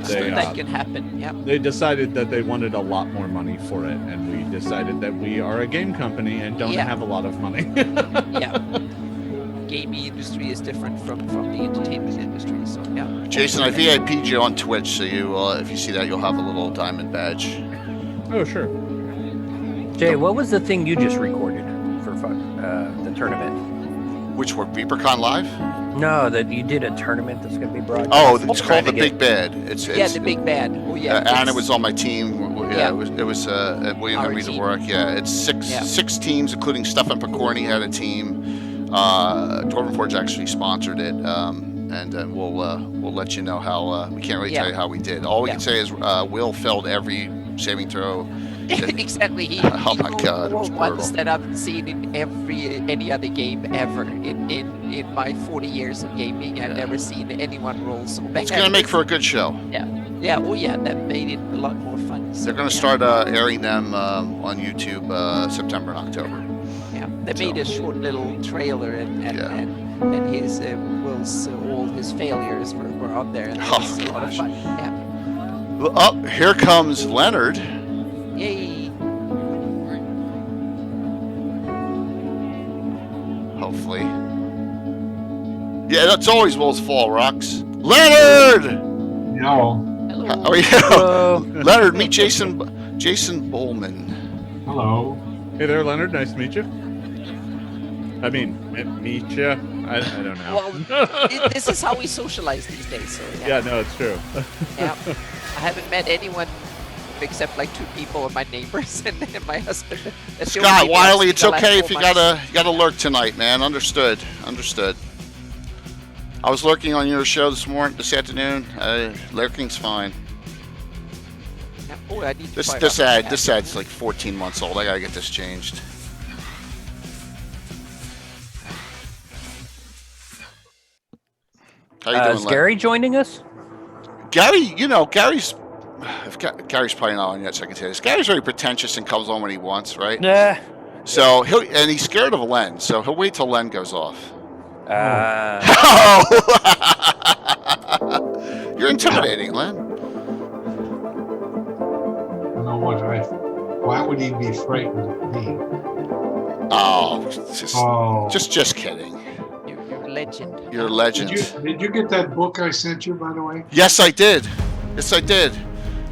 that can happen. Yeah. They decided that they wanted a lot more money for it, and we decided that we are a game company and don't have a lot of money. Yeah. Gaming industry is different from the entertainment industry, so yeah. Jason, I VIP'd you on Twitch, so you, if you see that, you'll have a little diamond badge. Oh, sure. Jay, what was the thing you just recorded for the tournament? Which were VeeperCon Live? No, that you did a tournament that's going to be broadcast. Oh, it's called the Big Bad. It's the Big Bad. Oh yeah. Anna was on my team. Yeah. It was William Our Henry team. Dvorak. Yeah, it's six teams, including Stefan Picorni had a team. Dwarven Forge actually sponsored it, and we'll let you know how. We can't really tell you how we did. All we can say is Will failed every saving throw. Exactly. He my God, it was rolled ones brutal. that I've seen in any other game ever. In my 40 years of gaming, I've never seen anyone roll so bad. It's gonna make for a good show. Yeah. Oh yeah, that made it a lot more fun. So, They're gonna start airing them on YouTube September and October. Yeah, they made a short little trailer, and his Will's all his failures were on there, and it was a lot of fun. Yeah. Well, up here comes Leonard. Yay! Hopefully. Yeah, that's always Will's fault, Rocks. Leonard! No. Hello. How are you? Leonard, meet Jason Bowman. Hello. Hey there, Leonard. Nice to meet you. I mean, meet you. I don't know. Well, this is how we socialize these days. So Yeah, no, it's true. Yeah. I haven't met anyone except like 2 people, my neighbors and my husband. That's the only Scott people I've Wiley, seen it's the last okay 4 if you months. gotta lurk tonight, man. Understood. I was lurking on your show this afternoon. Lurking's fine. Yeah. Oh, I need to This fire up this my ad's like 14 months old. I gotta get this changed. How you doing, Is Gary joining us? Gary, Gary's probably not on yet, so I can say this. Gary's very pretentious and comes on when he wants, right? Nah. So he's scared of Len, so he'll wait till Len goes off. You're intimidating, Len. No wonder. Why would he be frightened of me? Oh, Oh. just kidding. You're a legend. You're a legend. Did you get that book I sent you, by the way? Yes, I did.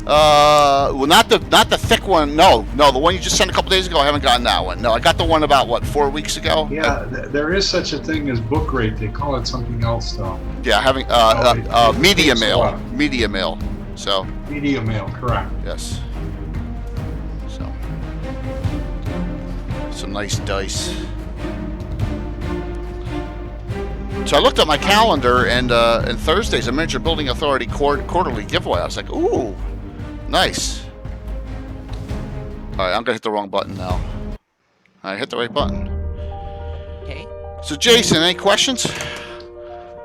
Well, not the thick one. No, the one you just sent a couple days ago. I haven't gotten that one. No, I got the one about 4 weeks ago. Yeah, there is such a thing as book rate. They call it something else, though. Yeah, having it media takes a mail. lot. Media mail. So Media mail, correct. yes. So some nice dice. So I looked at my calendar, and Thursday's a Miniature Building Authority quarterly giveaway. I was like, ooh, nice. All right, I'm gonna hit the wrong button now. I hit the right button. Okay. So Jason, any questions?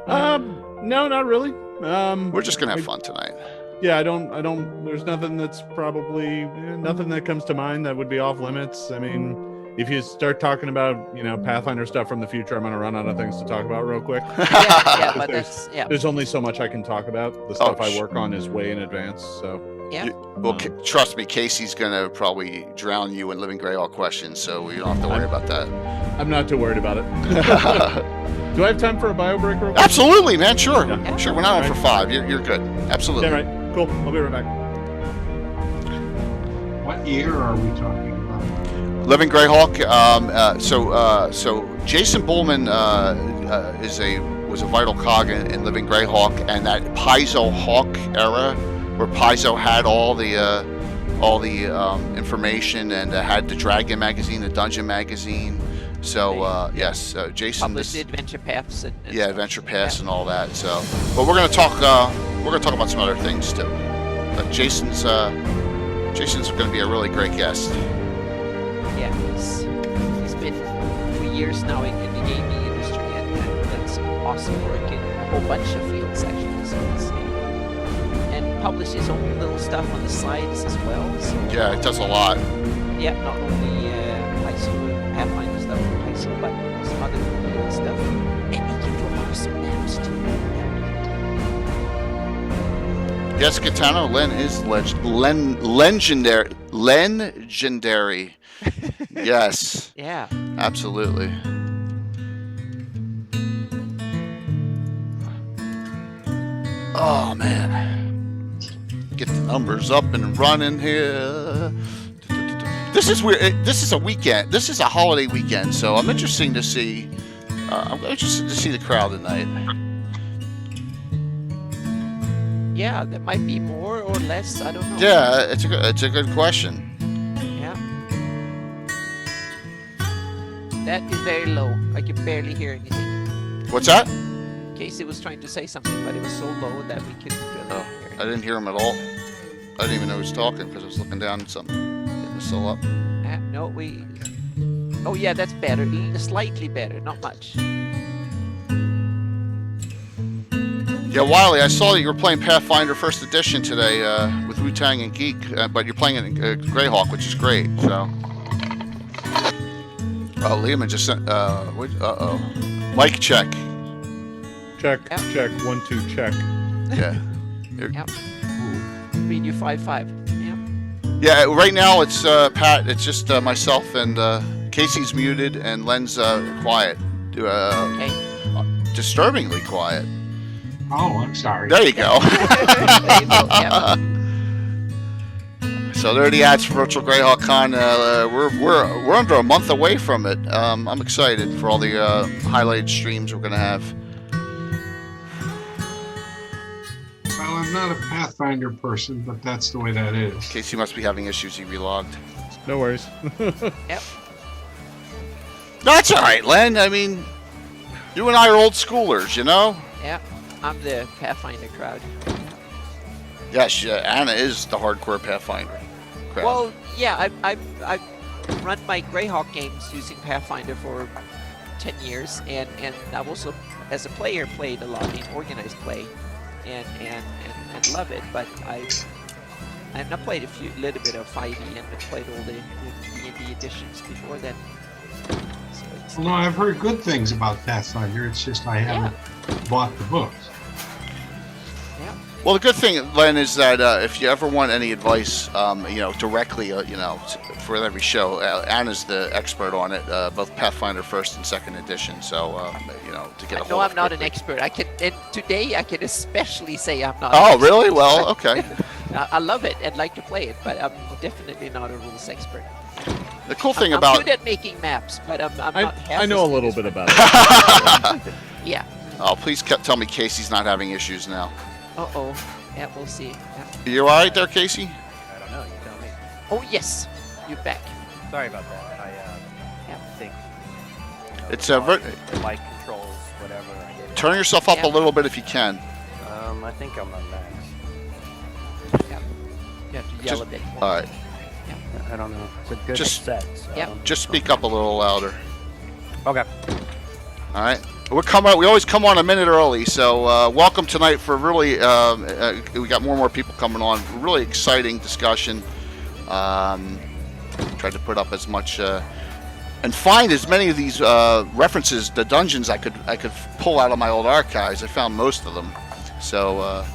No, not really. We're just gonna have fun tonight. Yeah, I don't. There's nothing that's probably nothing that comes to mind that would be off limits. I mean, if you start talking about Pathfinder stuff from the future, I'm gonna run out of things to talk about real quick. Yeah, but that's There's only so much I can talk about. The stuff I work on is way in advance, so. Yeah. Well, trust me, Casey's gonna probably drown you in Living Greyhawk questions, so you don't have to worry about that. I'm not too worried about it. Do I have time for a bio break real quick? Absolutely, man. Sure, Yeah. sure. We're not on for 5. You're good. Absolutely. Yeah, right. Cool. I'll be right back. What year are we talking about? Living Greyhawk. So Jason Bullman was a vital cog in Living Greyhawk, and that Paizo Hawk era, where Paizo had all the information and had the Dragon magazine, the Dungeon magazine. So yes, Jason published the Adventure Paths and yeah, Adventure Paths and all that. So, but we're gonna talk about some other things too. But Jason's gonna be a really great guest. Yeah, he's been for years now in the gaming industry, and that's awesome work in a whole bunch of fields actually. So and publishes his own little stuff on the sides as well. So Yeah, it does a lot. yeah, not only Pathfinder stuff, but some other little stuff, and he can draw awesome maps too. Yes, Katano, Len is legendary. Legendary. Yes, Yeah. absolutely. Oh man, get the numbers up and running here. This is weird. This is a weekend. This is a holiday weekend, so I'm interested to see. I'm interested to see the crowd tonight. Yeah, there might be more or less. I don't know. Yeah, it's a good question. Yeah. That is very low. I can barely hear anything. What's that? Casey was trying to say something, but it was so low that we couldn't really Oh, hear I it. didn't hear him at all. I didn't even know he was talking because I was looking down at something. Getting this all up. No, we. Oh yeah, that's better. Slightly better, not much. Yeah, Wiley, I saw that you were playing Pathfinder First Edition today with Wu-Tang and Geek, but you're playing it in Greyhawk, which is great. So, oh, Lehman just sent. Uh-oh. Mic check. Check, Yep. check, 1, 2, check. Yeah. Yep. Read you 5-5. Yep. Yeah. Right now it's Pat. It's just myself and Casey's muted and Len's quiet. Okay. Disturbingly quiet. Oh, I'm sorry. There you go. There you go. Yep. So there are the ads for Virtual Greyhawk Con. We're under a month away from it. I'm excited for all the highlighted streams we're gonna have. Well, I'm not a Pathfinder person, but that's the way that is. Casey must be having issues. He relogged. No worries. Yep. That's all right, Len. I mean, you and I are old schoolers, you know. Yep. I'm the Pathfinder crowd. Yes, Anna is the hardcore Pathfinder crowd. Well, yeah, I've run my Greyhawk games using Pathfinder for 10 years, and I've also, as a player, played a lot in organized play, and love it. But I've not played little bit of 5e and played all the D&D editions before then. So it's, Well, no, I've heard good things about Pathfinder. It's just I haven't bought the books. yeah. Well, the good thing, Len, is that if you ever want any advice, directly, for every show, Anna's the expert on it, both Pathfinder First and Second Edition. So, to get a hold No, of I'm not an quickly. expert. And today I can especially say I'm not. Oh, an really? expert. Well, okay. I love it and like to play it, but I'm definitely not a rules expert. The cool thing I'm about good at making maps, but I'm not. half I know a as good little as- bit about it. Yeah. oh, please tell me Casey's not having issues now. Uh-oh. Yeah, we'll see. Yeah. You all right there, Casey? I don't know. You tell me. Oh yes, you're back. Sorry about that. I think. It's the a ver- the mic controls, whatever. Turn yourself up Yeah. a little bit if you can. I think I'm on max. Yeah. You have to yell Just- a bit more. All right. I don't know. It's a good Just- set. So. Yep. Just speak up a little louder. Okay. All right. We always come on a minute early, so welcome tonight for really. We got more and more people coming on. Really exciting discussion. Tried to put up as much and find as many of these references, the dungeons I could pull out of my old archives. I found most of them, so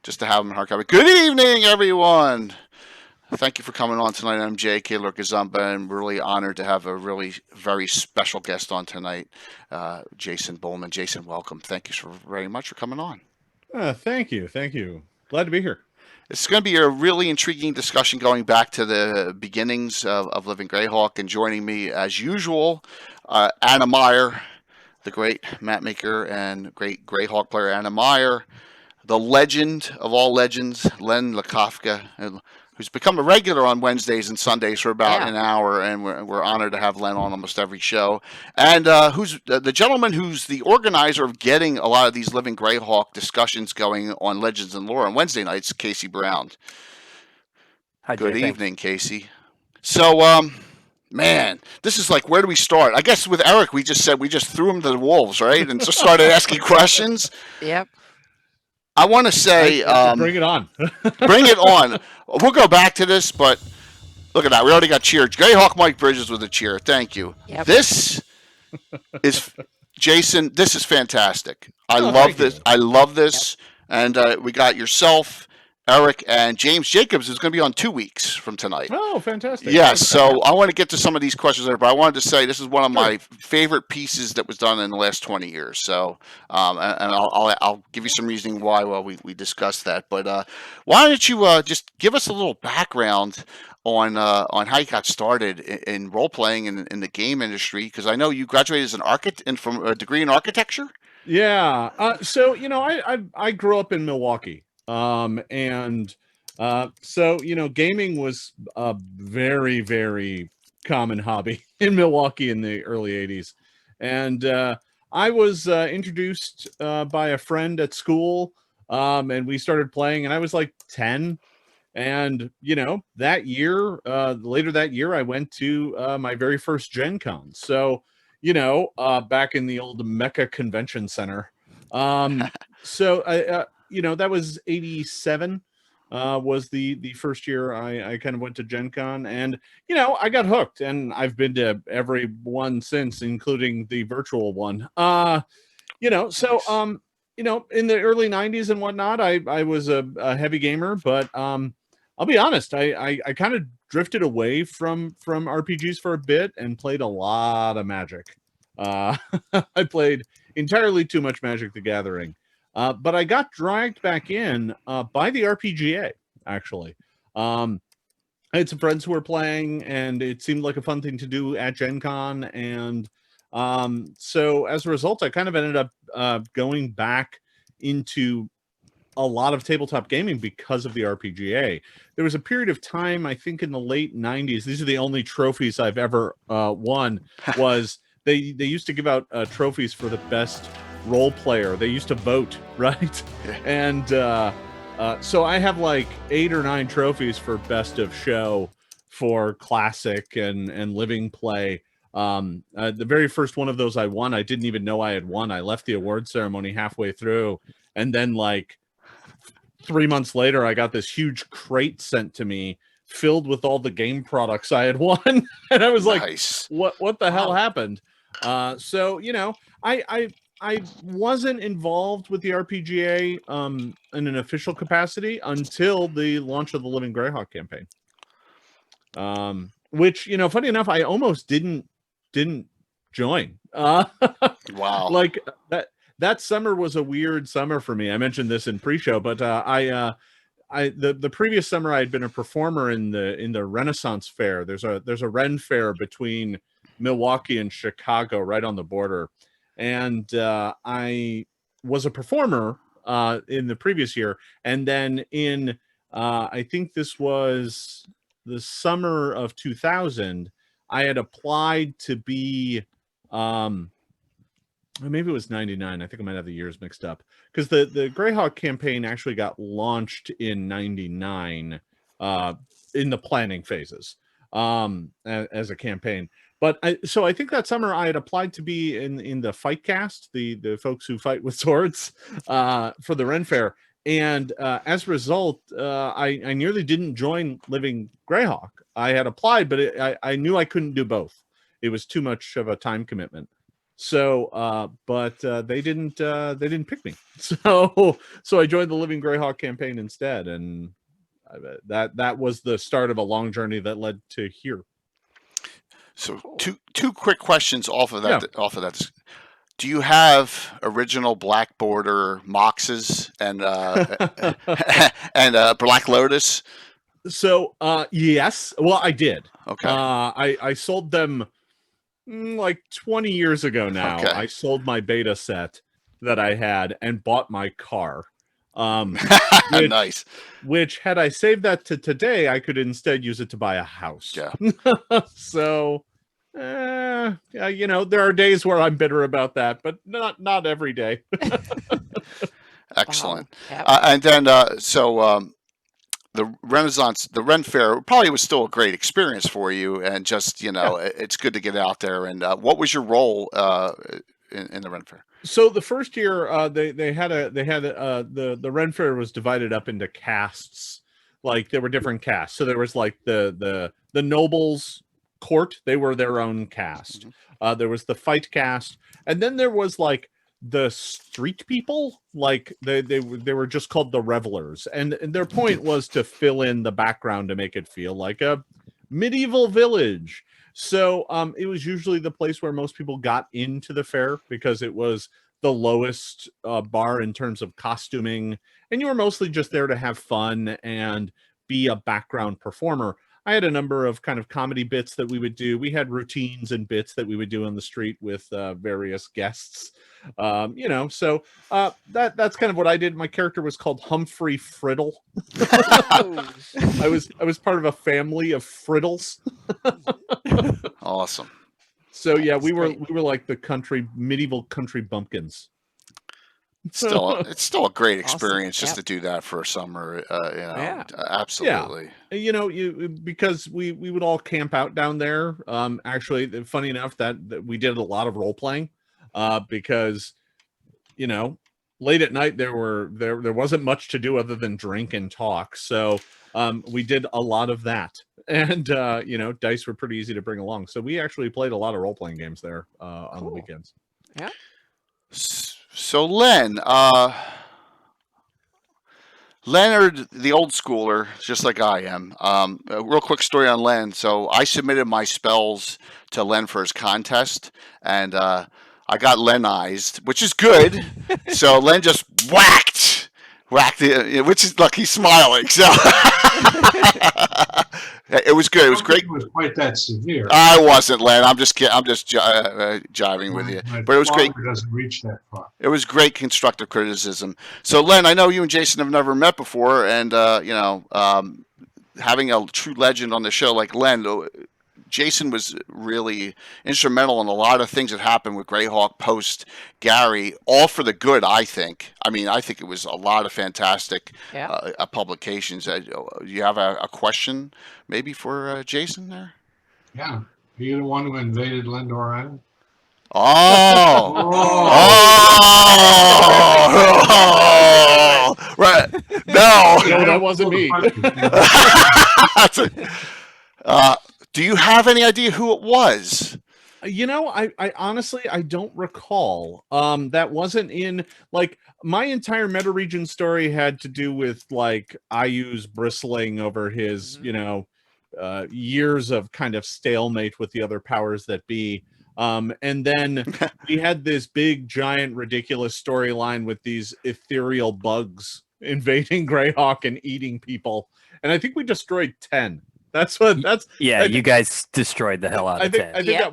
just to have them in archive. Good evening, everyone. Thank you for coming on tonight. I'm J.K. Lurkazumba, and we're really honored to have a really very special guest on tonight, Jason Bowman. Jason, welcome. Thank you very much for coming on. Thank you. Glad to be here. It's going to be a really intriguing discussion going back to the beginnings of Living Greyhawk, and joining me, as usual, Anna Meyer, the great map maker and great Greyhawk player, Anna Meyer, the legend of all legends, Len Lakofka, who's become a regular on Wednesdays and Sundays for about an hour, and we're honored to have Len on almost every show. And who's the gentleman who's the organizer of getting a lot of these Living Greyhawk discussions going on Legends and Lore on Wednesday nights, Casey Brown. Hi, Good Jay, thanks. evening, Casey. So, man, this is like, where do we start? I guess with Eric, we just threw him to the wolves, right? And just started asking questions. Yep. I want to say, Bring it on. bring it on. We'll go back to this, but look at that. We already got cheered. Greyhawk Mike Bridges with a cheer. Thank you. Yep. This is, Jason, this is fantastic. I Oh, love thank you. this. I love this. And we got yourself Eric, and James Jacobs is going to be on 2 weeks from tonight. Oh, fantastic. Yes, so I want to get to some of these questions later, but I wanted to say this is one of Sure. my favorite pieces that was done in the last 20 years. So, and I'll give you some reasoning why while we discuss that. But why don't you just give us a little background on how you got started in role playing in the game industry? Because I know you graduated as an architect and from a degree in architecture. Yeah. So I grew up in Milwaukee, and so gaming was a very, very common hobby in Milwaukee in the early '80s, and I was introduced by a friend at school, and we started playing, and I was like 10. And that year, later that year, I went to my very first Gen Con. So back in the old Mecca Convention Center. So that was '87. Was the first year I kind of went to Gen Con, and I got hooked, and I've been to every one since, including the virtual one. So in the early '90s and whatnot, I was a heavy gamer, but I'll be honest, I kind of drifted away from RPGs for a bit and played a lot of Magic. I played entirely too much Magic the Gathering, but I got dragged back in by the RPGA, actually. I had some friends who were playing, and it seemed like a fun thing to do at Gen Con, and so as a result, I kind of ended up going back into a lot of tabletop gaming because of the RPGA. There was a period of time, I think in the late '90s, these are the only trophies I've ever won, was they used to give out trophies for the best role player. They used to vote, right? Yeah. And so I have like 8 or 9 trophies for best of show, for classic and living play. The very first one of those I won, I didn't even know I had won. I left the award ceremony halfway through, and then like 3 months later, I got this huge crate sent to me filled with all the game products I had won. And I was Nice. like, what the hell happened? So I wasn't involved with the RPGA in an official capacity until the launch of the Living Greyhawk campaign. Which, funny enough, I almost didn't join. Wow. Like that summer was a weird summer for me. I mentioned this in pre-show, but the previous summer I had been a performer in the Renaissance Fair. There's a Ren Fair between Milwaukee and Chicago, right on the border, and I was a performer in the previous year, and then in I think this was the summer of 2000, I had applied to be maybe it was 99. I think I might have the years mixed up, because the Greyhawk campaign actually got launched in 99 in the planning phases as a campaign. But so I think that summer I had applied to be in the Fight Cast, the folks who fight with swords, for the Ren Fair. And as a result, I nearly didn't join Living Greyhawk. I had applied, but I knew I couldn't do both. It was too much of a time commitment. So, but they didn't pick me. So I joined the Living Greyhawk campaign instead, and that was the start of a long journey that led to here. So two quick questions off of that. Yeah. Off of that, do you have original Black Border Moxes and and Black Lotus? So yes, well I did. Okay. I sold them like 20 years ago now. Okay. I sold my beta set that I had and bought my car. Nice. Which, had I saved that to today, I could instead use it to buy a house. Yeah. So, there are days where I'm bitter about that, but not every day. Excellent. Wow. And then, the Ren Fair probably was still a great experience for you, and just it's good to get out there. And what was your role in the Ren Fair? So the first year, the Ren Fair was divided up into castes. Like there were different castes. So there was like the nobles court. They were their own caste. Mm-hmm. There was the fight cast, and then there was like the street people, like they were just called the revelers, and their point was to fill in the background to make it feel like a medieval village. So it was usually the place where most people got into the fair because it was the lowest bar in terms of costuming, and you were mostly just there to have fun and be a background performer. I had a number of kind of comedy bits that we would do. We had routines and bits that we would do on the street with various guests. So that's kind of what I did. My character was called Humphrey Friddle. I was part of a family of Friddles. Awesome. So yeah, That's we were great. like the medieval country bumpkins. It's still a great Awesome. experience just Yep. to do that for a summer. Yeah. Absolutely. Because we would all camp out down there. Actually, funny enough that we did a lot of role playing, because late at night there wasn't much to do other than drink and talk. So we did a lot of that, and dice were pretty easy to bring along. So we actually played a lot of role playing games there on the Cool. weekends. So Len, Leonard, the old schooler, just like I am. A real quick story on Len. So I submitted my spells to Len for his contest, and I got Lenized, which is good. So Len just whacked it, which is look, he's smiling. So it was good. It was great. It was quite that severe. I wasn't, Len. I'm just kidding. I'm just jiving with you. My But it was great. father doesn't reach that far. It was great constructive criticism. So, Len, I know you and Jason have never met before, and having a true legend on the show like Len, Jason was really instrumental in a lot of things that happened with Greyhawk post Gary, all for the good, I think. I mean, I think it was a lot of fantastic Yeah. publications. You have a question maybe for Jason there? Yeah. Are you the one who invaded Lindor Island? Oh. Oh. Right. No. No, that wasn't me. Do you have any idea who it was? I honestly I don't recall. That wasn't in like my entire meta region story had to do with like IU's bristling over his, years of kind of stalemate with the other powers that be. And then we had this big, giant, ridiculous storyline with these ethereal bugs invading Greyhawk and eating people. And I think we destroyed 10. Yeah, you guys destroyed the hell out of 10. I think Yeah.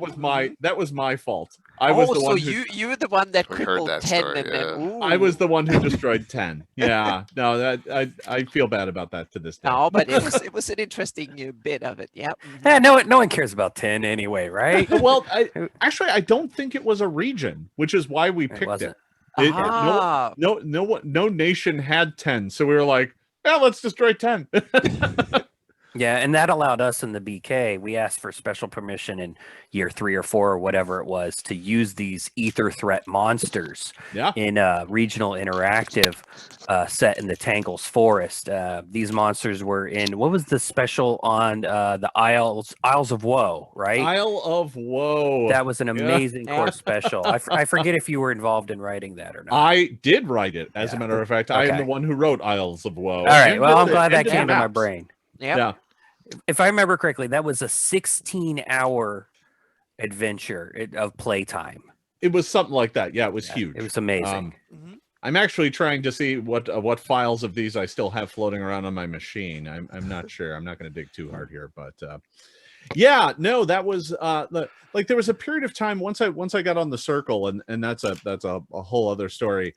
that was my fault. I was the so one you were the one that We heard crippled that 10 story, and then I was ooh. the one who destroyed 10. Yeah. No, that I feel bad about that to this day. No, but it was an interesting bit of it. Yeah. Eh, no one cares about 10 anyway, right? Well, I don't think it was a region, which is why we picked it. wasn't. Ah. No nation had 10, so we were like, well, let's destroy 10. Yeah, and that allowed us in the BK. We asked for special permission in year 3 or 4 or whatever it was to use these ether threat monsters Yeah. in a regional interactive set in the Tangles Forest. These monsters were in what was the special on the Isles of Woe, right? Isle of Woe. That was an amazing Yeah. core special. I forget if you were involved in writing that or not. I did write it, as a Yeah. matter of fact. I am Okay. the one who wrote Isles of Woe. All right, And well, I'm did glad the- that and did came the to my maps. brain. Yep. Yeah. If I remember correctly, that was a 16-hour adventure of playtime. It was something like that. Yeah, it was Yeah, huge. It was amazing. Mhm. I'm actually trying to see what files of these I still have floating around on my machine. I'm not sure. I'm not going to dig too hard here, but yeah, no, that was like there was a period of time once I got on the circle, and that's a whole other story.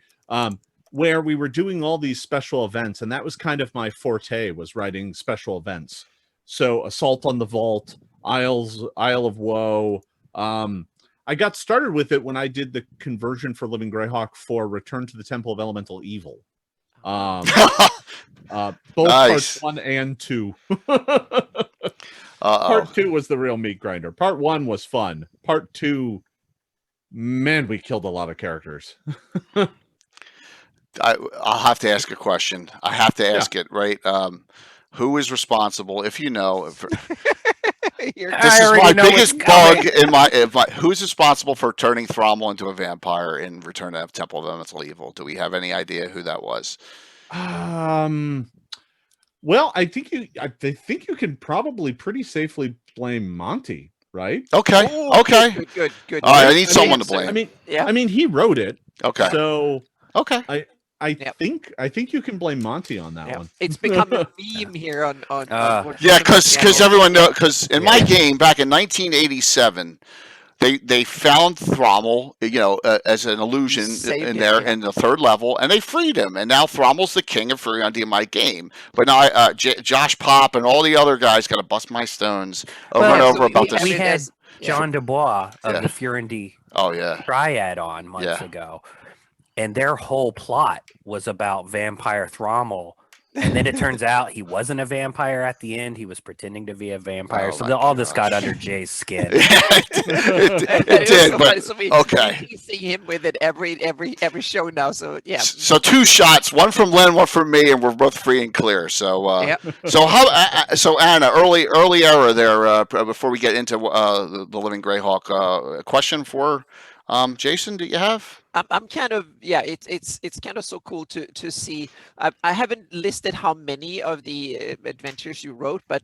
Where we were doing all these special events, and that was kind of my forte, was writing special events. So Assault on the Vault, Isle of Woe. I got started with it when I did the conversion for Living Greyhawk for Return to the Temple of Elemental Evil. Both Nice. parts 1 and 2. Uh-oh. Part 2 was the real meat grinder. Part 1 was fun. Part 2, man, we killed a lot of characters. I'll have to ask a question. I have to ask it, right? Who is responsible, if you know, You're- I This is already my know what's biggest coming. bug in my. Who's responsible for turning Thrommel into a vampire in Return of Temple of Elemental Evil? Do we have any idea who that was? Well, I think you can probably pretty safely blame Monty, right? Okay. Oh, Okay. good. All right. I Right? need I someone mean, to blame. Yeah. I mean, he wrote it, Okay. so Okay. I Yep. think you can blame Monty on that Yeah. one. It's become a meme here on World Yeah, Tournament because channel. everyone knows. Because in my Yeah. game back in 1987, they found Thrommel, as an illusion Saved in him, there yeah. in the third level, and they freed him. And now Thrommel's the king of Furion in my game. But now Josh Pop and all the other guys got to bust my stones over Well, and Yeah, over so about have this. we it had as- yeah. John Dubois of Yeah. the Furindy Oh yeah. Triad on months Yeah. ago, and their whole plot was about vampire Thrommel. And then it turns out he wasn't a vampire at the end. He was pretending to be a vampire. Oh so my all this got gosh. under Jay's skin. it was did, so but funny. So we okay. see him with it every show now. So yeah. So 2 shots, one from Len, one from me, and we're both free and clear. So, Yep. so Anna, early era there. Before we get into the Living Greyhawk, a question for Jason? Do you have? I'm kind of it's kind of so cool to see. I haven't listed how many of the adventures you wrote, but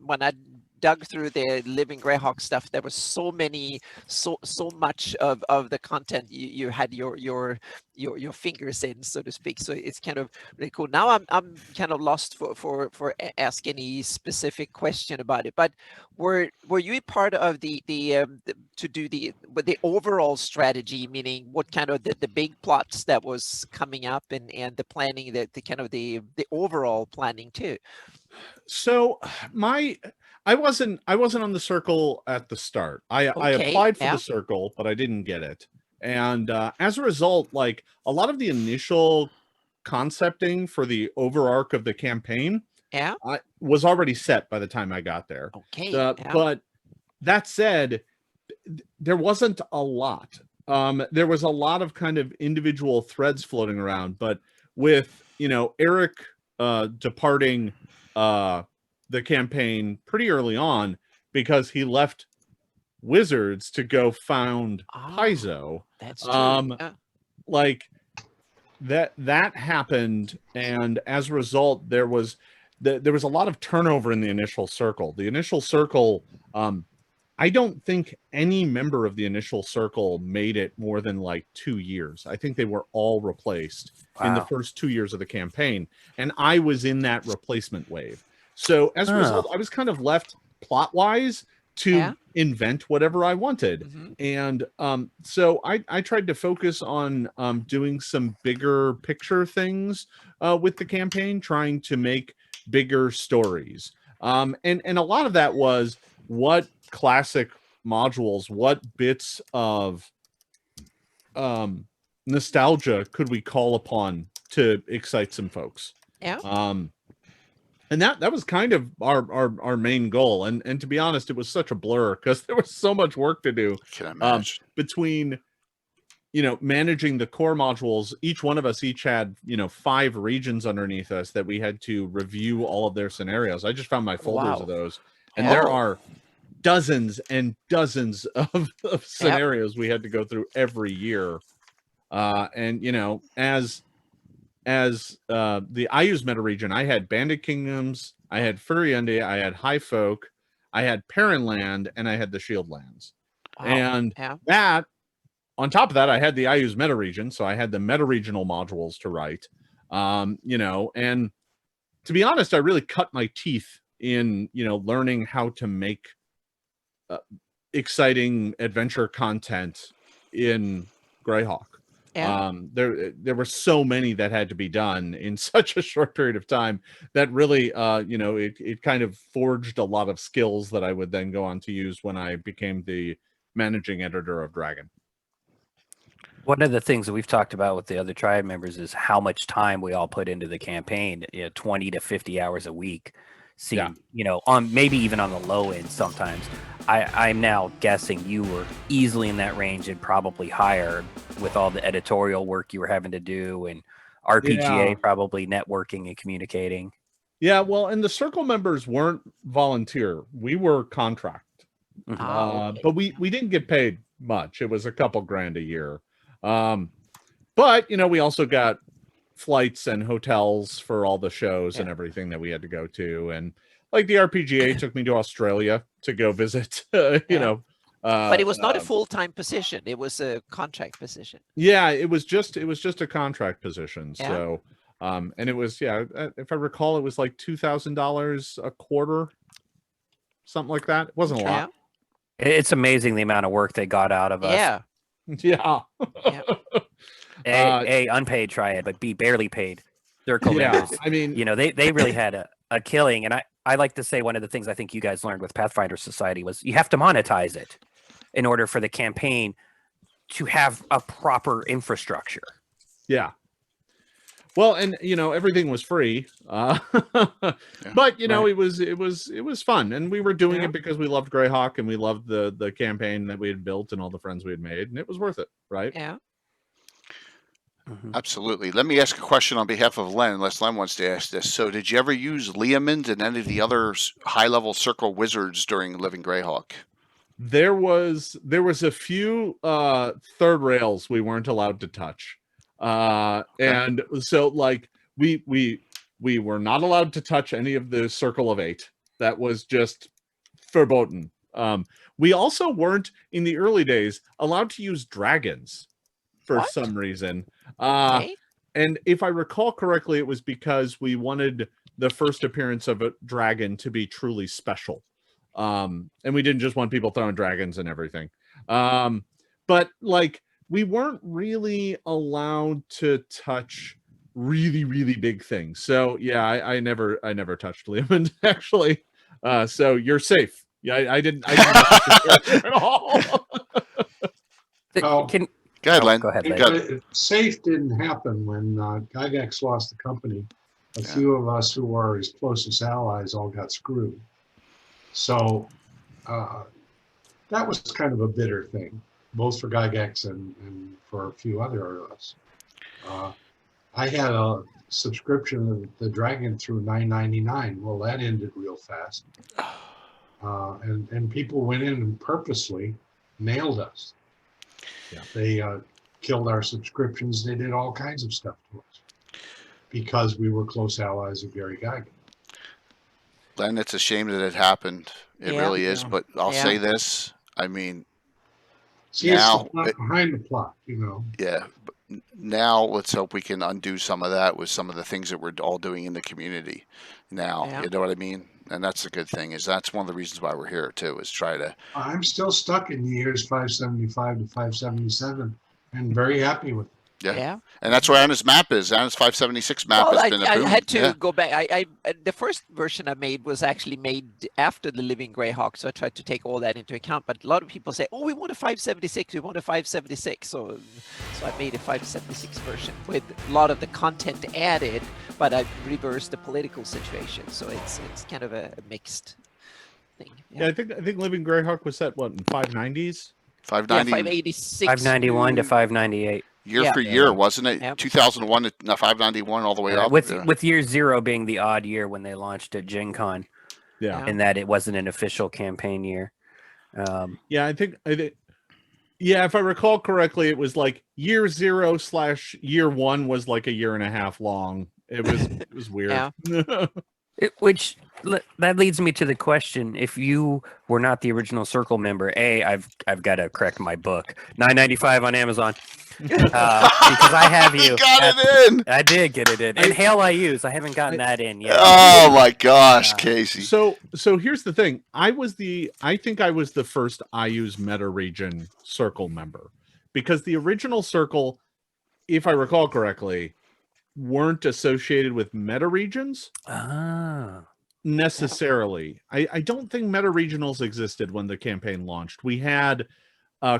when I dug through the Living Greyhawk stuff, there was so much of the content you had your fingers in, so to speak. So it's kind of really cool. Now I'm kind of lost for ask any specific question about it. But were you a part of the to do the overall strategy, meaning what kind of the big plots that was coming up and the planning, the kind of the overall planning too? So I wasn't on the circle at the start. I Okay, applied for yeah. the circle, but I didn't get it. And as a result, like a lot of the initial concepting for the overarch of the campaign Yeah. was already set by the time I got there. Okay. Yeah. But that said, there wasn't a lot. There was a lot of kind of individual threads floating around, but with Eric departing the campaign pretty early on because he left Wizards to go found Ah, Paizo. That's true. Yeah. Like that happened, and as a result, there was a lot of turnover in the initial circle. The initial circle, I don't think any member of the initial circle made it more than like 2 years. I think they were all replaced in the Wow. first 2 years of the campaign, and I was in that replacement wave. So as a result, I was kind of left plot-wise to Yeah. invent whatever I wanted. Mhm. And so I tried to focus on doing some bigger picture things with the campaign, trying to make bigger stories. And a lot of that was what classic modules, what bits of nostalgia could we call upon to excite some folks. Yeah. And that was kind of our main goal. And to be honest, it was such a blur because there was so much work to do Can I imagine? between managing the core modules. Each one of us had 5 regions underneath us that we had to review all of their scenarios. I just found my folders Wow. of those, and there Oh. are dozens and dozens of scenarios we had to go through every year. And as the IU's meta region, I had Bandit Kingdoms, I had Furiende, I had High Folk, I had Perrinland, and I had the Shield Lands. Wow. And Yeah. that, on top of that, I had the IU's meta region, so I had the meta regional modules to write. And to be honest, I really cut my teeth in learning how to make exciting adventure content in Greyhawk. Yeah. There were so many that had to be done in such a short period of time that really it kind of forged a lot of skills that I would then go on to use when I became the managing editor of Dragon. One of the things that we've talked about with the other tribe members is how much time we all put into the campaign, 20 to 50 hours a week. On maybe even on the low end sometimes. I'm now guessing you were easily in that range and probably higher with all the editorial work you were having to do and RPGA, Yeah. probably networking and communicating. Yeah, well, and the circle members weren't volunteer. We were contract. Okay. But we didn't get paid much. It was a couple grand a year. But we also got flights and hotels for all the shows and everything that we had to go to. And like the RPGA took me to Australia to go visit, but it was not a full-time position. It was a contract position. Yeah, it was just a contract position. Yeah. So, and it was, if I recall, it was like $2,000 a quarter, something like that. It wasn't a lot. It's amazing the amount of work they got out of us. Yeah. Yeah. A, unpaid triad, but B, barely paid. Circle members. I mean, they really had a killing. And I like to say one of the things I think you guys learned with Pathfinder Society was you have to monetize it in order for the campaign to have a proper infrastructure. Yeah. Well, and everything was free, but it was fun, and we were doing it because we loved Greyhawk and we loved the campaign that we had built and all the friends we had made, and it was worth it, right? Yeah. Absolutely. Let me ask a question on behalf of Len, unless Len wants to ask this. So, did you ever use Leomund and any of the other high-level circle wizards during Living Greyhawk? There was a few third rails we weren't allowed to touch. And so like we were not allowed to touch any of the Circle of Eight. That was just verboten. We also weren't in the early days allowed to use dragons for some reason. Okay. And if I recall correctly, it was because we wanted the first appearance of a dragon to be truly special. And we didn't just want people throwing dragons and everything. But like, we weren't really allowed to touch really, really big things. So yeah, I never touched Leomund actually. So you're safe. Yeah, I didn't at all. Go ahead, Len. Go ahead, Len. But safe didn't happen when Gygax lost the company. A few of us who were his closest allies all got screwed. So that was kind of a bitter thing, both for Gygax and for a few other of us. I had a subscription of the Dragon through $9.99. Well, that ended real fast. And people went in and purposely nailed us. Yeah. They killed our subscriptions. They did all kinds of stuff to us because we were close allies of Gary Gygax. Len, it's a shame that it happened. It really is. But I'll say this. I mean, see, now it's not behind the plot, Yeah. But now let's hope we can undo some of that with some of the things that we're all doing in the community now. You know what I mean? And that's the good thing, is that's one of the reasons why we're here too, is try to. I'm still stuck in the years 575 to 577 and very happy with it. Yeah. And that's where Anna's map is. Anna's 576 map has been I approved. had to go back. I the first version I made was actually made after the Living Greyhawk, so I tried to take all that into account. But a lot of people say, "Oh, we want a 576. We want a 576." So I made a 576 version with a lot of the content added, but I reversed the political situation. So it's kind of a mixed thing. Yeah, I think Living Greyhawk was set in 590s. 590. 586. 591 to 598. Year for year, wasn't it? 2001 to 591 all the way up. With year 0 being the odd year when they launched at Gen Con. Yeah. In that it wasn't an official campaign year. I think if I recall correctly, it was like year 0 / year 1 was like a year and a half long. It was weird. Which that leads me to the question: if you were not the original Circle member, I've got to correct my book. $9.95 on Amazon because I have you. You got it in. I did get it in. And Hail I use. I haven't gotten that in yet. Oh my gosh, Casey. So here's the thing. I think I was the first IU's meta region Circle member, because the original Circle, if I recall correctly, weren't associated with meta regions necessarily. I don't think meta regionals existed when the campaign launched. We had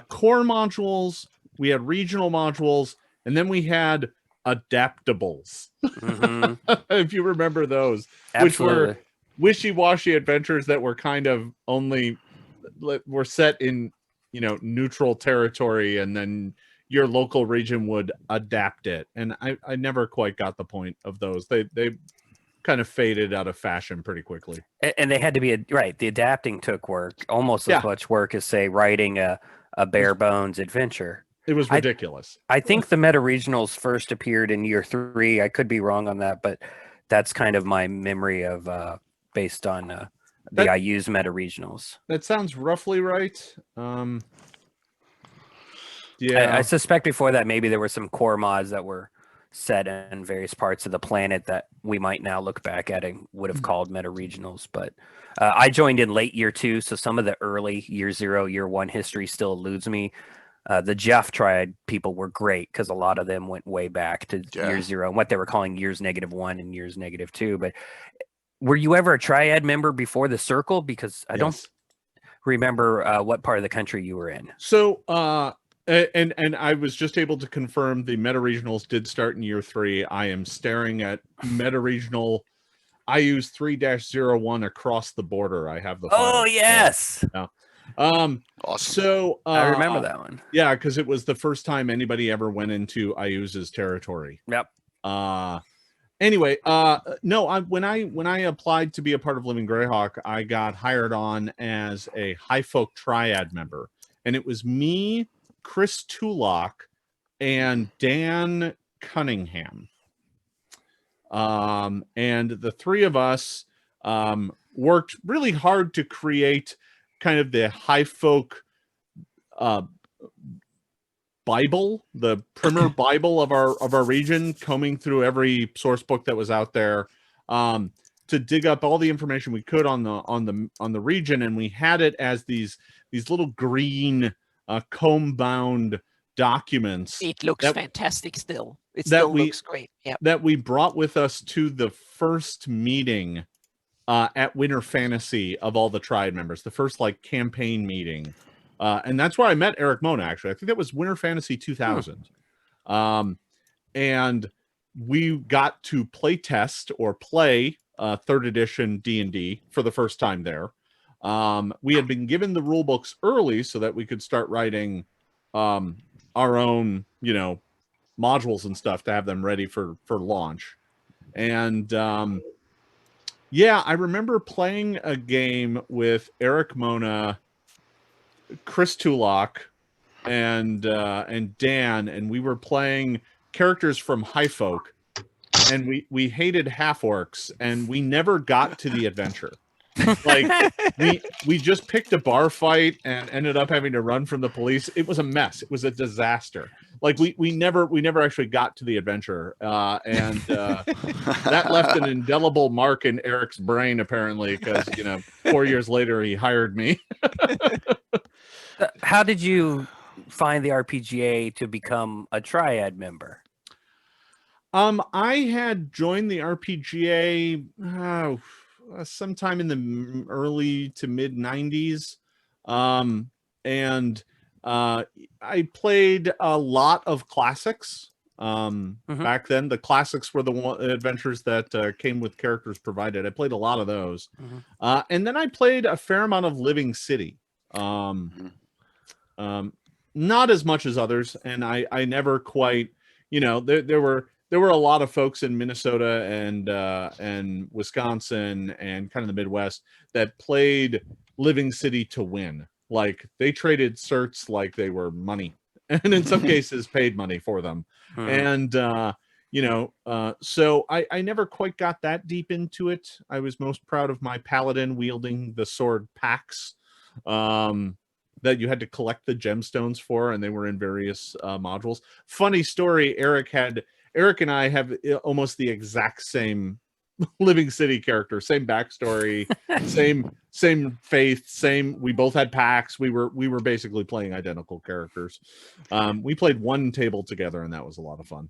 core modules, we had regional modules, and then we had adaptables. If you remember those. Absolutely. Which were wishy-washy adventures that were kind of only were set in neutral territory, and then your local region would adapt it. And I never quite got the point of those. They kind of faded out of fashion pretty quickly. And they had to be right. The adapting took work, almost Yeah. as much work as say writing a bare bones adventure. It was ridiculous. I think the meta regionals first appeared in year 3. I could be wrong on that, but that's kind of my memory of based on I use meta regionals. That sounds roughly right. Yeah, I suspect before that maybe there were some core mods that were set in various parts of the planet that we might now look back at and would have called meta regionals. But I joined in late year 2, so some of the early year 0, year 1 history still eludes me. The Jeff Triad people were great because a lot of them went way back to year 0 and what they were calling years -1 and years -2. But were you ever a Triad member before the Circle? Because I don't remember what part of the country you were in. So, and I was just able to confirm the meta regionals did start in year 3. I am staring at meta regional. I use 3-01 across the border. I have the. Oh yes. Awesome. So I remember that one. Yeah, because it was the first time anybody ever went into Ayuza's territory. Yep. Anyway, no, when I applied to be a part of Living Greyhawk, I got hired on as a High Folk Triad member, and it was me, Chris Tulloch, and Dan Cunningham. And the three of us worked really hard to create kind of the High Folk Bible, the primer Bible of our region, combing through every source book that was out there to dig up all the information we could on the region, and we had it as these little green comb bound documents. It looks fantastic still. It still looks great. Yeah. That we brought with us to the first meeting at Winter Fantasy of all the Triad members, the first like campaign meeting. And that's where I met Eric Mona, actually. I think that was Winter Fantasy 2000. And we got to play test or play 3rd edition D&D for the first time there. We had been given the rule books early so that we could start writing our own, modules and stuff to have them ready for launch. And yeah, I remember playing a game with Eric Mona, Chris Tulloch, and Dan, and we were playing characters from High Folk, and we hated half orcs, and we never got to the adventure. Like we just picked a bar fight and ended up having to run from the police. It was a mess. It was a disaster. Like we never actually got to the adventure, and that left an indelible mark in Eric's brain, apparently, because 4 years later he hired me. How did you find the RPGA to become a Triad member? I had joined the RPGA sometime in the early to mid 90s. And I played a lot of classics. Back then, the classics were the adventures that came with characters provided. I played a lot of those. And then I played a fair amount of Living City. Not as much as others, and I never quite, there were a lot of folks in Minnesota and Wisconsin and kind of the Midwest that played Living City to win. Like they traded certs like they were money, and in some cases paid money for them. And so I never quite got that deep into it. I was most proud of my paladin wielding the sword Pax. That you had to collect the gemstones for, and they were in various modules. Funny story, Eric and I have almost the exact same Living City character, same backstory, same faith, we both had packs. We were basically playing identical characters. We played one table together, and that was a lot of fun.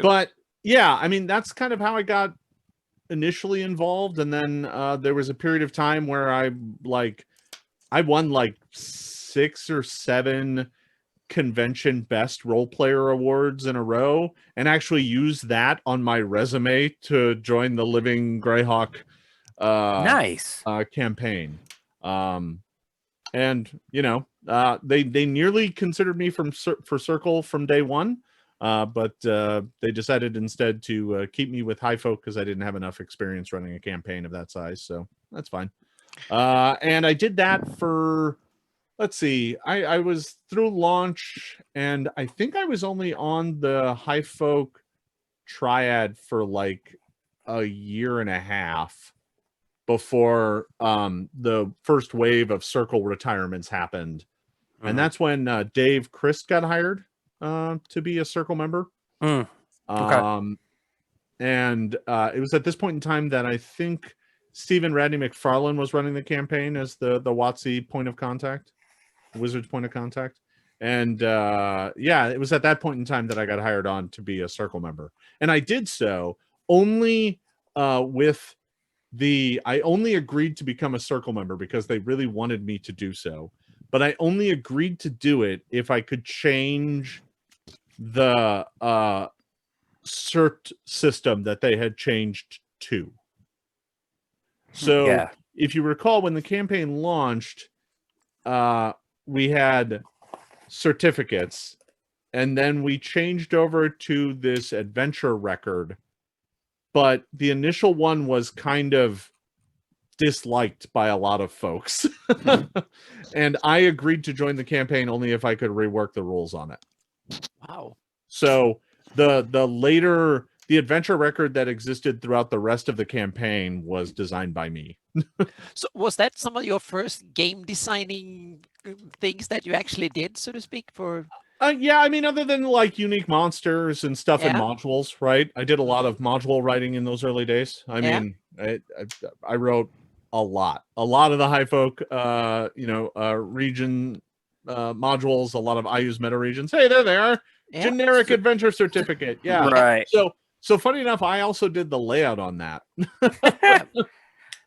But yeah, I mean, that's kind of how I got initially involved, and then there was a period of time where I won like 6 or 7 convention best role player awards in a row, and actually used that on my resume to join the Living Greyhawk nice campaign. And they nearly considered me for Circle from day one, but they decided instead to keep me with High Folk because I didn't have enough experience running a campaign of that size. So that's fine. And I did that for, let's see, I was through launch, and I think I was only on the High Folk Triad for like a year and a half before the first wave of Circle retirements happened. And that's when Dave Christ got hired to be a Circle member. Okay. And it was at this point in time that I think Stephen Radney McFarlane was running the campaign as the WotC point of contact, Wizards point of contact. And yeah, it was at that point in time that I got hired on to be a Circle member. And I did so only with I only agreed to become a Circle member because they really wanted me to do so. But I only agreed to do it if I could change the cert system that they had changed to. So if you recall, when the campaign launched, we had certificates, and then we changed over to this adventure record. But the initial one was kind of disliked by a lot of folks. And I agreed to join the campaign only if I could rework the rules on it. Wow. So the adventure record that existed throughout the rest of the campaign was designed by me. So was that some of your first game designing things that you actually did, so to speak, for? Yeah, I mean, other than like unique monsters and stuff in modules, right? I did a lot of module writing in those early days. I mean, I wrote a lot of the High Folk, region modules, a lot of I use meta regions. Hey, there they are. Yeah. Generic adventure certificate. Yeah. Right. So funny enough, I also did the layout on that.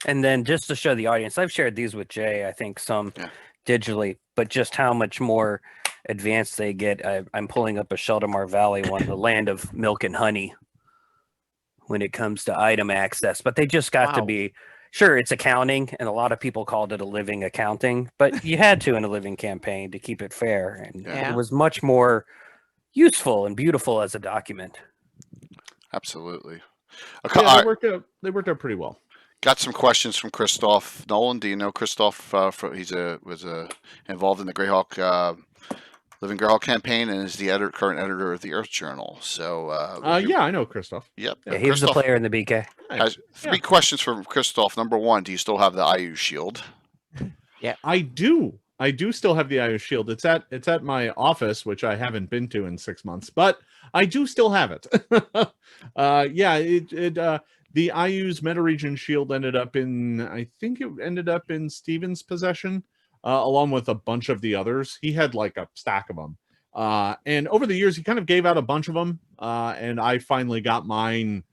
And then just to show the audience, I've shared these with Jay, I think some digitally, but just how much more advanced they get. I'm pulling up a Sheldamar Valley one, the land of milk and honey, when it comes to item access. But they just got to be, sure, it's accounting, and a lot of people called it a living accounting, but you had to in a living campaign to keep it fair. And it was much more useful and beautiful as a document. Absolutely. Yeah, they worked out pretty well. Got some questions from Christoph Nolan. Do you know Christoph? He's was involved in the Greyhawk Living Greyhawk campaign and is the current editor of the Earth Journal. So yeah, I know Christoph. Yep. Yeah, he was the player in the BK. Has three questions from Christoph. Number one, do you still have the IU shield? Yeah, I do. I do still have the IU shield. It's at my office, which I haven't been to in 6 months, but I do still have it. The IU's meta region shield ended up in Steven's possession, along with a bunch of the others. He had like a stack of them. And over the years, he kind of gave out a bunch of them. And I finally got mine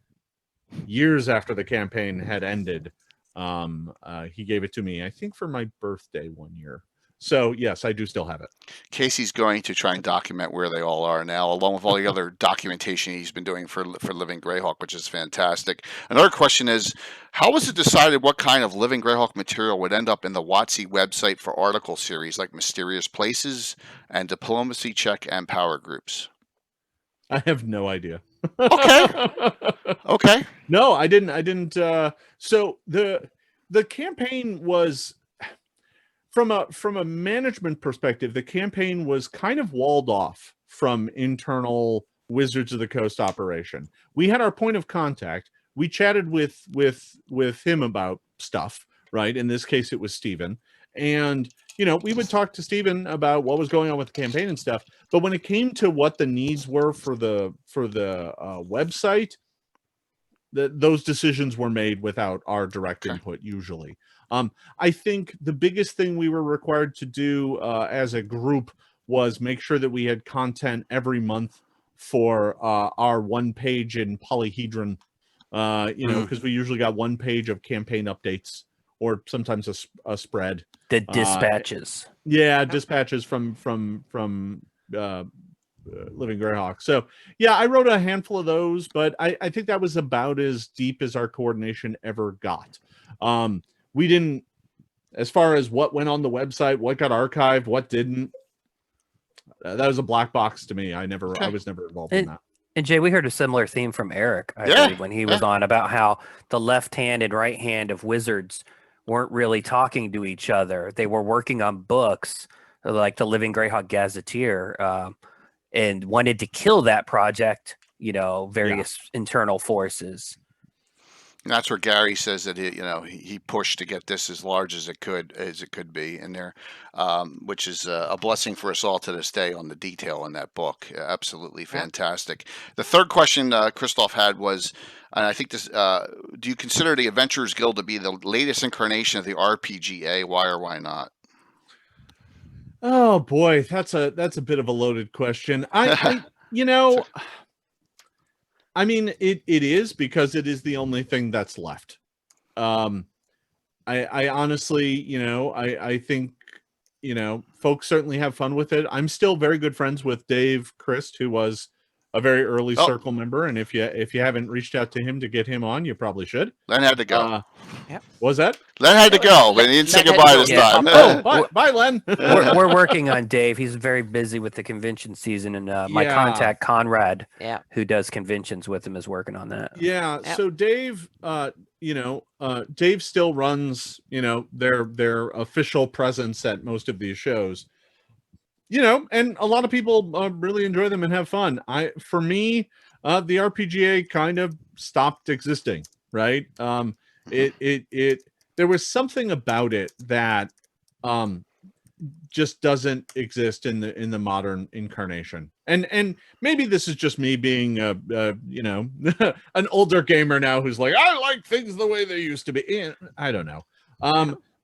years after the campaign had ended. He gave it to me, I think, for my birthday one year. So yes, I do still have it. Casey's going to try and document where they all are now, along with all the other documentation he's been doing for Living Greyhawk, which is fantastic. Another question is, how was it decided what kind of Living Greyhawk material would end up in the WotC website for article series like Mysterious Places and Diplomacy Check and Power Groups? I have no idea. Okay. No, I didn't. So the campaign was, from a management perspective, the campaign was kind of walled off from internal Wizards of the Coast operation. We had our point of contact. We chatted with him about stuff, right? In this case, it was Steven. And, we would talk to Steven about what was going on with the campaign and stuff. But when it came to what the needs were for the website, those decisions were made without our direct input usually. I think the biggest thing we were required to do as a group was make sure that we had content every month for our one page in Polyhedron, because we usually got one page of campaign updates or sometimes a spread. The dispatches. Dispatches from Living Greyhawk. So yeah, I wrote a handful of those, but I think that was about as deep as our coordination ever got. We didn't, as far as what went on the website, what got archived, what didn't, that was a black box to me. I Okay. was never involved in that. And Jay, we heard a similar theme from Eric, I Yeah, believe, when he was on about how the left hand and right hand of wizards weren't really talking to each other. They were working on books like the Living Greyhawk Gazetteer, and wanted to kill that project, various internal forces. And that's where Gary says that he pushed to get this as large as it could be in there, which is a blessing for us all to this day on the detail in that book. Absolutely fantastic. The third question Christoph had was, and I think this: do you consider the Adventurers Guild to be the latest incarnation of the RPGA? Why or why not? Oh boy, that's a bit of a loaded question. I mean, it is because it is the only thing that's left. I honestly, I think, folks certainly have fun with it. I'm still very good friends with Dave Christ, who was a very early circle member, and if you haven't reached out to him to get him on, you probably should. Len had to go. Was that? Len had to go, but he didn't say goodbye this time. Oh, bye, Len. We're working on Dave. He's very busy with the convention season, and my contact Conrad, who does conventions with him, is working on that. Yeah. So Dave, Dave still runs, their official presence at most of these shows. And a lot of people really enjoy them and have fun. For me, the RPGA kind of stopped existing, right? There was something about it that just doesn't exist in the modern incarnation. And maybe this is just me being an older gamer now who's like, I like things the way they used to be. I don't know.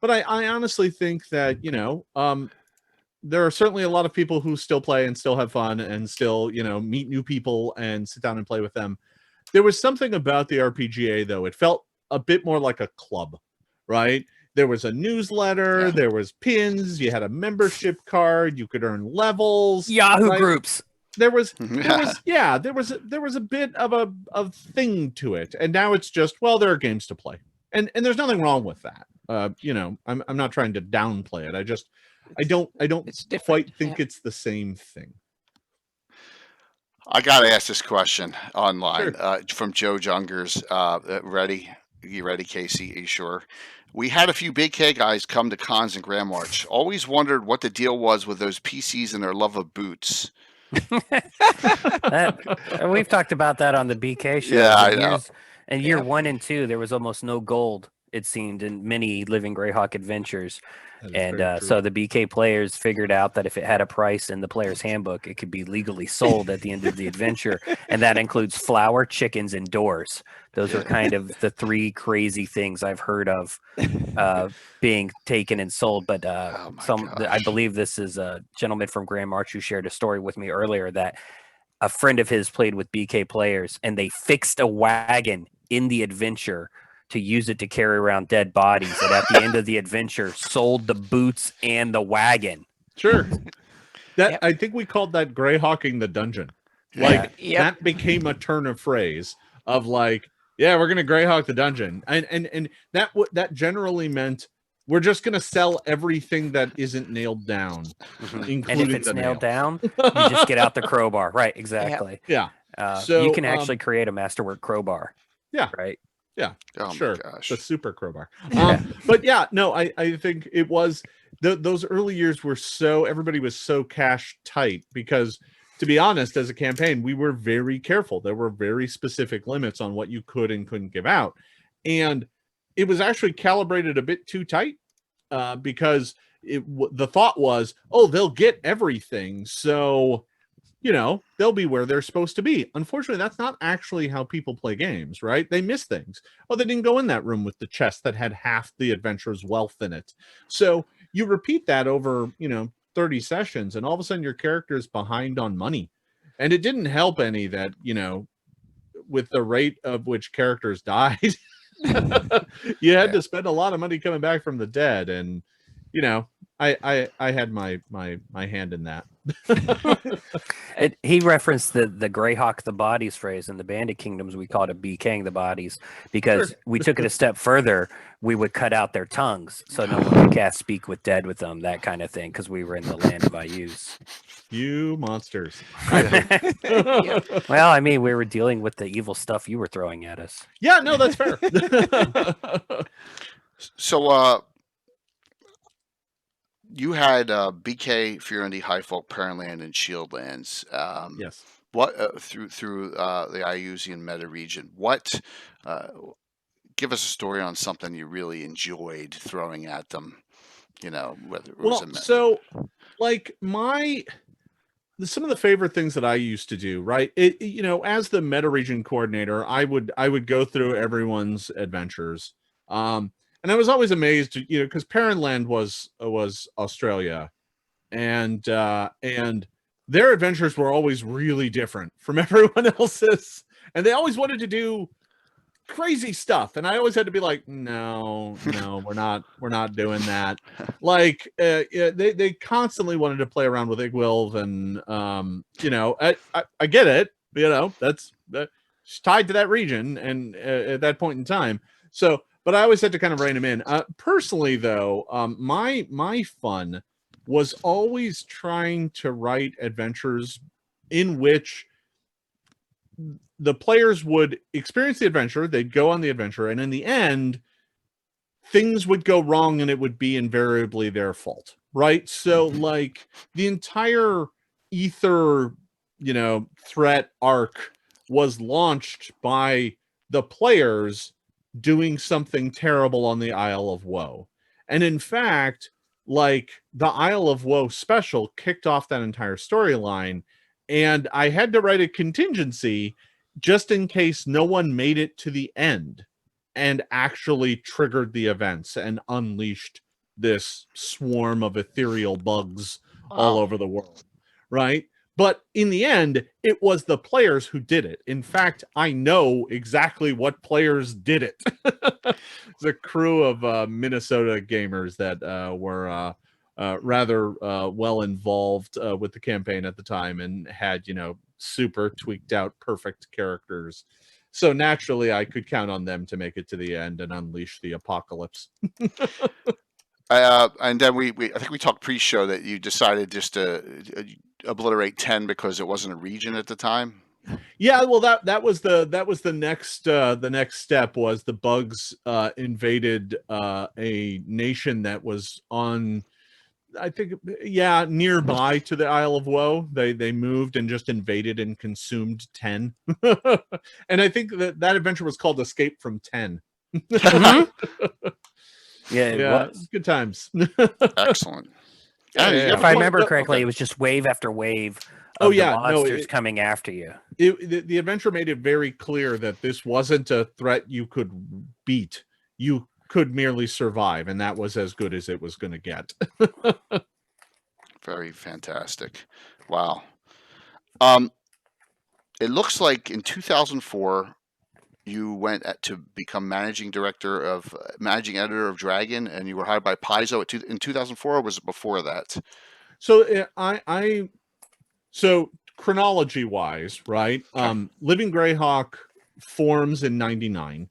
But I honestly think that, there are certainly a lot of people who still play and still have fun and still, meet new people and sit down and play with them. There was something about the RPGA, though. It felt a bit more like a club, right? There was a newsletter, there was pins, you had a membership card, you could earn levels. Yahoo groups. There was a bit of a thing to it. And now it's just, well, there are games to play. And there's nothing wrong with that. I'm not trying to downplay it. I don't quite think it's the same thing. I gotta ask this question online from Joe Jungers. Ready? You ready, Casey? Are you sure? We had a few Big K guys come to cons and Grand March. Always wondered what the deal was with those PCs and their love of boots. We've talked about that on the BK show. Yeah, I know. In year 1 and 2, there was almost no gold, it seemed, in many Living Greyhawk adventures. And so the BK players figured out that if it had a price in the player's handbook, it could be legally sold at the end of the adventure. And that includes flour, chickens, and doors. Those are kind of the 3 crazy things I've heard of being taken and sold. But I believe this is a gentleman from Grand March who shared a story with me earlier that a friend of his played with BK players, and they fixed a wagon in the adventure to use it to carry around dead bodies, and at the end of the adventure sold the boots and the wagon. Sure. I think we called that Greyhawking the dungeon. That became a turn of phrase of like, we're gonna Greyhawk the dungeon. And that generally meant we're just gonna sell everything that isn't nailed down. Including and if it's nailed down, you just get out the crowbar. Right, exactly. Yeah. So you can actually create a masterwork crowbar. Yeah. Right. Yeah, sure. Gosh. The super crowbar. But I think it was those early years were everybody was so cash tight because, to be honest, as a campaign, we were very careful. There were very specific limits on what you could and couldn't give out. And it was actually calibrated a bit too tight because the thought was, they'll get everything. So, they'll be where they're supposed to be. Unfortunately, that's not actually how people play games, right? They miss things. They didn't go in that room with the chest that had half the adventurer's wealth in it. So you repeat that over, 30 sessions, and all of a sudden your character is behind on money. And it didn't help any that, with the rate of which characters died, you had to spend a lot of money coming back from the dead. And, I had my hand in that. He referenced the Greyhawk the bodies phrase in the Bandit Kingdoms. We called it BKing the bodies because Sure. we took it a step further. We would cut out their tongues so no one could cast Speak with Dead with them, that kind of thing, because we were in the land of IUs. You monsters. Yeah. Well, I mean, we were dealing with the evil stuff you were throwing at us. Yeah, no, that's fair. So, you had BK, Furindy, Highfolk, Parentland, and Shieldlands. Yes. What through the Iusian meta region? What give us a story on something you really enjoyed throwing at them? You know, whether it was Well, so like some of the favorite things that I used to do, right? As the meta region coordinator, I would go through everyone's adventures. And I was always amazed, because Parentland was Australia, and their adventures were always really different from everyone else's, and they always wanted to do crazy stuff, and I always had to be like, no, we're not doing that. Like, they constantly wanted to play around with Igwilv, and I get it, that's tied to that region, and at that point in time, so. But I always had to kind of rein him in. Personally, though, my fun was always trying to write adventures in which the players would experience the adventure, they'd go on the adventure, and in the end, things would go wrong and it would be invariably their fault, right? So, like, the entire Ether, threat arc was launched by the players doing something terrible on the Isle of Woe. And in fact, like, the Isle of Woe special kicked off that entire storyline, and I had to write a contingency just in case no one made it to the end and actually triggered the events and unleashed this swarm of ethereal bugs all over the world, right? But in the end, it was the players who did it. In fact, I know exactly what players did it. It's a crew of Minnesota gamers that were rather well involved with the campaign at the time, and had, super tweaked out perfect characters. So naturally, I could count on them to make it to the end and unleash the apocalypse. And then I think we talked pre-show that you decided just to obliterate 10 because it wasn't a region at the time. Yeah, well, that was the next step. Was the bugs invaded a nation that was on, I think, nearby to the Isle of Woe. They moved and just invaded and consumed 10. And I think that adventure was called Escape from 10. Yeah, it was good times. Excellent. If I remember correctly, it was just wave after wave of the monsters coming after you. The adventure made it very clear that this wasn't a threat you could beat. You could merely survive, and that was as good as it was going to get. Very fantastic. Wow. It looks like in 2004, you went to become managing editor of Dragon, and you were hired by Paizo in 2004, or was it before that? So so chronology wise, right? Okay. Living Greyhawk forms in 99.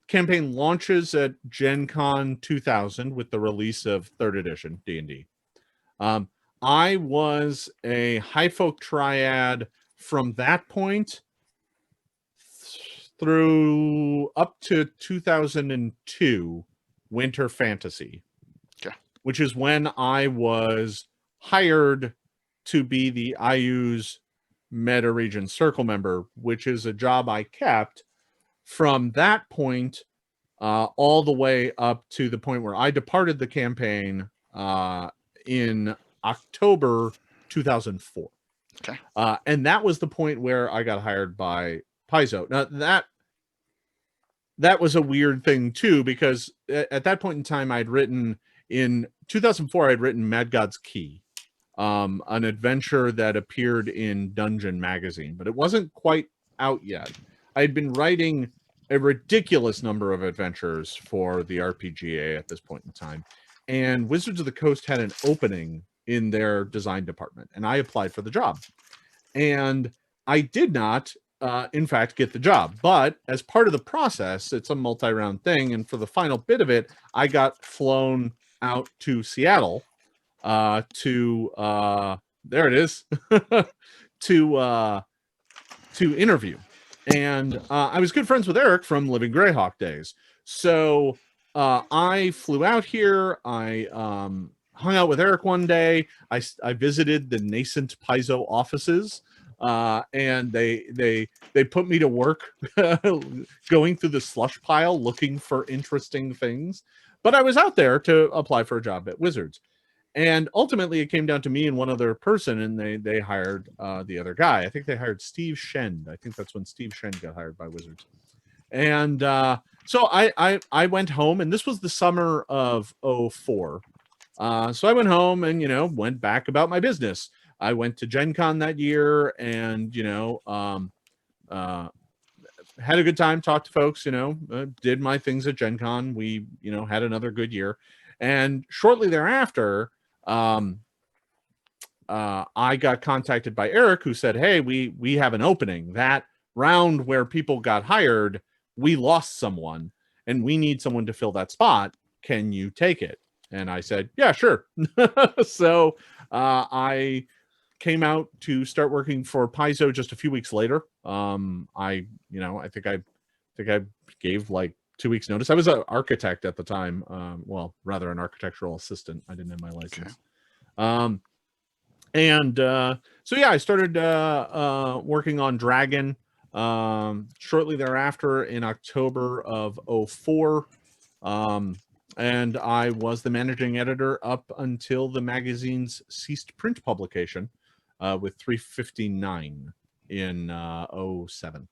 Campaign launches at Gen Con 2000 with the release of 3rd edition D&D. I was a Highfolk Triad from that point through up to 2002 Winter Fantasy, which is when I was hired to be the IU's Meta Region Circle member, which is a job I kept from that point all the way up to the point where I departed the campaign in October 2004. Okay. And that was the point where I got hired by Paizo. Now that was a weird thing too, because at that point in time, in 2004, I'd written Mad God's Key, an adventure that appeared in Dungeon magazine, but it wasn't quite out yet. I'd been writing a ridiculous number of adventures for the RPGA at this point in time, and Wizards of the Coast had an opening in their design department, and I applied for the job. And I did not, in fact, get the job. But as part of the process, it's a multi-round thing. And for the final bit of it, I got flown out to Seattle there it is, to interview. And I was good friends with Eric from Living Greyhawk days. So I flew out here. I hung out with Eric one day. I visited the nascent Paizo offices, and they put me to work going through the slush pile looking for interesting things. But I was out there to apply for a job at Wizards. And ultimately, it came down to me and one other person, and they hired the other guy. I think they hired Steve Shend. I think that's when Steve Shend got hired by Wizards. And so I went home, and this was the summer of 2004. So I went home and, went back about my business. I went to Gen Con that year and, had a good time, talked to folks, did my things at Gen Con. We, had another good year. And shortly thereafter, I got contacted by Eric, who said, hey, we have an opening. That round where people got hired, we lost someone and we need someone to fill that spot. Can you take it? And I said, yeah, sure. So I came out to start working for Paizo just a few weeks later. I think I gave like 2 weeks notice. I was an architect at the time. Well, rather an architectural assistant. I didn't have my license. Okay. So yeah, I started working on Dragon shortly thereafter in October of 2004. And I was the managing editor up until the magazine's ceased print publication with 359 in 2007.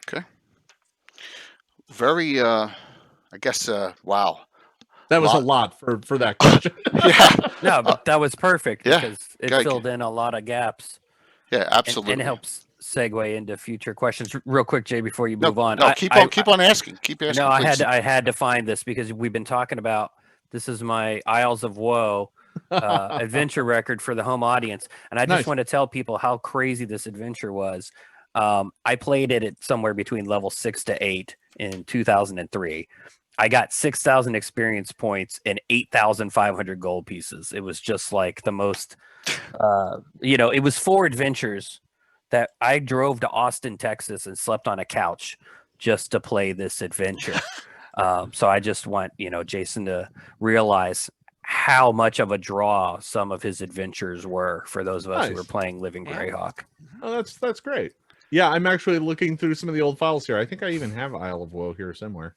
Okay. Very, I guess, wow. That was a lot for that question. Yeah. No, but that was perfect Yeah. because it filled in a lot of gaps. Yeah, absolutely. And helps segue into future questions. Real quick, Jay, before you move on. No, keep on asking. Keep asking. No, please. I had to find this because we've been talking about, this is my Isles of Woe adventure record for the home audience. And I just want to tell people how crazy this adventure was. I played it at somewhere between level 6 to 8 in 2003. I got 6,000 experience points and 8,500 gold pieces. It was just like the most, it was 4 adventures that I drove to Austin, Texas and slept on a couch just to play this adventure. So I just want, Jason to realize how much of a draw some of his adventures were for those of us who were playing Living Greyhawk. Oh, that's great. Yeah, I'm actually looking through some of the old files here. I think I even have Isle of Woe here somewhere.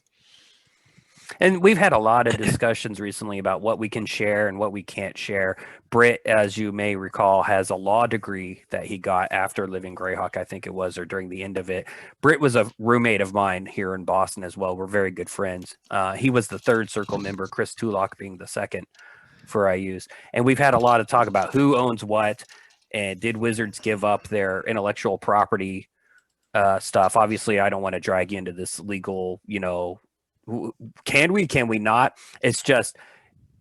And we've had a lot of discussions recently about what we can share and what we can't share. Britt, as you may recall, has a law degree that he got after Living Greyhawk, I think it was, or during the end of it. Britt was a roommate of mine here in Boston as well. We're very good friends. He was the 3rd circle member, Chris Tulloch being the 2nd for IUs. And we've had a lot of talk about who owns what, and did Wizards give up their intellectual property stuff. Obviously, I don't want to drag you into this legal, can we not? It's just,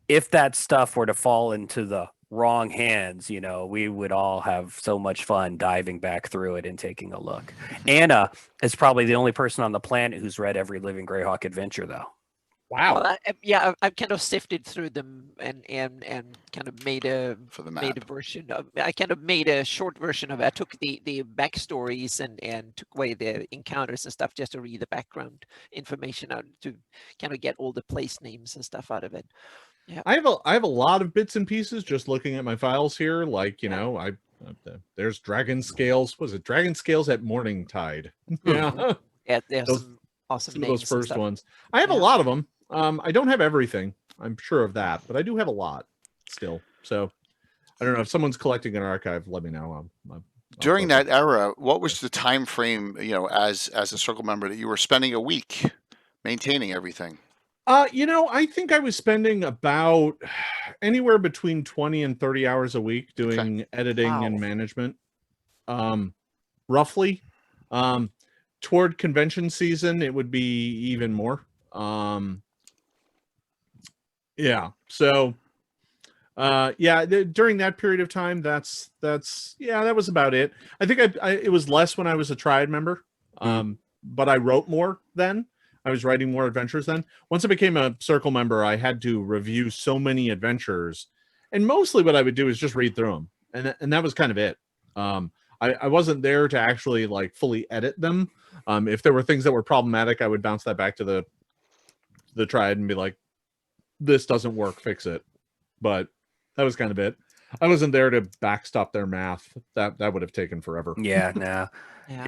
if that stuff were to fall into the wrong hands, we would all have so much fun diving back through it and taking a look. Anna is probably the only person on the planet who's read every Living Greyhawk adventure, though. Wow. Well, I've kind of sifted through them and kind of made a version of. I kind of made a short version of it. I took the backstories and took away the encounters and stuff just to read the background information out to kind of get all the place names and stuff out of it. Yeah. I have a lot of bits and pieces just looking at my files here. Like, there's Dragon Scales. Was it Dragon Scales at Morningtide? Yeah. Yeah, there's some awesome names. Those first ones. I have a lot of them. I don't have everything. I'm sure of that, but I do have a lot still. So I don't know if someone's collecting an archive. Let me know. During that era, what was the time frame? As a circle member, that you were spending a week maintaining everything. I think I was spending about anywhere between 20 and 30 hours a week doing editing and management. Roughly. Toward convention season, it would be even more. Yeah. So, Yeah, during that period of time, that was about it. I think it was less when I was a Triad member, but I wrote more then. I was writing more adventures then. Once I became a Circle member, I had to review so many adventures, and mostly what I would do is just read through them, and that was kind of it. I wasn't there to actually like fully edit them. If there were things that were problematic, I would bounce that back to the Triad and be like, "This doesn't work, fix it." But that was kind of it. I wasn't there to backstop their math. That would have taken forever. Yeah, no. Yeah.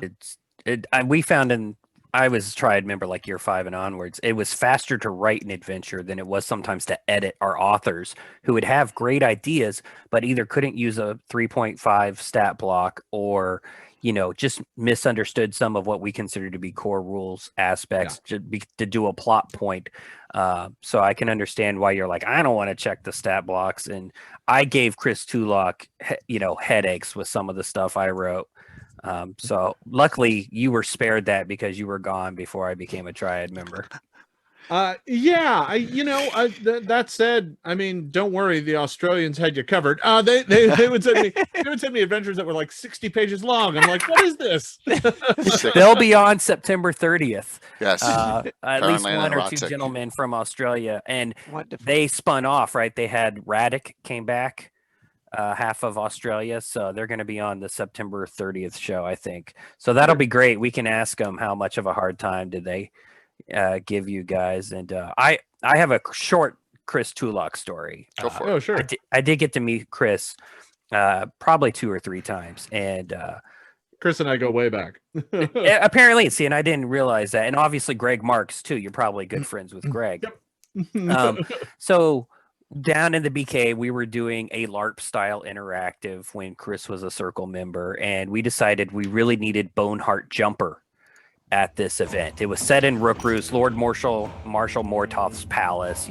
We found I was Triad member like year 5 and onwards. It was faster to write an adventure than it was sometimes to edit our authors who would have great ideas, but either couldn't use a 3.5 stat block or, just misunderstood some of what we consider to be core rules aspects to do a plot point. So I can understand why you're like, I don't want to check the stat blocks. And I gave Chris Tulloch, headaches with some of the stuff I wrote. So luckily you were spared that because you were gone before I became a Triad member. That said, I mean, don't worry, the Australians had you covered. They would send me adventures that were like 60 pages long. I'm like, what is this? They'll be on September 30th. Yes. At least one or two gentlemen from Australia, and they spun off, right? They had Radic came back, half of Australia, so they're going to be on the September 30th show, I think. So that'll be great. We can ask them how much of a hard time did they give you guys. And I have a short Chris Tulloch story. Go for it. Oh, sure. I did get to meet Chris probably 2 or 3 times, and Chris and I go way back. apparently, see, and I didn't realize that. And obviously Greg Marks too. You're probably good friends with Greg. So down in the BK, we were doing a LARP style interactive when Chris was a Circle member, and we decided we really needed Boneheart Jumper at this event. It was set in Rookroos, Lord Marshal Mortoth's palace,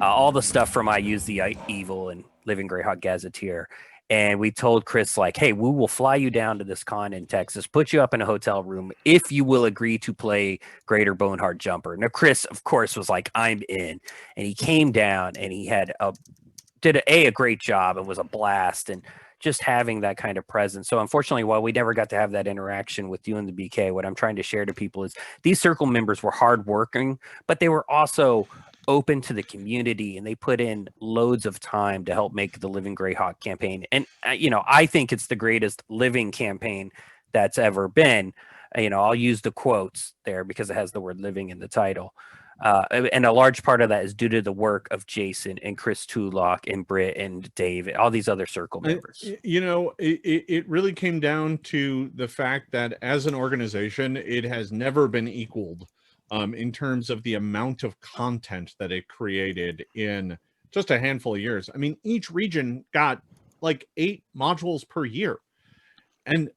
all the stuff from I Use the Evil and Living Greyhawk Gazetteer. And we told Chris, like, hey, we will fly you down to this con in Texas, put you up in a hotel room if you will agree to play Greater Boneheart Jumper. Now, Chris, of course, was like, I'm in. And he came down and he did a great job and was a blast. And just having that kind of presence. So unfortunately, while we never got to have that interaction with you in the BK, what I'm trying to share to people is these Circle members were hardworking, but they were also open to the community, and they put in loads of time to help make the Living Greyhawk campaign. And, I think it's the greatest living campaign that's ever been. I'll use the quotes there because it has the word living in the title. And a large part of that is due to the work of Jason and Chris Tulloch and Britt and Dave, all these other Circle members. It really came down to the fact that as an organization, it has never been equaled in terms of the amount of content that it created in just a handful of years. I mean, each region got like 8 modules per year. And,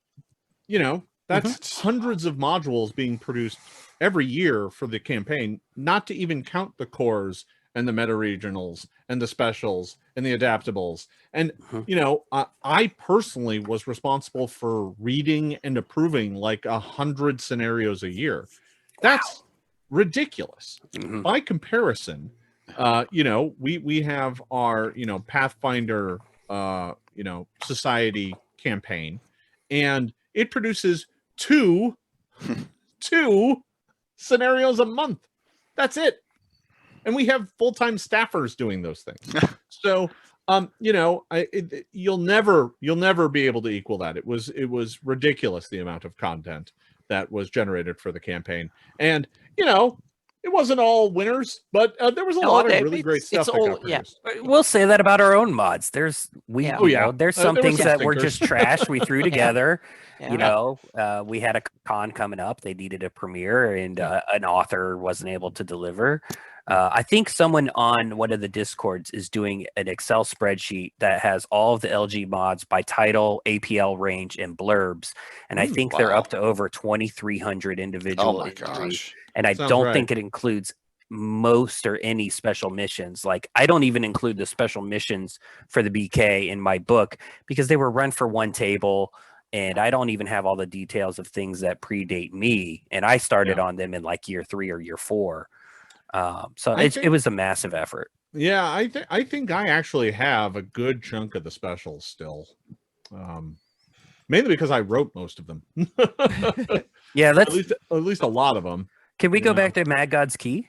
that's hundreds of modules being produced every year for the campaign, not to even count the cores and the meta regionals and the specials and the adaptables. And, I personally was responsible for reading and approving like 100 scenarios a year. That's ridiculous. By comparison, we have our, Pathfinder, society campaign, and it produces two scenarios a month. That's it. And we have full-time staffers doing those things. So, you'll never be able to equal that. It was ridiculous, the amount of content that was generated for the campaign. And, it wasn't all winners, but there was a lot of really great stuff that got produced. We'll say that about our own mods. There's some things that were just trash we threw together. We had a con coming up. They needed a premiere, and an author wasn't able to deliver. I think someone on one of the Discords is doing an Excel spreadsheet that has all of the LG mods by title, APL range, and blurbs. And I think they're up to over 2,300 individual entries. And I don't think it includes most or any special missions. Like, I don't even include the special missions for the BK in my book because they were run for one table. And I don't even have all the details of things that predate me. And I started on them in like year 3 or year 4. So I it think- was a massive effort. Yeah, I think I actually have a good chunk of the specials still. Mainly because I wrote most of them. Yeah, at least a lot of them. can we go Yeah. back to Mad God's Key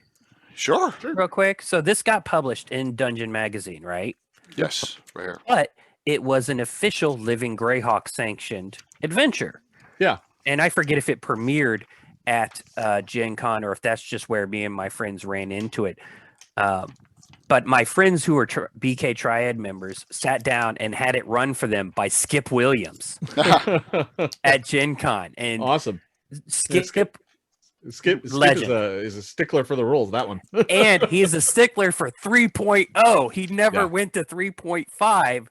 Sure. real quick? So this got published in Dungeon Magazine, right? Yes. Right here. But it was an official Living Greyhawk sanctioned adventure. Yeah. And I forget if it premiered at Gen Con or if that's just where me and my friends ran into it. But my friends who were BK Triad members sat down and had it run for them by Skip Williams at Gen Con. And Awesome. Skip Skip Legend. is a stickler for the rules. That one. and he's a stickler for 3.0. He never Yeah. went to 3.5.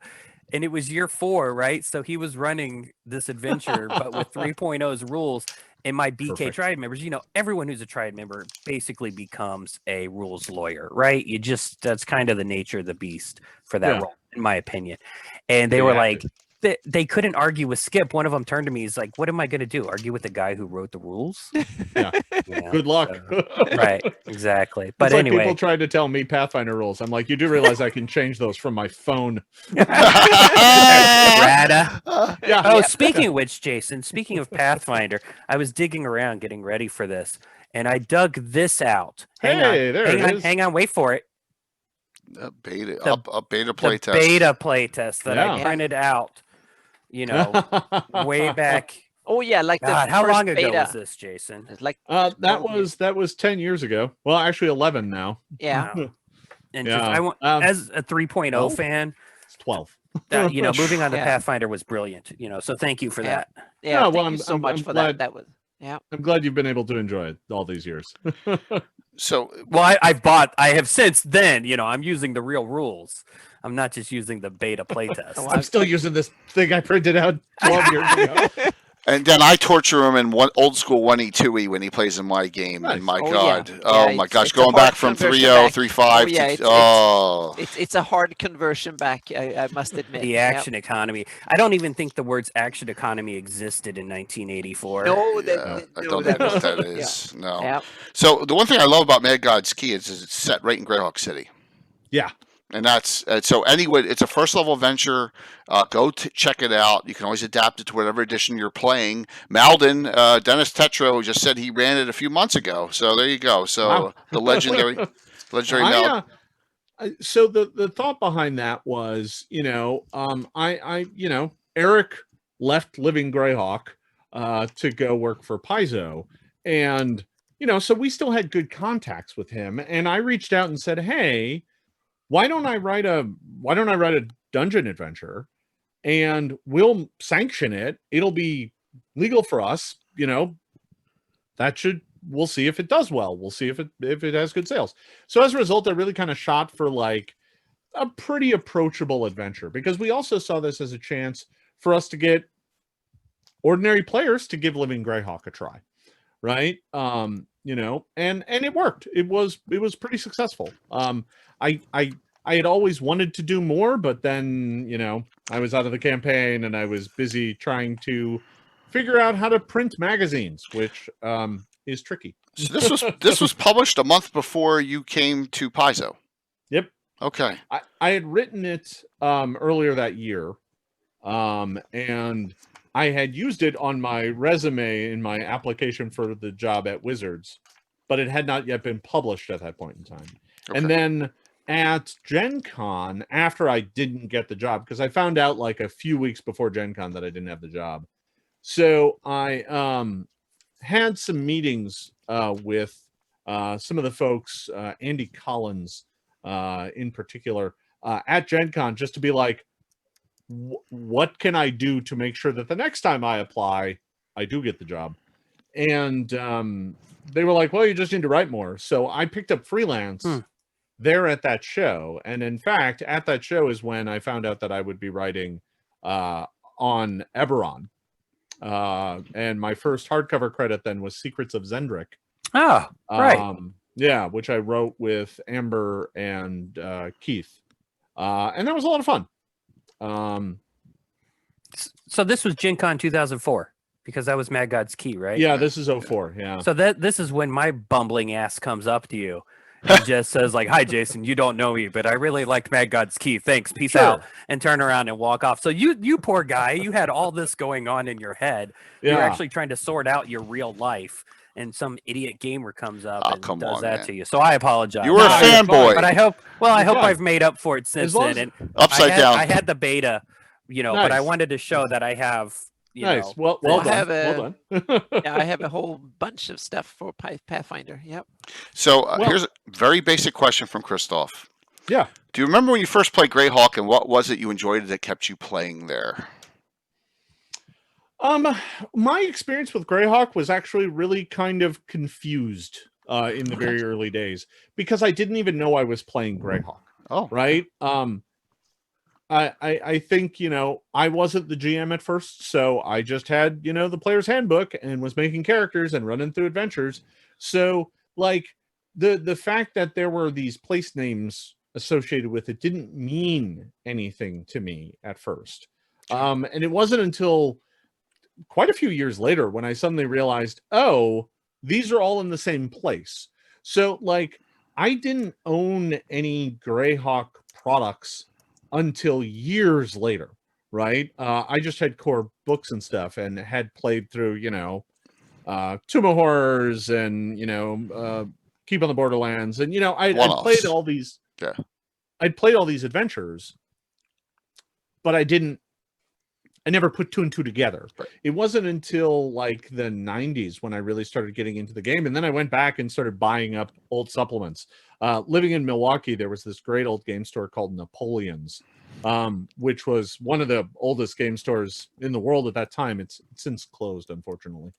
And it was year 4, right? So he was running this adventure, but with 3.0's rules. And my BK Perfect. Triad members, everyone who's a Triad member basically becomes a rules lawyer, right? That's kind of the nature of the beast for that Yeah. role, in my opinion. And they You were have like, to. they couldn't argue with Skip. One of them turned to me, he's like, what am I going to do? Argue with the guy who wrote the rules? Yeah. Yeah, Good luck. right, exactly. But It's like anyway. people tried to tell me Pathfinder rules. I'm like, you do realize I can change those from my phone. Rada. Yeah. Oh, speaking of which, Jason, speaking of Pathfinder, I was digging around getting ready for this, and I dug this out. Hang Hey, on, there hang it on, is. hang on, wait for it. A beta The playtest. beta playtest that I Yeah. printed out, way back. Oh yeah, like God, the how first long ago beta. was this, Jason? It's like that was 10 years ago. Well, actually 11 now. yeah. Wow. And Yeah. just, I want, as a 3.0 well, fan, It's 12. moving on to Yeah. Pathfinder was brilliant. So thank you for Yeah. that. Yeah, Yeah, thank well, you I'm- so I'm- much I'm for glad- that. That was I'm glad you've been able to enjoy it all these years. So Well, I have since then, I'm using the real rules. I'm not just using the beta playtest. Oh, I'm still using this thing I printed out 12 years ago. and then I torture him in one old school 1E2E when he plays in my game. Nice. And my Oh, God. yeah. Oh Yeah, my it's- gosh. it's a Going hard back from conversion 3.0, back. 3.5 Oh, yeah, to it's- it's a hard conversion back. I must admit. The Yep. action economy. I don't even think the words action economy existed in 1984. No, yeah, I no, don't that know what that yeah. is. No. Yeah. So the one thing I love about Mad God's Key is it's set right in Greyhawk City. Yeah. And that's so anyway, it's a first level adventure. Go check it out. You can always adapt it to whatever edition you're playing. Malden, Dennis Tetro just said he ran it a few months ago. So there you go. So Wow. the legendary Malden. So the thought behind that was, Eric left Living Greyhawk to go work for Paizo, and so we still had good contacts with him, and I reached out and said, hey, why don't I write a dungeon adventure, and we'll sanction it. It'll be legal for us. We'll see if it does well. We'll see if it has good sales. So as a result, I really kind of shot for like a pretty approachable adventure, because we also saw this as a chance for us to get ordinary players to give Living Greyhawk a try, right? And it worked. It was pretty successful. I had always wanted to do more, but then I was out of the campaign and I was busy trying to figure out how to print magazines, which is tricky. So this was published a month before you came to Paizo. Yep. Okay. I had written it earlier that year, and I had used it on my resume in my application for the job at Wizards, but it had not yet been published at that point in time. Okay. And then at Gen Con, after I didn't get the job, because I found out like a few weeks before Gen Con that I didn't have the job. So I had some meetings with some of the folks, Andy Collins in particular, at Gen Con, just to be like, what can I do to make sure that the next time I apply, I do get the job? And they were like, well, you just need to write more. So I picked up freelance there at that show. And in fact, at that show is when I found out that I would be writing on Eberron. And my first hardcover credit then was Secrets of Zendrick. Oh, right. Yeah, which I wrote with Amber and Keith. And that was a lot of fun. So this was Gen Con 2004, because that was Mad God's Key, right? Yeah, this is 04. Yeah. So this is when my bumbling ass comes up to you He just says like, "Hi, Jason. You don't know me, but I really liked Mad God's Key. Thanks. Peace out." And turn around and walk off. So you poor guy, you had all this going on in your head. You're actually trying to sort out your real life, and some idiot gamer comes up and does that to you. So I apologize. You were a fanboy, but I hope I've made up for it since then. And upside down. I had the beta, but I wanted to show that I have. Nice. Well done. Yeah, I have a whole bunch of stuff for Pathfinder. Yep. So here's a very basic question from Christoph. Yeah. Do you remember when you first played Greyhawk, and what was it you enjoyed that kept you playing there? My experience with Greyhawk was actually really kind of confused in the very early days because I didn't even know I was playing Greyhawk. Oh, right. I think, I wasn't the GM at first, so I just had, the player's handbook and was making characters and running through adventures. So like the fact that there were these place names associated with it didn't mean anything to me at first. And it wasn't until quite a few years later when I suddenly realized, oh, these are all in the same place. So like I didn't own any Greyhawk products until years later, right? I just had core books and stuff and had played through, Tomb of Horrors and, Keep on the Borderlands. And, I'd played all these, I'd played all these adventures, but I never put two and two together. Right. It wasn't until like the 90s when I really started getting into the game. And then I went back and started buying up old supplements. Living in Milwaukee, there was this great old game store called Napoleon's, which was one of the oldest game stores in the world at that time. It's since closed, unfortunately.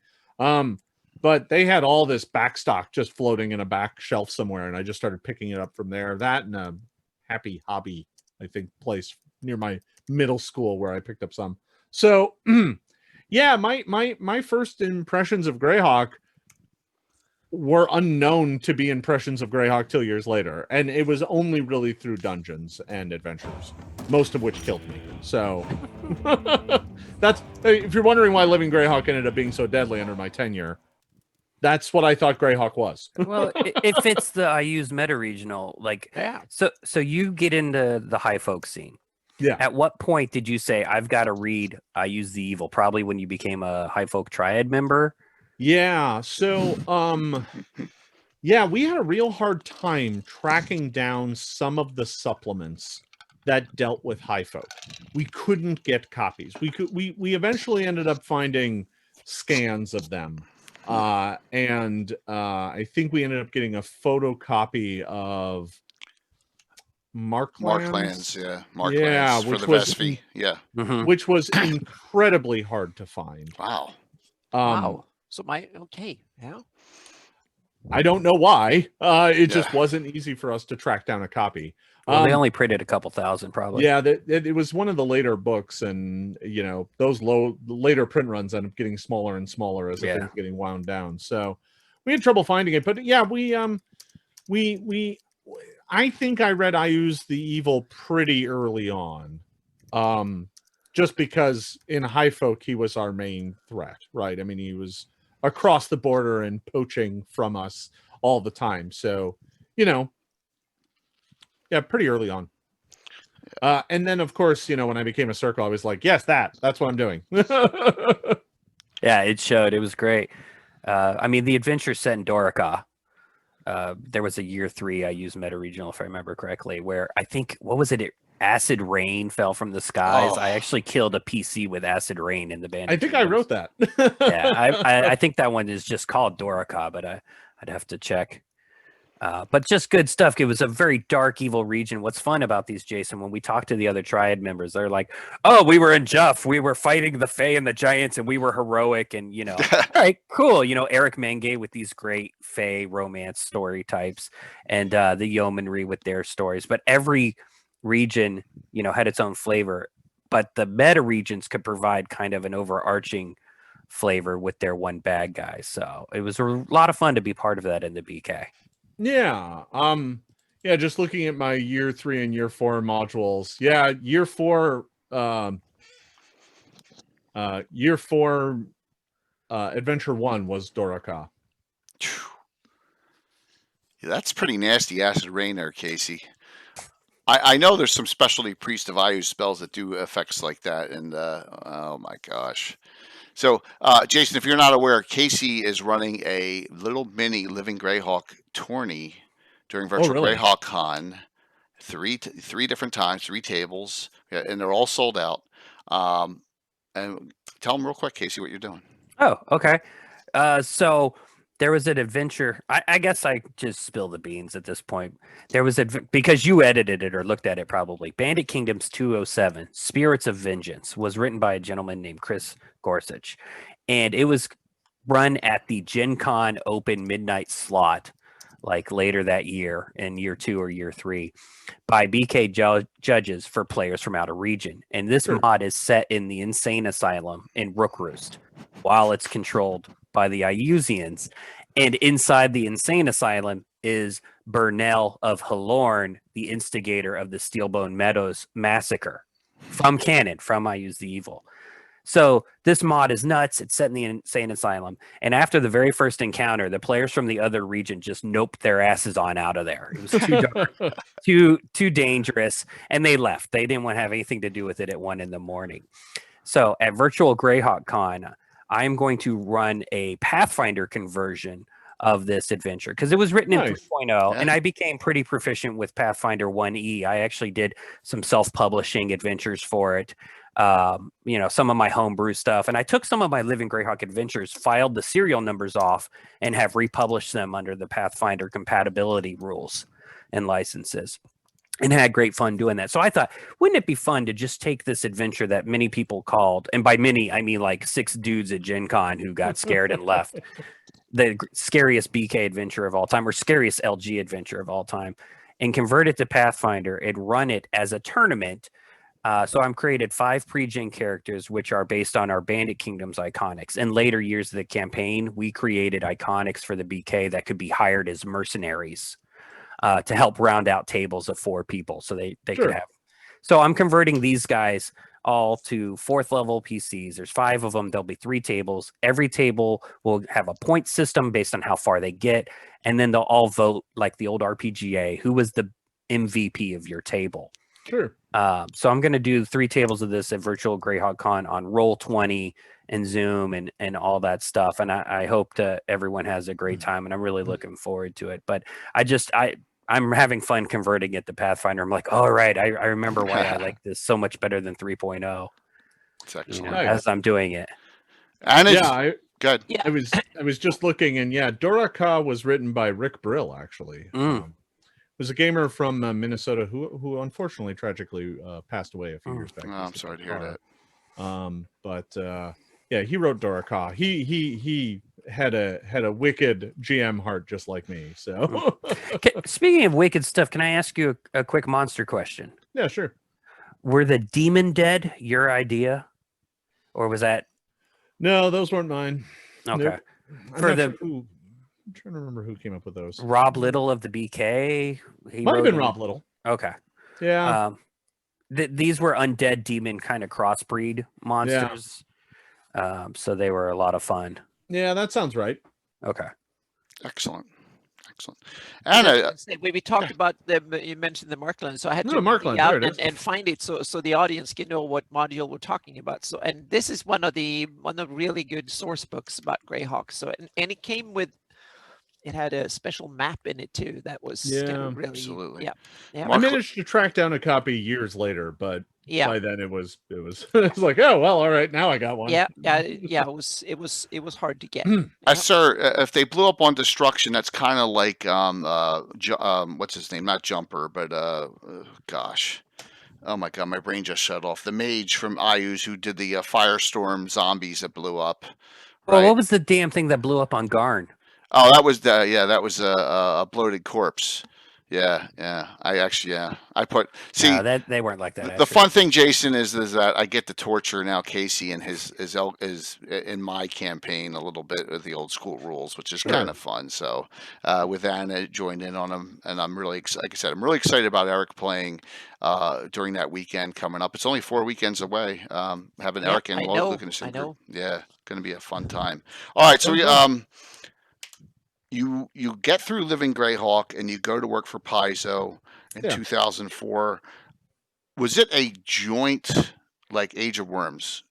But they had all this back stock just floating in a back shelf somewhere. And I just started picking it up from there. That and a Happy Hobby, I think, place near my middle school where I picked up some. So, yeah, my first impressions of Greyhawk were unknown to be impressions of Greyhawk till years later, and it was only really through dungeons and adventures, most of which killed me. So, that's if you're wondering why Living Greyhawk ended up being so deadly under my tenure. That's what I thought Greyhawk was. Well, it fits the I use meta regional So you get into the high folk scene. Yeah. At what point did you say, I've got to read I Use the Evil? Probably when you became a High Folk Triad member? Yeah. So, yeah, we had a real hard time tracking down some of the supplements that dealt with High Folk. We couldn't get copies. We eventually ended up finding scans of them. And I think we ended up getting a photocopy of Marklands, Marklands for the Vespi, which was incredibly hard to find. Wow. Wow. So I don't know why. It just wasn't easy for us to track down a copy. Well, they only printed a couple thousand, probably. Yeah, it was one of the later books, and those later print runs end up getting smaller and smaller as the thing's getting wound down. So we had trouble finding it, but yeah, we I think I read I Use the Evil pretty early on, just because in High Folk he was our main threat, right? I mean, he was across the border and poaching from us all the time. So, yeah, pretty early on. And then, of course, when I became a Circle, I was like, yes, that's what I'm doing. Yeah, it showed. It was great. I mean, the adventure set in Dorica. There was a year 3 I used meta regional, if I remember correctly, where I think, what was it? Acid rain fell from the skies. I actually killed a PC with acid rain in the band. I think I wrote that. Yeah, I think that one is just called Dorica, but I'd have to check. But just good stuff. It was a very dark, evil region. What's fun about these, Jason, when we talk to the other Triad members, they're like, oh, we were in Juff. We were fighting the Fae and the Giants, and we were heroic. And, all right, cool. Eric Menge with these great Fae romance story types, and the Yeomanry with their stories. But every region, had its own flavor. But the meta regions could provide kind of an overarching flavor with their one bad guy. So it was a lot of fun to be part of that in the BK. Yeah. Just looking at my year 3 and year 4 modules. Yeah, year 4 Adventure 1 was Dorica. Yeah, that's pretty nasty acid rain there, Casey. I know there's some specialty Priest of Ayu spells that do effects like that, and oh my gosh. So, Jason, if you're not aware, Casey is running a little mini Living Greyhawk tourney during Virtual really? Greyhawk Con. Three different times, 3 tables, and they're all sold out. And tell them real quick, Casey, what you're doing. Oh, okay. So there was an adventure. I guess I just spill the beans at this point. There was because you edited it or looked at it probably. Bandit Kingdoms 207, Spirits of Vengeance, was written by a gentleman named Chris Gorsuch, and it was run at the Gen Con Open Midnight slot, like later that year in year 2 or year 3, by BK judges for players from out of region. And this mod is set in the Insane Asylum in Rookroost, while it's controlled by the Iusians. And inside the Insane Asylum is Burnell of Halorn, the instigator of the Steelbone Meadows massacre from canon, from I Use the Evil. So this mod is nuts. It's set in the Insane Asylum. And after the very first encounter, the players from the other region just noped their asses on out of there. It was too dark, too dangerous. And they left. They didn't want to have anything to do with it at 1 a.m. So at Virtual Greyhawk Con, I'm going to run a Pathfinder conversion of this adventure because it was written in 3.0 and I became pretty proficient with Pathfinder 1E. I actually did some self-publishing adventures for it. Some of my homebrew stuff, and I took some of my Living Greyhawk adventures, filed the serial numbers off, and have republished them under the Pathfinder compatibility rules and licenses, and had great fun doing that. So I thought, wouldn't it be fun to just take this adventure that many people called, and by many I mean like 6 dudes at Gen Con who got scared and left, the scariest BK adventure of all time, or scariest LG adventure of all time, and convert it to Pathfinder and run it as a tournament. So I'm created 5 pre-gen characters, which are based on our Bandit Kingdoms iconics. In later years of the campaign, we created iconics for the BK that could be hired as mercenaries to help round out tables of 4 people. So they could have. So I'm converting these guys all to 4th level PCs. There's 5 of them. There'll be 3 tables. Every table will have a point system based on how far they get. And then they'll all vote like the old RPGA, who was the MVP of your table. Sure. So I'm going to do 3 tables of this at Virtual Greyhawk Con on Roll20 and Zoom and all that stuff. And I hope everyone has a great time, and I'm really looking forward to it. But I'm having fun converting it to Pathfinder. I'm like, all right, I remember why I like this so much better than 3.0. It's excellent. As I'm doing it. And good. Yeah. I was just looking, and Dora Ka was written by Rick Brill, actually. Was a gamer from Minnesota who unfortunately tragically passed away a few years back. Oh, I'm sorry to hear that. He wrote Dora Ka. He had a wicked GM heart just like me. So speaking of wicked stuff, can I ask you a quick monster question? Yeah, sure. Were the demon dead your idea, or was that? No, those weren't mine. Okay. I'm trying to remember who came up with those. Rob Little of the BK. Might have been Rob Little. Okay. Yeah. These were undead demon kind of crossbreed monsters. Yeah. So they were a lot of fun. Yeah, that sounds right. Okay. Excellent. And we talked about them. You mentioned the Markland, so I had to Markland, out and find it so the audience can know what module we're talking about. So, and this is one of the really good source books about Greyhawk. So, and it came with. It had a special map in it too. That was really absolutely. Yeah. I managed to track down a copy years later, but by then it was it's like, oh well, all right, now I got one. Yeah. It was hard to get. Sir, if they blew up on Destruction, that's kind of like what's his name? Not Jumper, but gosh. Oh my god, my brain just shut off. The mage from Ayus who did the Firestorm zombies that blew up. Right? Well, what was the damn thing that blew up on Garn? Oh, that was a bloated corpse. Yeah. I put they weren't like that. The fun thing, Jason, is that I get to torture now Casey and his in my campaign a little bit with the old school rules, which is kind of fun. So with Anna joined in on them, and I'm really like I said, I'm really excited about Eric playing during that weekend coming up. It's only 4 weekends away. Having Eric and looking to see, yeah, going to be a fun time. All right, so we you get through Living Greyhawk and you go to work for Paizo in Yeah. 2004. Was it a joint like Age of Worms?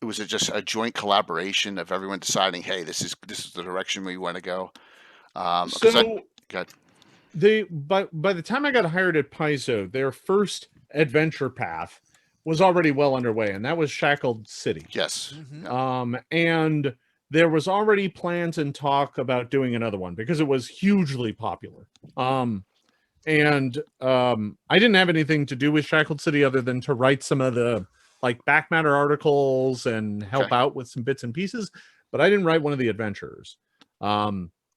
Was it just a joint collaboration of everyone deciding, hey, this is the direction we want to go? So Good. by the time I got hired at Paizo, their first adventure path was already well underway, and that was Shackled City. Yes. Mhm. And there was already plans and talk about doing another one because it was hugely popular. I didn't have anything to do with Shackled City other than to write some of the like back matter articles and help out with some bits and pieces, but I didn't write one of the adventures.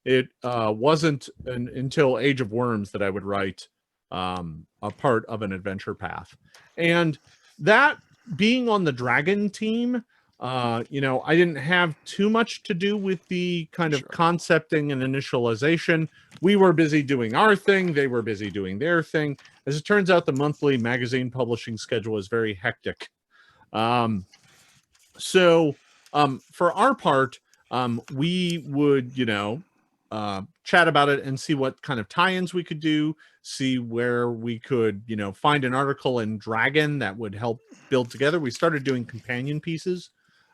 It wasn't until Age of Worms that I would write a part of an adventure path. And that being on the Dragon team, I didn't have too much to do with the kind of concepting and initialization. We were busy doing our thing. They were busy doing their thing. As it turns out, the monthly magazine publishing schedule is very hectic. So for our part, we would, chat about it and see what kind of tie-ins we could do, see where we could, find an article in Dragon that would help build together. We started doing companion pieces.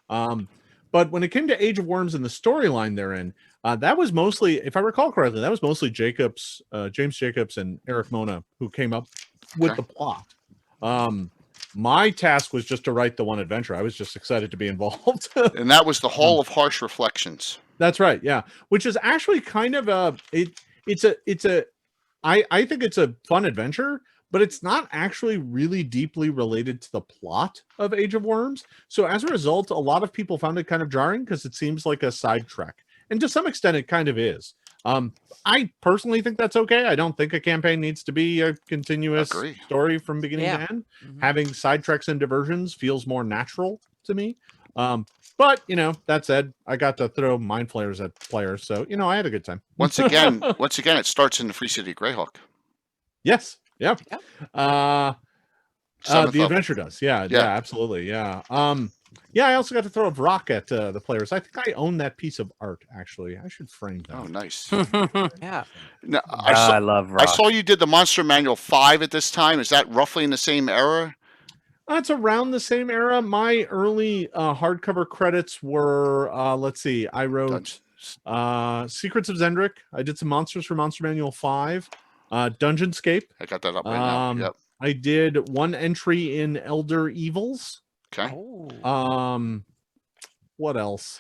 But when it came to Age of Worms and the storyline therein, that was mostly, if I recall correctly, that was mostly James Jacobs and Eric Mona who came up with the plot. My task was just to write the one adventure. I was just excited to be involved. And that was the Hall of Harsh Reflections. That's right. Yeah. Which is actually kind of I think it's a fun adventure, but it's not actually really deeply related to the plot of Age of Worms. So as a result, a lot of people found it kind of jarring because it seems like a side trek. And to some extent, it kind of is. I personally think that's okay. I don't think a campaign needs to be a continuous story from beginning to end. Mhm. Having side treks and diversions feels more natural to me. But that said, I got to throw mind flayers at players, so I had a good time. Once again, it starts in the Free City Greyhawk. Yes. Yeah. The level. adventure does. Yeah. Absolutely. Yeah. I also got to throw a rock at the players. I think I own that piece of art. Actually, I should frame that. Oh, nice. Yeah. Now, I love rock. I saw you did the Monster Manual 5 at this time. Is that roughly in the same era? It's around the same era. My early hardcover credits were, let's see, I wrote Secrets of Zendrick. I did some monsters for Monster Manual 5. Dungeonscape. I got that up right now. Yep. I did one entry in Elder Evils. Okay. What else?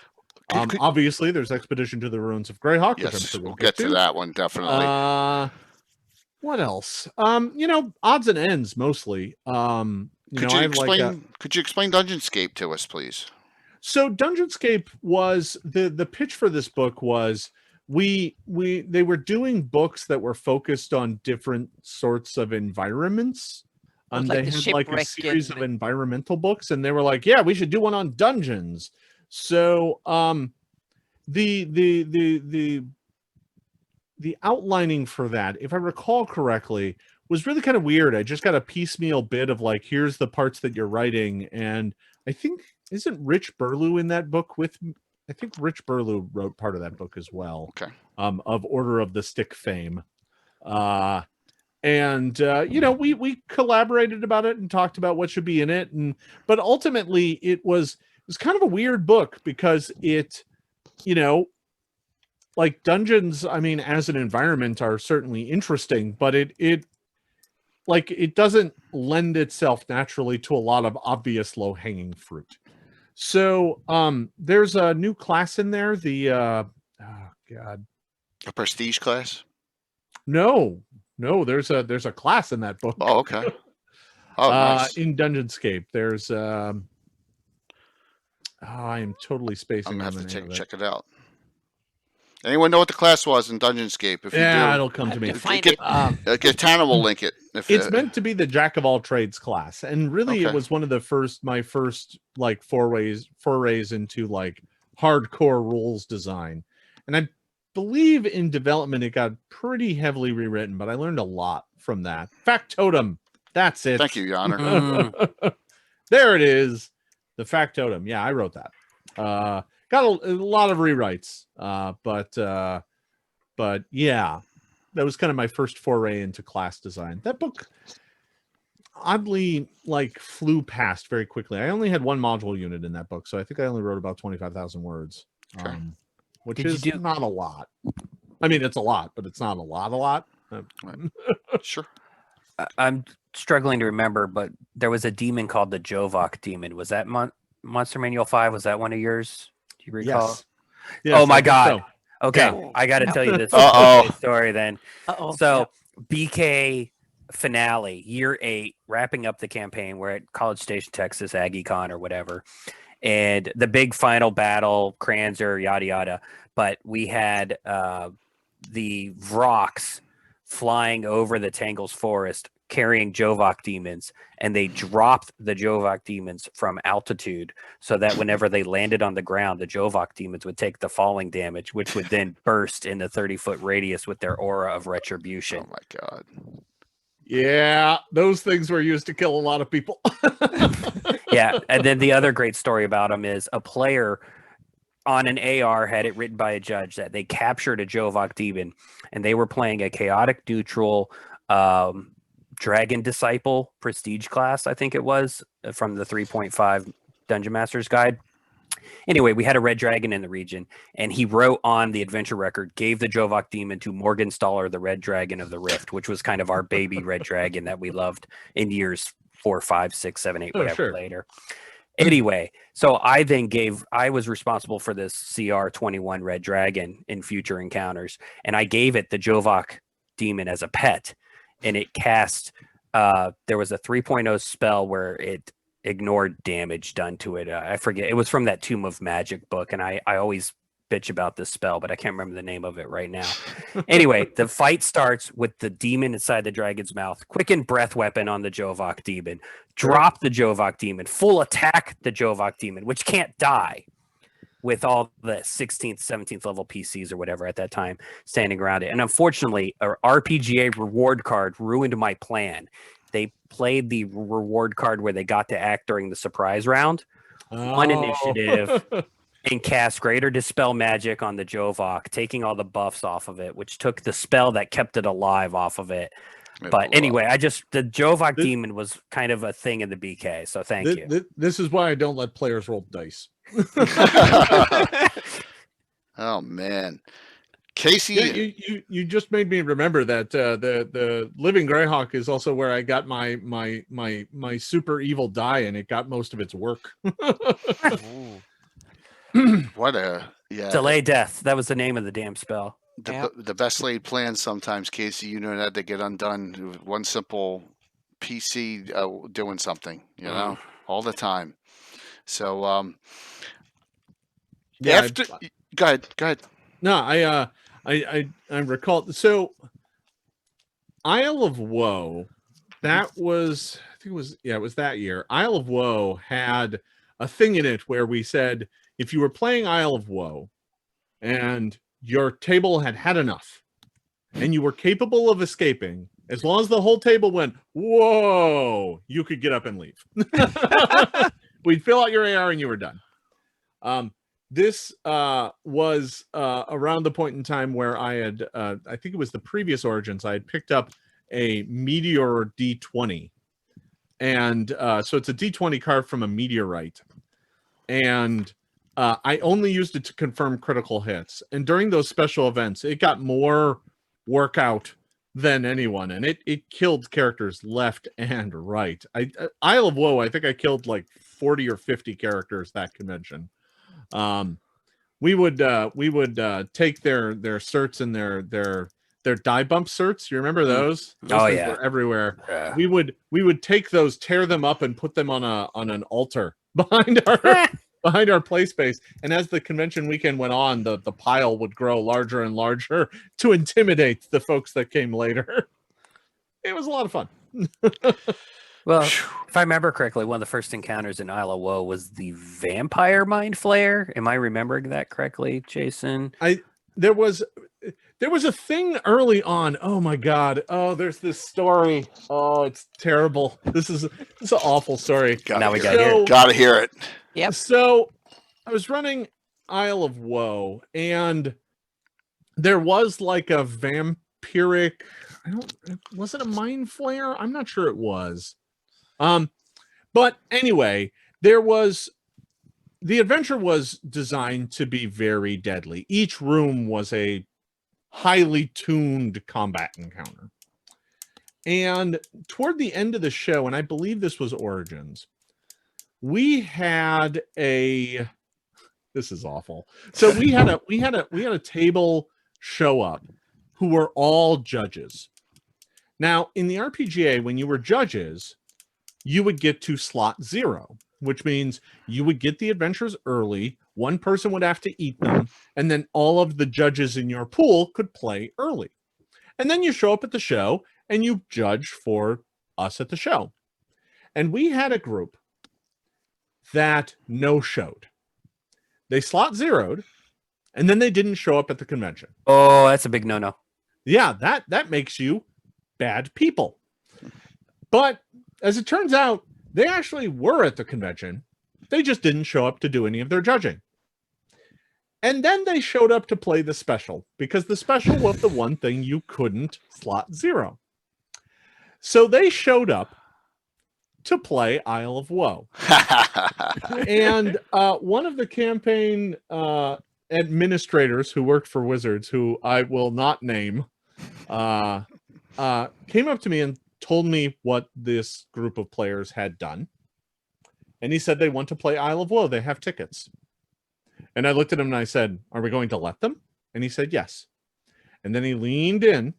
Obviously, there's Expedition to the Ruins of Greyhawk. Yes, which I'm sure we'll get to that one, definitely. What else? Odds and ends mostly. Could you explain Dungeonscape to us, please? So Dungeonscape was the pitch for this book was they were doing books that were focused on different sorts of environments. And they had like a series of environmental books, and they were like, yeah, we should do one on dungeons. So the outlining for that, if I recall correctly, was really kind of weird. I just got a piecemeal bit of like, here's the parts that you're writing. And I think, isn't Rich Burlew in that book with me? I think Rich Burlew wrote part of that book as well. Okay. Of Order of the Stick fame. We collaborated about it and talked about what should be in it. But ultimately it was kind of a weird book because it, like dungeons, I mean, as an environment are certainly interesting, but it doesn't lend itself naturally to a lot of obvious low-hanging fruit. So there's a new class in there, a prestige class? No, there's a class in that book. Oh, okay. Oh, nice. In Dungeonscape, there's I am totally spacing. I'm gonna have to check it out. Anyone know what the class was in Dungeonscape? If you do, it'll come to me. Tana will link it. It's meant to be the Jack of all trades class, and really, it was one of my first like forays into like hardcore rules design. And I believe in development, it got pretty heavily rewritten, but I learned a lot from that. Factotum, that's it. Thank you, Your Honor. There it is, the Factotum. Yeah, I wrote that. Got a lot of rewrites, but but yeah, that was kind of my first foray into class design. That book oddly like flew past very quickly. I only had one module unit in that book, so I think I only wrote about 25,000 words, Okay. which Did you is do- not a lot. I mean, it's a lot, but it's not a lot. Sure. I'm struggling to remember, but there was a demon called the Jovok demon. Was that Monster Manual 5? Was that one of yours? Do you recall? Yes. Yes, Oh my I think God. so. Okay, Yeah. I got to tell you this Uh-oh. story then. Uh-oh. So BK finale, year 8, wrapping up the campaign. We're at College Station, Texas, AggieCon or whatever. And the big final battle, Kranzer, yada, yada. But we had the Vrox flying over the Tangles Forest carrying Jovok demons, and they dropped the Jovok demons from altitude so that whenever they landed on the ground, the Jovok demons would take the falling damage, which would then burst in the 30-foot radius with their aura of retribution. Oh my God. Yeah, those things were used to kill a lot of people. Yeah, and then the other great story about them is a player on an AR had it written by a judge that they captured a Jovok demon, and they were playing a chaotic neutral Dragon Disciple prestige class, I think it was, from the 3.5 Dungeon Master's Guide. Anyway, we had a red dragon in the region, and he wrote on the adventure record, gave the Jovok demon to Morgan Staller, the Red Dragon of the Rift, which was kind of our baby red dragon that we loved in years 4, 5, 6, 7, 8, whatever sure. later. Anyway, so I was responsible for this CR21 Red Dragon in future encounters, and I gave it the Jovok demon as a pet, and it cast, there was a 3.0 spell where it ignored damage done to it. I forget. It was from that Tomb of Magic book, and I always bitch about this spell, but I can't remember the name of it right now. Anyway, the fight starts with the demon inside the dragon's mouth. Quicken breath weapon on the Jovok demon. Drop the Jovok demon. Full attack the Jovok demon, which can't die, with all the 16th, 17th level PCs or whatever at that time standing around it. And unfortunately, our RPGA reward card ruined my plan. They played the reward card where they got to act during the surprise round. One initiative and cast Greater Dispel Magic on the Jovok, taking all the buffs off of it, which took the spell that kept it alive off of it. But anyway, the Jovok demon was kind of a thing in the BK, so thank you. This is why I don't let players roll dice. Oh man, Casey, yeah, you just made me remember that the Living Greyhawk is also where I got my super evil die, and it got most of its work. what a Delay death. That was the name of the damn spell. The best laid plans sometimes, Casey. You know that they get undone with one simple PC doing something. You know, all the time. So yeah. Go ahead. No, I recall. So Isle of Woe, that was, I think it was that year. Isle of Woe had a thing in it where we said, if you were playing Isle of Woe and your table had had enough and you were capable of escaping, as long as the whole table went, whoa, you could get up and leave. We'd fill out your AR and you were done. This was around the point in time where I had, I think it was the previous Origins, I had picked up a Meteor D20. And so it's a D20 card from a meteorite. And I only used it to confirm critical hits. And during those special events, it got more workout than anyone. And it killed characters left and right. Isle of Woe, I think I killed like 40 or 50 characters that convention. We would take their certs and their die bump certs. You remember those? Those things were everywhere. Yeah. We would take those, tear them up, and put them on an altar behind our play space. And as the convention weekend went on, the pile would grow larger and larger to intimidate the folks that came later. It was a lot of fun. Well, if I remember correctly, one of the first encounters in Isle of Woe was the vampire mind flare. Am I remembering that correctly, Jason? There was a thing early on. Oh my God. Oh, there's this story. Oh, it's terrible. This is an awful story. Gotta hear it. Yep. So I was running Isle of Woe, and there was like a vampiric. Was it a mind flare? I'm not sure it was. But anyway, the adventure was designed to be very deadly. Each room was a highly tuned combat encounter. And toward the end of the show, and I believe this was Origins, we had this is awful. So we had a table show up who were all judges. Now, in the RPGA, when you were judges, you would get to slot 0, which means you would get the adventures early. One person would have to eat them, and then all of the judges in your pool could play early. And then you show up at the show and you judge for us at the show. And we had a group that no-showed. They slot 0'd, and then they didn't show up at the convention. Oh, that's a big no-no. Yeah, that makes you bad people. But as it turns out, they actually were at the convention. They just didn't show up to do any of their judging. And then they showed up to play the special, because the special was the one thing you couldn't slot 0. So they showed up to play Isle of Woe. And one of the campaign administrators who worked for Wizards, who I will not name, came up to me and told me what this group of players had done. And he said they want to play Isle of Woe. They have tickets. And I looked at him and I said, are we going to let them? And he said, yes. And then he leaned in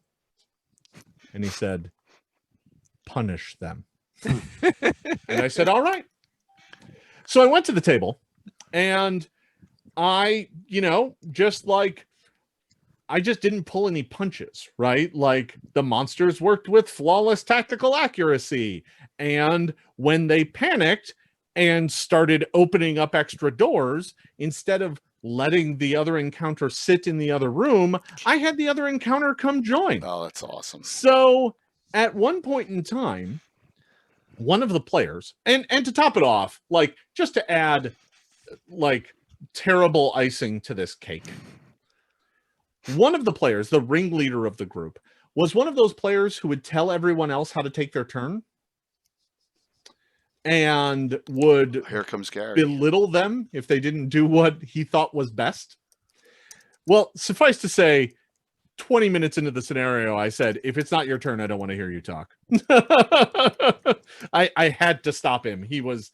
and he said, punish them. And I said, all right. So I went to the table and I just didn't pull any punches, right? Like the monsters worked with flawless tactical accuracy. And when they panicked and started opening up extra doors, instead of letting the other encounter sit in the other room, I had the other encounter come join. Oh, that's awesome. So at one point in time, one of the players, and to top it off, like just to add like terrible icing to this cake, one of the players, the ringleader of the group, was one of those players who would tell everyone else how to take their turn and would Here comes Gary. belittle them if they didn't do what he thought was best. Well, suffice to say, 20 minutes into the scenario, I said, if it's not your turn, I don't want to hear you talk. I had to stop him. He was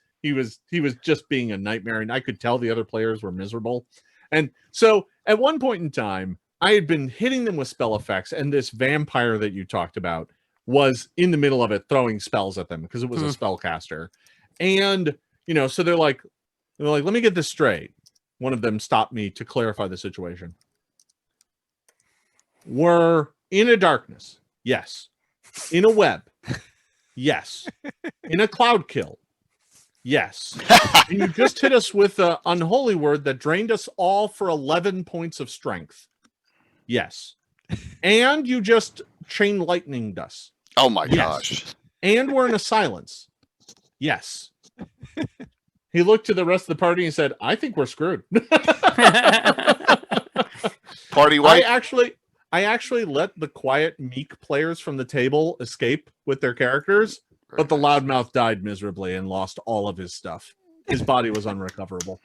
just being a nightmare, and I could tell the other players were miserable. And so at one point in time, I had been hitting them with spell effects, and this vampire that you talked about was in the middle of it throwing spells at them because it was a spellcaster. And, so they're like, let me get this straight. One of them stopped me to clarify the situation. We're in a darkness. Yes. In a web. Yes. In a cloud kill. Yes. And you just hit us with an unholy word that drained us all for 11 points of strength. Yes. And you just chain lightninged us. Oh my Yes. gosh. And we're in a silence. Yes. He looked to the rest of the party and said, I think we're screwed. Party white. I actually let the quiet, meek players from the table escape with their characters, but the loudmouth died miserably and lost all of his stuff. His body was unrecoverable.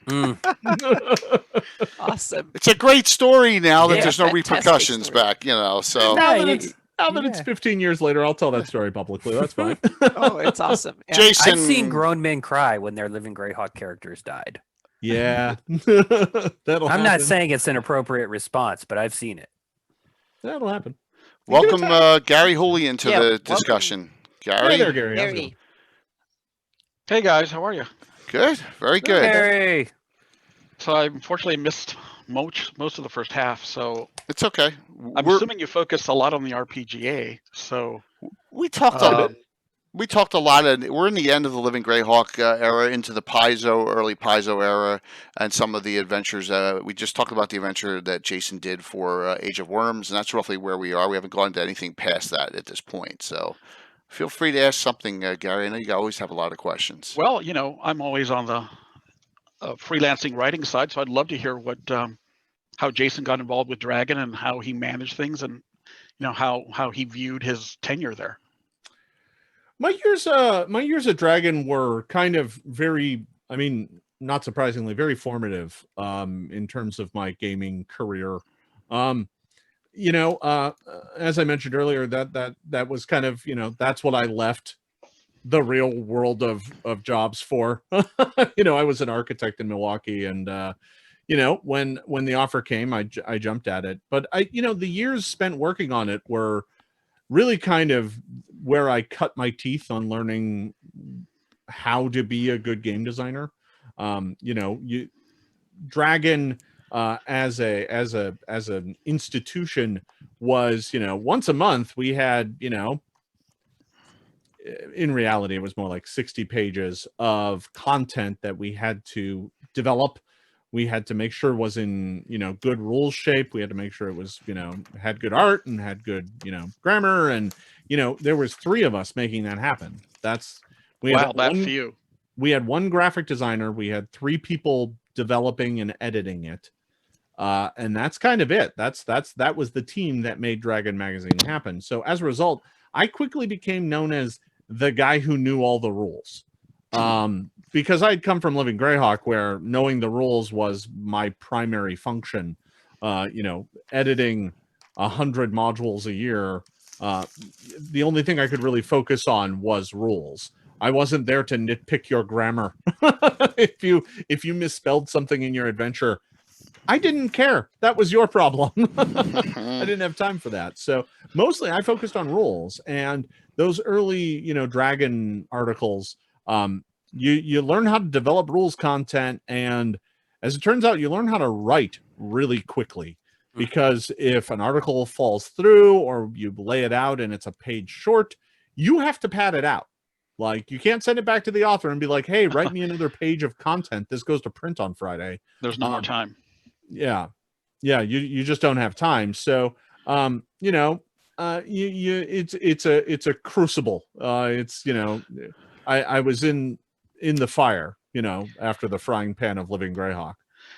Awesome. It's a great story now that Yeah, there's no fantastic repercussions story. back, so. Now that it's 15 years later, I'll tell that story publicly. That's fine. Oh, it's awesome. Yeah. Jason. I've seen grown men cry when their Living Greyhawk characters died. Yeah. That'll I'm not happen. saying it's an appropriate response, but I've seen it. That'll happen. Welcome, Gary Hooley, into Yeah, the welcome. discussion. Hey Gary? there, Gary. How's it going? Gary, Hey guys, how are you? Good. Very good. Hey, So I unfortunately missed most of the first half, so It's okay. I'm assuming you focused a lot on the RPGA. So We talked a lot. We're in the end of the Living Greyhawk era, into the early Paizo era, and some of the adventures. We just talked about the adventure that Jason did for Age of Worms, and that's roughly where we are. We haven't gone to anything past that at this point. So feel free to ask something, Gary. I know you always have a lot of questions. well, I'm always on the freelancing writing side, so I'd love to hear what how Jason got involved with Dragon and how he managed things, and how he viewed his tenure there. My years at Dragon were kind of very, I mean, not surprisingly, very formative in terms of my gaming career. As I mentioned earlier, that was kind of, that's what I left the real world of jobs for. I was an architect in Milwaukee, and when the offer came, I jumped at it. But the years spent working on it were really kind of where I cut my teeth on learning how to be a good game designer. Dragon as an institution was, once a month we had, in reality it was more like 60 pages of content that we had to develop. We had to make sure it was in, good rules shape. We had to make sure it was, had good art and had good, grammar. And, there was 3 of us making that happen. That's few. We had 1 graphic designer. We had 3 people developing and editing it. And that's kind of it. That was the team that made Dragon Magazine happen. So as a result, I quickly became known as the guy who knew all the rules. Because I'd come from Living Greyhawk, where knowing the rules was my primary function. Editing 100 modules a year, the only thing I could really focus on was rules. I wasn't there to nitpick your grammar. If you misspelled something in your adventure, I didn't care. That was your problem. I didn't have time for that. So mostly I focused on rules, and those early, Dragon articles, you learn how to develop rules content, and as it turns out, you learn how to write really quickly, because if an article falls through or you lay it out and it's a page short, you have to pad it out. Like, you can't send it back to the author and be like, hey, write me another page of content. This goes to print on Friday. There's no more time. Yeah. You just don't have time. So, it's a crucible. I was in the fire, after the frying pan of Living Greyhawk.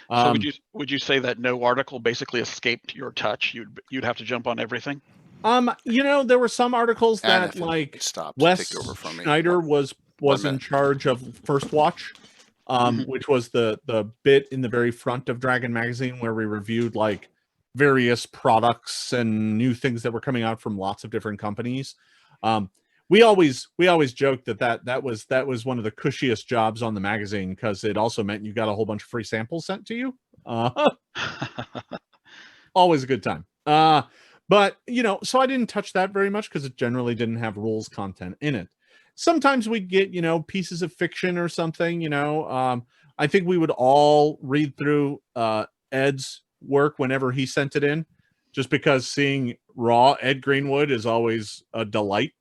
So would you say that no article basically escaped your touch? You'd have to jump on everything? There were some articles that, like, Wes Schneider was in charge of First Watch, which was the bit in the very front of Dragon Magazine where we reviewed, like, various products and new things that were coming out from lots of different companies. We always joked that was one of the cushiest jobs on the magazine, because it also meant you got a whole bunch of free samples sent to you. Always a good time. But, so I didn't touch that very much because it generally didn't have rules content in it. Sometimes we'd get, pieces of fiction or something, I think we would all read through Ed's work whenever he sent it in, just because seeing raw Ed Greenwood is always a delight.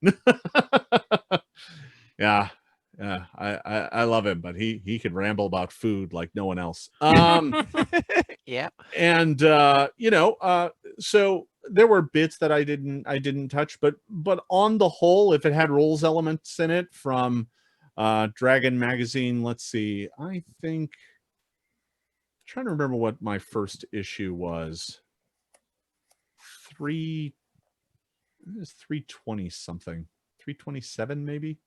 Yeah. I love him, but he could ramble about food like no one else. Yeah. And so there were bits that I didn't touch, but on the whole, if it had rules elements in it from Dragon Magazine, let's see, I think, I'm trying to remember what my first issue was. 320 something, 327 maybe.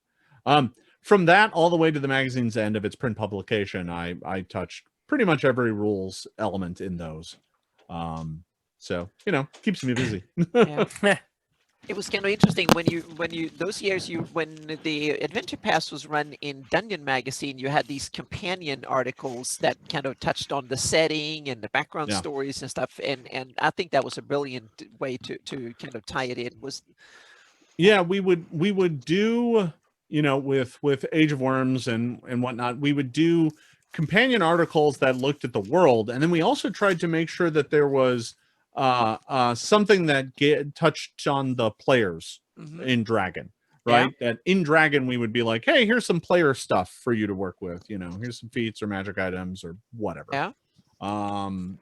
From that all the way to the magazine's end of its print publication, I touched pretty much every rules element in those. So, keeps me busy. Yeah. It was kind of interesting when you those years when the Adventure Pass was run in Dungeon Magazine, you had these companion articles that kind of touched on the setting and the background stories and stuff, and I think that was a brilliant way to kind of tie it in. We would do, with Age of Worms and whatnot, we would do companion articles that looked at the world, and then we also tried to make sure that there was something that touched on the players in Dragon, right? That in Dragon we would be like, hey, here's some player stuff for you to work with, here's some feats or magic items or whatever. And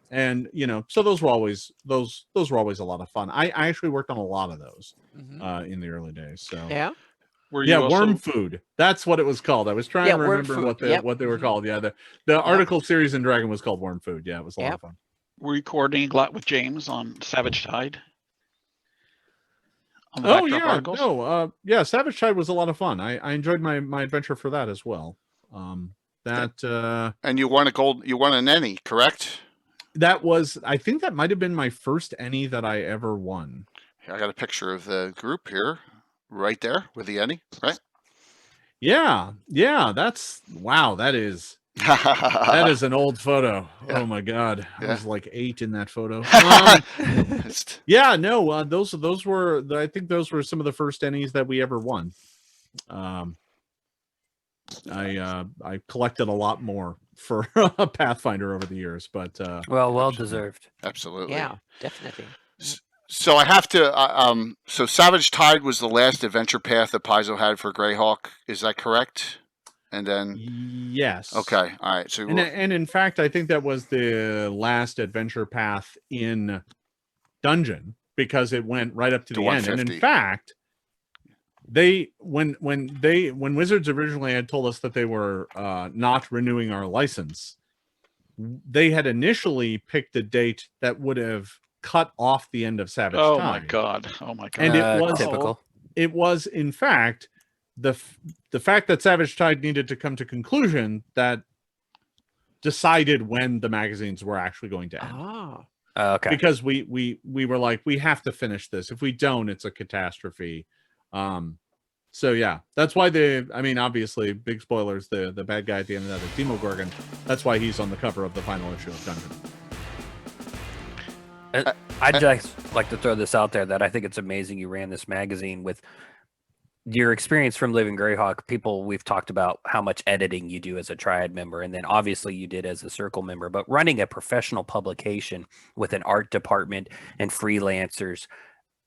so those were always a lot of fun. I actually worked on a lot of those in the early days. So Worm Food, that's what it was called. I was trying to remember what they were called. The article series in Dragon was called Worm Food. It was a lot of fun. were you coordinating a lot with James on Savage Tide? On the Oh backdrop yeah, articles? no, yeah, Savage Tide was a lot of fun. I enjoyed my adventure for that as well. That And you won a gold. You won an Ennie, correct? that was, I think that might have been my first Ennie that I ever won. I got a picture of the group here, right there with the Ennie, right? Yeah, that's wow. That is an old photo. Yeah. Oh my god, I Yeah. was like 8 in that photo. It's- Yeah, no, those were I think those were some of the first Ennies that we ever won. I collected a lot more for Pathfinder over the years, but Well deserved. Absolutely. Yeah, definitely. So I have to. So Savage Tide was the last adventure path that Paizo had for Greyhawk. Is that correct? And then yes. okay, all right. So And in fact, I think that was the last adventure path in Dungeon because it went right up to To the end. And 150. in fact, when Wizards originally had told us that they were not renewing our license, they had initially picked a date that would have cut off the end of Savage Oh Tide. my god! Oh my god! And it was typical. It was in fact the fact that Savage Tide needed to come to conclusion that decided when the magazines were actually going to end. Ah, Okay. Because we were like, we have to finish this. If we don't, it's a catastrophe. So yeah, that's why obviously, big spoilers, the bad guy at the end of that is Demogorgon. That's why he's on the cover of the final issue of Dungeon. I'd just like to throw this out there that I think it's amazing you ran this magazine with your experience from Living Greyhawk. People, we've talked about how much editing you do as a Triad member, and then obviously you did as a Circle member, but running a professional publication with an art department and freelancers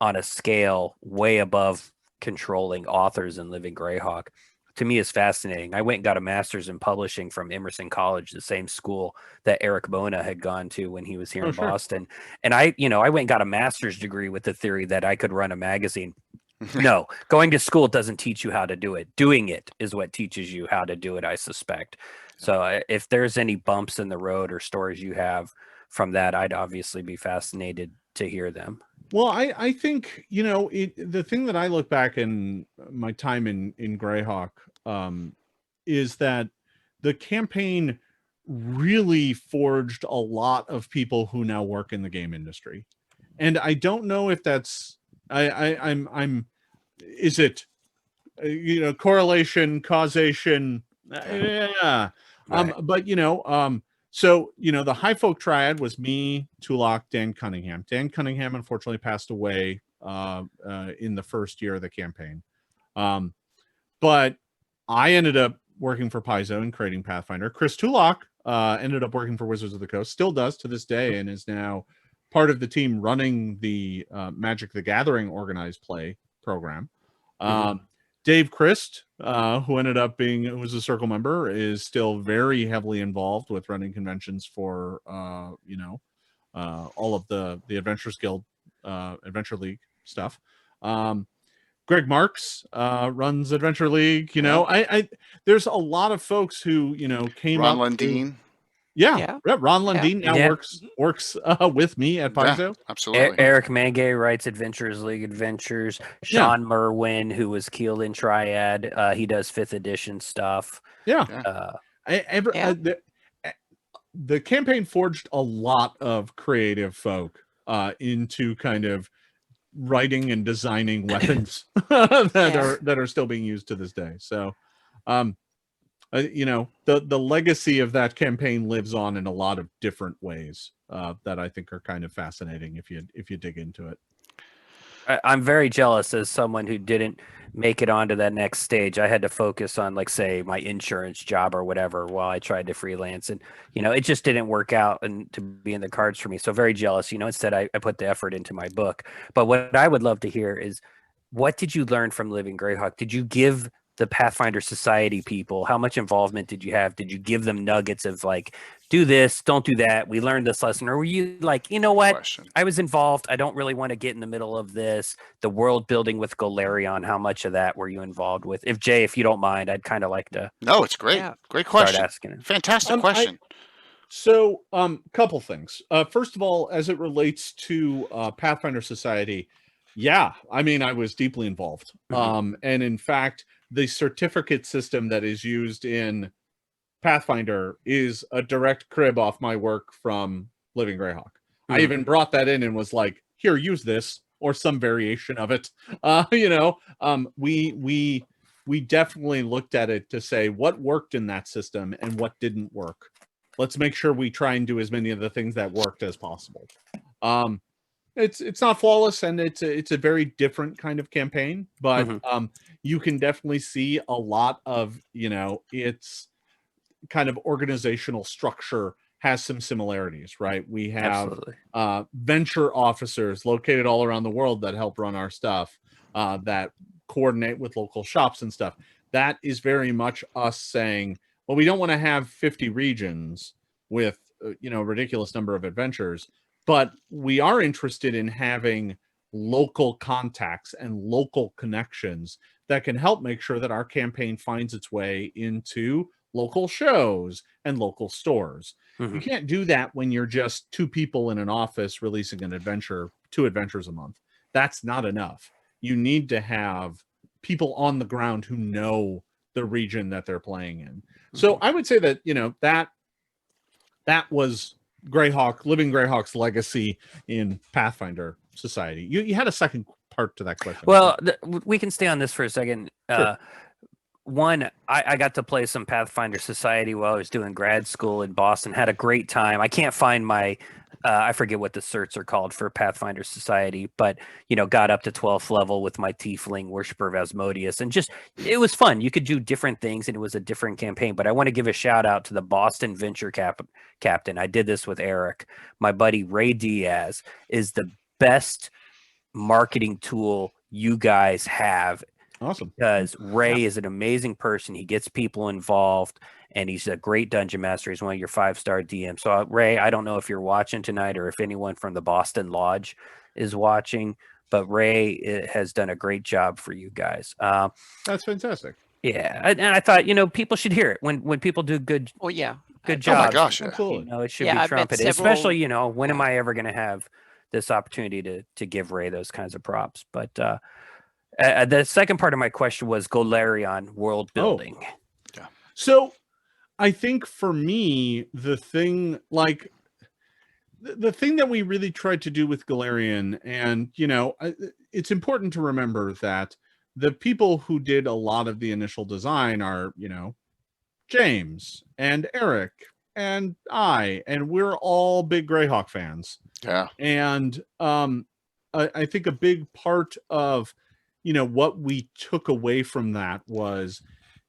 on a scale way above controlling authors in Living Greyhawk, to me is fascinating. I went and got a master's in publishing from Emerson College, the same school that Eric Bona had gone to when he was here in sure. Boston. And I went and got a master's degree with the theory that I could run a magazine. No, going to school doesn't teach you how to do it. Doing it is what teaches you how to do it, I suspect. So if there's any bumps in the road or stories you have from that, I'd obviously be fascinated to hear them. Well, I think, the thing that I look back in my time in Greyhawk is that the campaign really forged a lot of people who now work in the game industry. And I don't know if that's, is it, correlation, causation? Yeah. Right. But, so, the High Folk Triad was me, Tulak, Dan Cunningham. Dan Cunningham unfortunately passed away in the first year of the campaign. But I ended up working for Paizo and creating Pathfinder. Chris Tulak ended up working for Wizards of the Coast, still does to this day, and is now part of the team running the Magic the Gathering organized play program. Dave Christ, who ended up who was a Circle member, is still very heavily involved with running conventions for, all of the Adventurers Guild, Adventure League stuff. Greg Marks runs Adventure League. I there's a lot of folks who came Ron up. Lundeen. Yeah. Ron Lundeen now Yeah. works with me at Paizo. Absolutely. Eric Mangay writes Adventurers League Adventures. Sean Merwin, who was keeled in Triad, he does 5th edition stuff. Yeah. The campaign forged a lot of creative folk into kind of writing and designing weapons that are still being used to this day. So, the legacy of that campaign lives on in a lot of different ways that I think are kind of fascinating if you dig into it. I'm very jealous as someone who didn't make it onto that next stage. I had to focus on, like, say, my insurance job or whatever while I tried to freelance, and it just didn't work out and to be in the cards for me. So very jealous. Instead I put the effort into my book. But what I would love to hear is, what did you learn from Living Greyhawk? Did you give the Pathfinder Society people, how much involvement did you have? Did you give them nuggets of, like, do this, don't do that, we learned this lesson? Or were you like, you know what, Question. I was involved, I don't really want to get in the middle of this, the world building with Golarion, how much of that were you involved with? If you don't mind, I'd kind of like to No, it's great. Yeah. Great start question. asking it. Fantastic question. So, couple things. First of all, as it relates to Pathfinder Society, yeah, I mean, I was deeply involved. And in fact, the certificate system that is used in Pathfinder is a direct crib off my work from Living Greyhawk. I even brought that in and was like, here, use this or some variation of it. We definitely looked at it to say what worked in that system and what didn't work. Let's make sure we try and do as many of the things that worked as possible. It's not flawless, and it's a very different kind of campaign, but you can definitely see a lot of, its kind of organizational structure has some similarities, right? We have venture officers located all around the world that help run our stuff, that coordinate with local shops and stuff. That is very much us saying, well, we don't want to have 50 regions with a ridiculous number of adventures, but we are interested in having local contacts and local connections that can help make sure that our campaign finds its way into local shows and local stores. You can't do that when you're just two people in an office releasing an adventure, 2 adventures a month. That's not enough. You need to have people on the ground who know the region that they're playing in. So I would say that, that was Living Greyhawk's legacy in Pathfinder Society. You had a second part to that question. Well, we can stay on this for a second. Sure. One, I got to play some Pathfinder Society while I was doing grad school in Boston. Had a great time. I can't find my, I forget what the certs are called for Pathfinder Society, but, got up to 12th level with my Tiefling Worshipper of Asmodeus. And it was fun. You could do different things, and it was a different campaign. But I want to give a shout out to the Boston Venture Captain. I did this with Eric. My buddy Ray Diaz is the best marketing tool you guys have. Awesome. Because Ray is an amazing person. He gets people involved, and he's a great dungeon master. He's one of your 5-star DMs. So, Ray, I don't know if you're watching tonight or if anyone from the Boston Lodge is watching, but Ray has done a great job for you guys. That's fantastic. Yeah, and I thought, people should hear it when people do good. Oh yeah, good job. Oh my gosh, yeah. Absolutely. It should Yeah, be I've met trumpeted. several- Especially, when am I ever going to have this opportunity to give Ray those kinds of props? But the second part of my question was Golarion world building. So I think for me, the thing that we really tried to do with Golarion, and, it's important to remember that the people who did a lot of the initial design are, James and Eric and and we're all big Greyhawk fans. Yeah. And I think a big part of, what we took away from that was,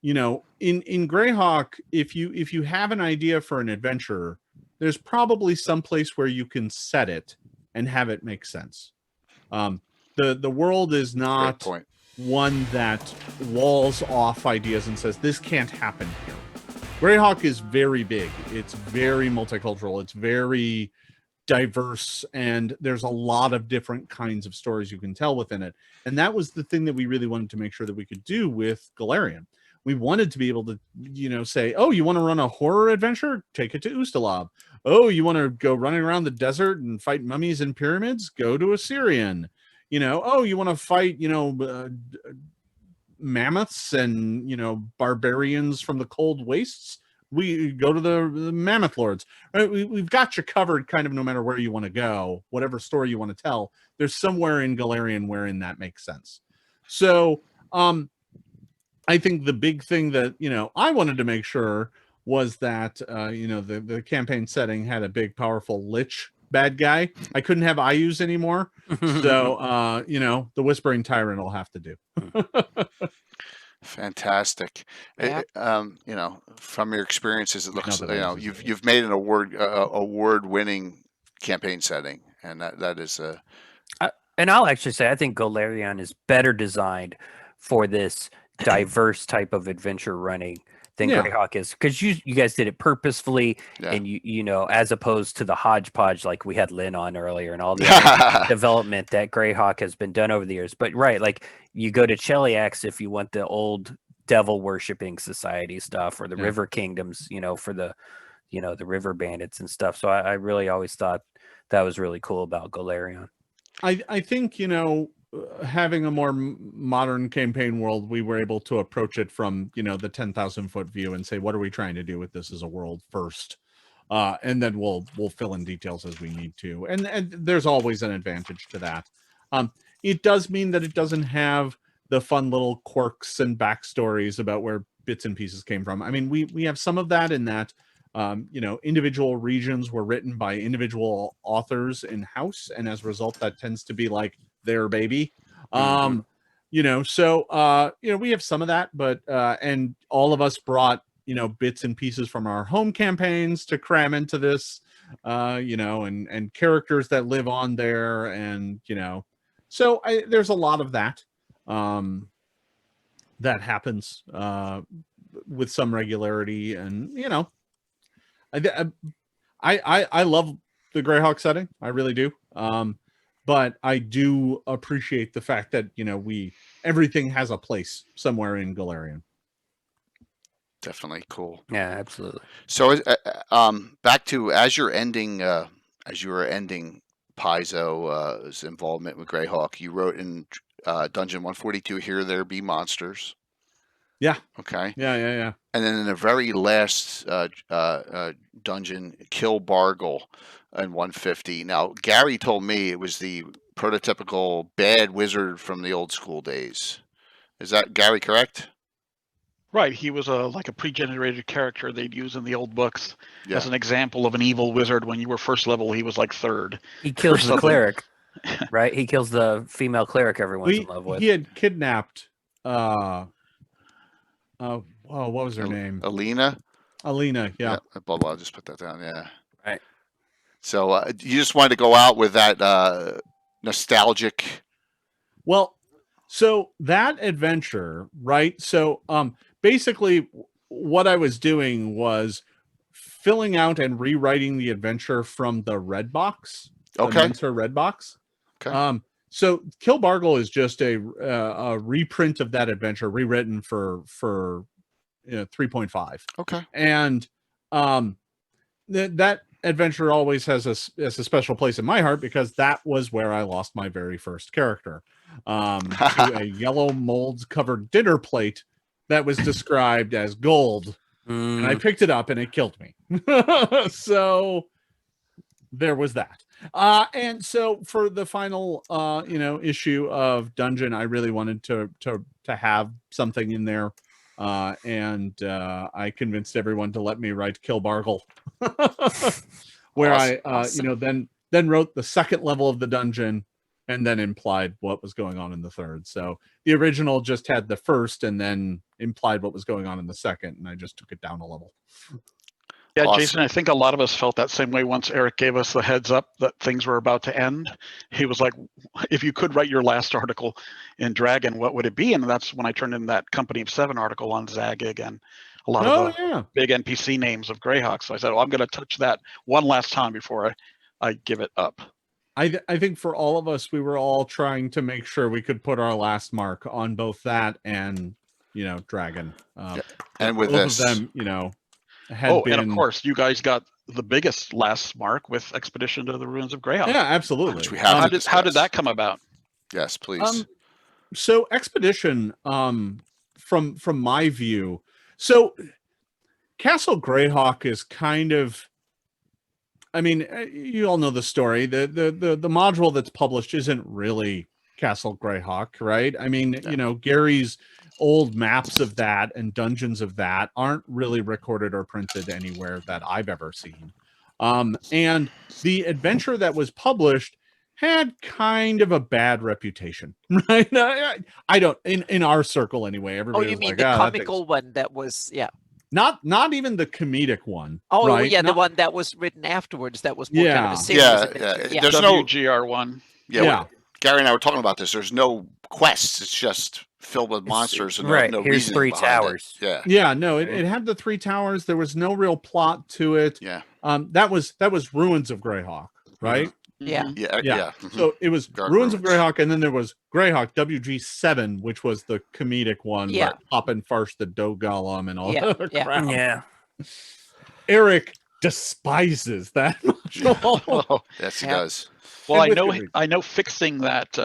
in Greyhawk, if you have an idea for an adventure, there's probably some place where you can set it and have it make sense. The world is not one that walls off ideas and says, this can't happen here. Greyhawk is very big. It's very multicultural. It's very diverse, and there's a lot of different kinds of stories you can tell within it. And that was the thing that we really wanted to make sure that we could do with Golarion. We wanted to be able to, say, oh, you want to run a horror adventure? Take it to Ustalav. Oh, you want to go running around the desert and fight mummies and pyramids? Go to Assyrian. Oh, you want to fight, mammoths and, barbarians from the cold wastes? We go to the Mammoth Lords. Right? We've got you covered kind of no matter where you want to go, whatever story you want to tell. There's somewhere in Golarion wherein that makes sense. So I think the big thing that, I wanted to make sure was that, the campaign setting had a big, powerful lich bad guy. I couldn't have Ayus anymore. So, the Whispering Tyrant will have to do. Fantastic. Yeah. From your experiences, it looks, No, you've made an award-winning campaign setting, and that is And I'll actually say, I think Golarion is better designed for this diverse type of adventure running than Greyhawk is, because you guys did it purposefully, and as opposed to the hodgepodge like we had Lynn on earlier and all the other development that Greyhawk has been done over the years. But like you go to Cheliax if you want the old devil worshipping society stuff, or the River Kingdoms, for the you know, the river bandits and stuff. So I really always thought that was really cool about Golarion. I think, you know, having a more modern campaign world, we were able to approach it from, you know, the 10,000 foot view and say, what are we trying to do with this as a world first? And then we'll fill in details as we need to. And there's always an advantage to that. It does mean that it doesn't have the fun little quirks and backstories about where bits and pieces came from. I mean, we have some of that in that, you know, individual regions were written by individual authors in-house, and as a result, that tends to be like their baby. You know, so you know, we have some of that, but and all of us brought, you know, bits and pieces from our home campaigns to cram into this, you know, and characters that live on there, and you know, so there's a lot of that that happens with some regularity, and you know, I love the Greyhawk setting, I really do. But I do appreciate the fact that, you know, everything has a place somewhere in Golarion. Definitely cool. Yeah, absolutely. So, back to as you were ending Paizo's involvement with Greyhawk, you wrote in Dungeon 142, "Here There Be Monsters." Yeah. Okay. Yeah. And then in the very last dungeon, "Kill Bargle" in 150. Now, Gary told me it was the prototypical bad wizard from the old school days. Is that, Gary, correct? Right, he was like a pre-generated character they'd use in the old books Yeah. as an example of an evil wizard. When you were first level, he was like third. He kills the something. cleric, right? He kills the female cleric everyone's in love with. He had kidnapped what was her name? Alina? Alina, yeah. Blah, blah, just put that down, yeah. Right. So you just wanted to go out with that nostalgic... Well, so that adventure, right? So basically what I was doing was filling out and rewriting the adventure from the red box. Okay. The Mentor red box. Okay. So Kill Bargle is just a reprint of that adventure, rewritten for 3.5. Okay. And that adventure always has a special place in my heart, because that was where I lost my very first character, to a yellow mold covered dinner plate that was described as gold. And I picked it up and it killed me. So there was that. And so for the final you know, issue of Dungeon, I really wanted to have something in there. And I convinced everyone to let me write Kill Bargle, where Awesome. you know, then wrote the second level of the dungeon and then implied what was going on in the third. So the original just had the first and then implied what was going on in the second, and I just took it down a level. Yeah, Awesome. Jason, I think a lot of us felt that same way once Eric gave us the heads up that things were about to end. He was like, if you could write your last article in Dragon, what would it be? And that's when I turned in that Company of Seven article on Zagig and a lot of the big NPC names of Greyhawk. So I said, well, I'm going to touch that one last time before I give it up. I think for all of us, we were all trying to make sure we could put our last mark on both that and, you know, Dragon. And with both this, of them, you know, had been... and of course, you guys got the biggest last mark with Expedition to the Ruins of Greyhawk. Yeah, absolutely. Which we have how did that come about? Yes, please. So Expedition, from my view, so Castle Greyhawk is kind of, I mean, you all know the story. The module that's published isn't really Castle Greyhawk, right? I mean, you know, Gary's old maps of that and dungeons of that aren't really recorded or printed anywhere that I've ever seen. And the adventure that was published had kind of a bad reputation, right? I don't, in our circle anyway. Everybody Oh, you was mean like, the "Ah, that comical one that was, yeah. Not even the comedic one. Oh, right? yeah, the Not- one that was written afterwards. That was more kind of a serious Yeah, adventure. yeah. There's no WGR1. Yeah. Gary and I were talking about this. There's no quests. It's just filled with monsters and right. no Here's reasoning 3 behind towers. It. Yeah. Yeah, no, it had the 3 towers. There was no real plot to it. Yeah. That was Ruins of Greyhawk, right? Yeah. Yeah. Yeah. Yeah. Mhm. So it was Dark Ruins of Ruins. Greyhawk, and then there was Greyhawk WG7, which was the comedic one. Yeah. Where Hop and Farce the Doe Golem and all Yeah, that yeah. crap. Yeah. Eric despises that Yeah. module. Yes, he Yeah. does. Well, And with good reason. I know fixing that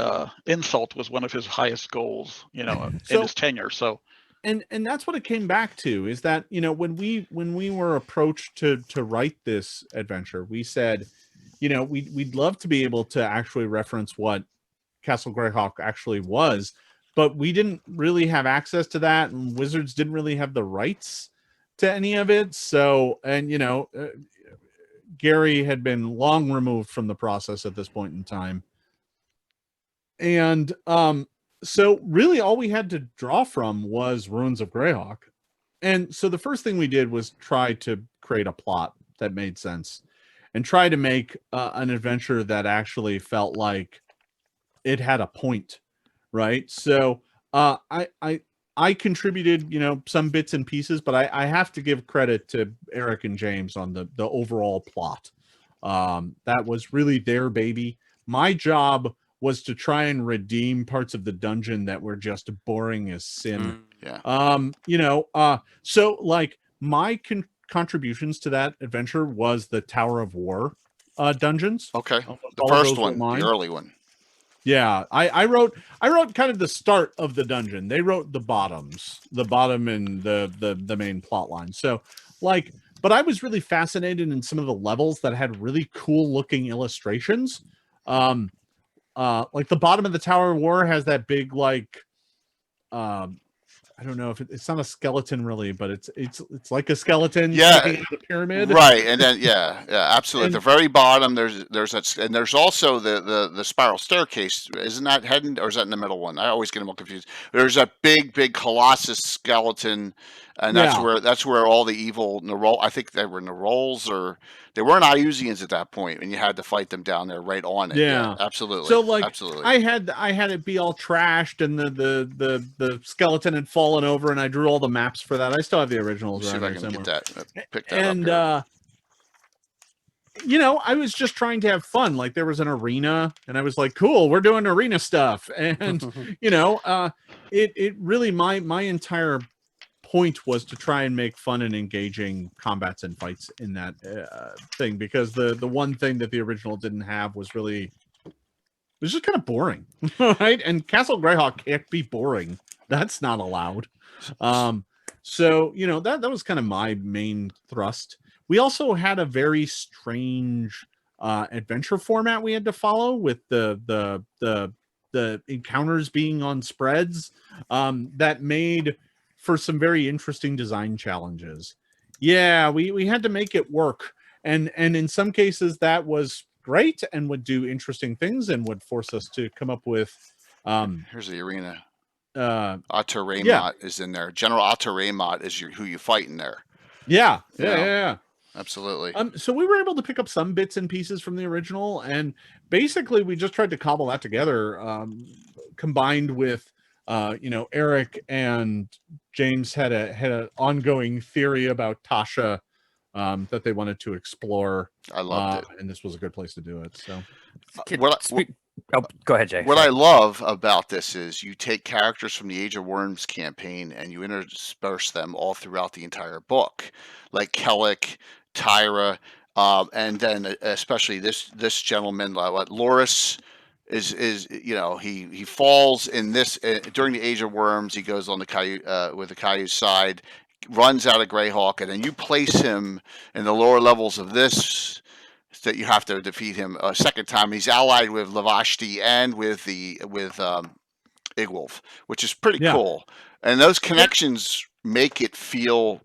insult was one of his highest goals, in So- his tenure. So and that's what it came back to, is that, when we were approached to write this adventure, we said, we'd love to be able to actually reference what Castle Greyhawk actually was, but we didn't really have access to that, and Wizards didn't really have the rights to any of it. So, and Gary had been long removed from the process at this point in time, and so really all we had to draw from was Ruins of Greyhawk. And so the first thing we did was try to create a plot that made sense, and try to make an adventure that actually felt like it had a point, right? So I contributed, some bits and pieces, but I have to give credit to Eric and James on the overall plot. That was really their baby. My job was to try and redeem parts of the dungeon that were just boring as sin. Yeah. So like my contributions to that adventure was the Tower of War dungeons. Okay. Almost The all of first those were one, mine. the early one. Yeah, I wrote kind of the start of the dungeon. They wrote the bottom and the main plot line. So like, but I was really fascinated in some of the levels that had really cool looking illustrations. Like the bottom of the Tower of War has that big like I don't know if it's not a skeleton really, but it's like a skeleton Yeah, sticking out of the pyramid. Right, and then yeah, absolutely. At And- the very bottom, there's that, and there's also the spiral staircase. Isn't that heading, or is that in the middle one? I always get them all confused. There's that big colossus skeleton, and Yeah. that's where all the evil Nerol. I think they were Nerols, or they weren't Iusians at that point, and you had to fight them down there right on it. Yeah. Absolutely. So like absolutely. I had it be all trashed, and the skeleton had fallen over, and I drew all the maps for that. I still have the originals Let's see if around I here can somewhere. get that. Pick that And up here. I was just trying to have fun. Like there was an arena, and I was like, cool, we're doing arena stuff. And it really, my entire point was to try and make fun and engaging combats and fights in that thing, because the one thing that the original didn't have was really, it was just kind of boring. Right? And Castle Greyhawk can't be boring. That's not allowed. So that was kind of my main thrust. We also had a very strange adventure format we had to follow, with the encounters being on spreads, that made for some very interesting design challenges. Yeah, we had to make it work, and in some cases that was great and would do interesting things and would force us to come up with Here's the arena. Yeah. Otto Raymot is in there. General Otto Raymot is who you fight in there. yeah. Absolutely. So we were able to pick up some bits and pieces from the original, and basically we just tried to cobble that together, combined with Eric and James had an ongoing theory about Tasha that they wanted to explore. I loved it. And this was a good place to do it. So Go ahead, Jay. What I love about this is you take characters from the Age of Worms campaign and you intersperse them all throughout the entire book, like Kellic, Tyra, and then especially this gentleman, Loris is he falls in this during the Age of Worms. He goes on the Caillou with the Caillou side, runs out of Greyhawk, and then you place him in the lower levels of this. That you have to defeat him a second time. He's allied with Lavashti and with Igwulf, which is pretty cool. And those connections make it feel,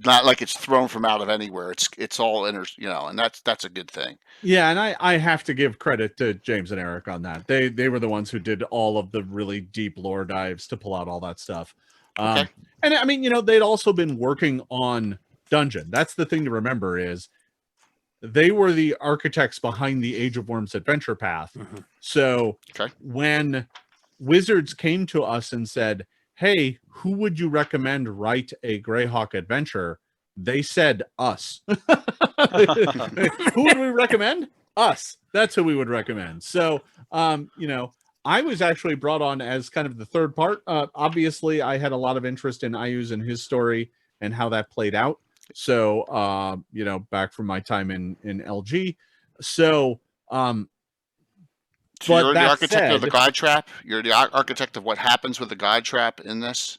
not like it's thrown from out of anywhere. It's all and that's a good thing. Yeah, and I have to give credit to James and Eric on that. They were the ones who did all of the really deep lore dives to pull out all that stuff. Okay. And I mean, they'd also been working on Dungeon. That's the thing to remember, is they were the architects behind the Age of Worms adventure path. So when Wizards came to us and said, hey, who would you recommend write a Greyhawk adventure? They said us. Who would we recommend? Us. That's who we would recommend. So, I was actually brought on as kind of the third part. Obviously, I had a lot of interest in Iuz and his story and how that played out. So, you know, back from my time in LG. So, So but you're the that architect of the said- guide trap. You're the architect of what happens with the guide trap in this.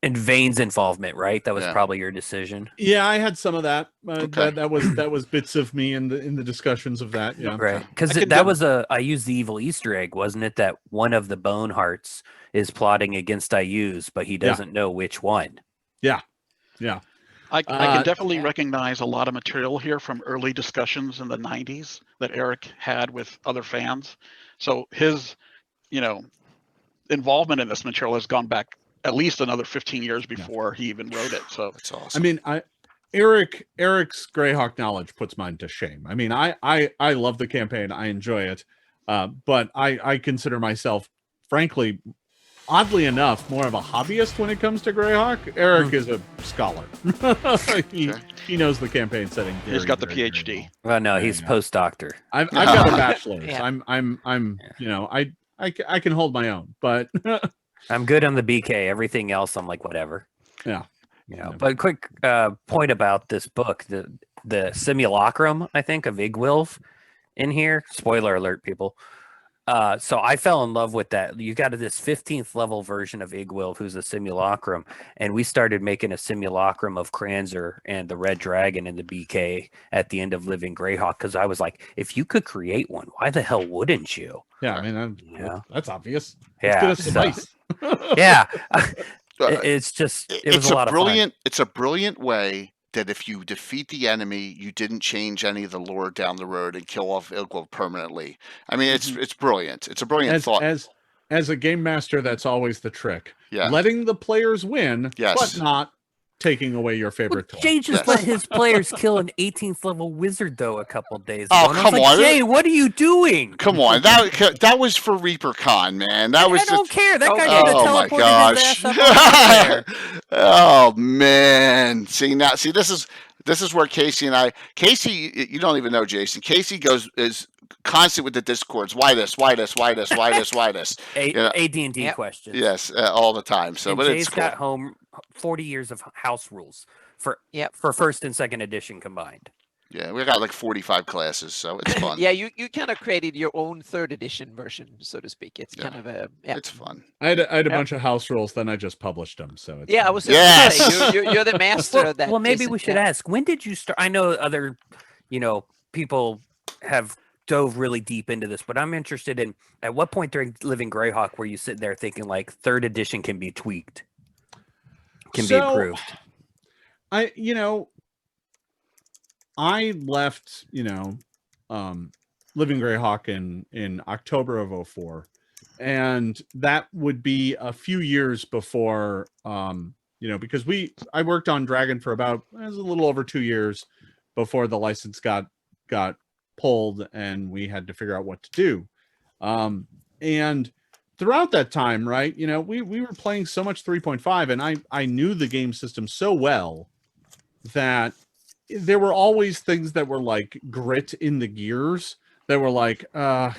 And Vane's involvement, right? That was Yeah. probably your decision. yeah, I had some of that. Okay. That was bits of me in the discussions of that. Yeah. Right. Because I could that def- was I used the evil Easter egg, wasn't it? That one of the Bone Hearts is plotting against Iuse, but he doesn't know which one. Yeah. I can definitely yeah. recognize a lot of material here from early discussions in the 90s that Eric had with other fans. So his, you know, involvement in this material has gone back at least another 15 years before he even wrote it. So That's awesome. I mean, Eric's Greyhawk knowledge puts mine to shame. I mean, I love the campaign. I enjoy it. But I consider myself, frankly, oddly enough, more of a hobbyist when it comes to Greyhawk. Eric is a scholar. he knows the campaign setting. he's very, got the very, very PhD. well. Well, no, Yeah, he's yeah. postdoctor. I've got a bachelor's. Yeah. I'm you know, I can hold my own, but I'm good on the BK. Everything else, I'm like, whatever. Yeah. You know, but quick point about this book, the simulacrum, I think, of Igwilf in here. Spoiler alert, people. So I fell in love with that. You got this 15th level version of Igwilf, who's a simulacrum, and we started making a simulacrum of Kranzer and the Red Dragon and the BK at the end of Living Greyhawk, because I was like, if you could create one, why the hell wouldn't you? yeah, I mean, Yeah. that's obvious. Yeah, Let's get us so- some ice. yeah. Uh, It's just it was it's a lot of fun. It's a brilliant way that if you defeat the enemy, you didn't change any of the lore down the road and kill off Igwilf permanently. I mean, it's brilliant. It's a brilliant thought. As a game master, that's always the trick. Yeah. Letting the players win, Yes. but not taking away your favorite toy. Jay just Yes. let his players kill an 18th level wizard though a couple days Oh, ago. And I was come like, on. Jay, what are you doing? Come on, that was for ReaperCon, man. That was I don't care. That guy Oh, could have oh my teleported his ass gosh. up over there. Oh man. See this is where Casey and I you don't even know Jason. Casey is constant with the discords. Why this? Why this? Why this? Why this? Why this? Yeah. AD&D Yep. questions. Yes, all the time. So And but Jay's it's cool. got home 40 years of house rules for Yep. for first and second edition combined. Yeah, we got like 45 classes, so it's fun. Yeah, you kind of created your own third edition version, so to speak. It's Yeah. kind of a yeah. It's fun. I had a Yeah. bunch of house rules, then I just published them. So it's Yeah, I fine. was just gonna say, Yes. you're the master of that. Well, maybe Jason. we should Yeah. ask, when did you start? I know other, people have dove really deep into this, but I'm interested in at what point during Living Greyhawk were you sitting there thinking like third edition can be tweaked, can be So, improved? I left, Living Greyhawk in October of 2004. And that would be a few years before, because I worked on Dragon for it was a little over 2 years before the license got pulled and we had to figure out what to do. And throughout that time, right, we were playing so much 3.5 and I knew the game system so well that there were always things that were like grit in the gears that were like, God,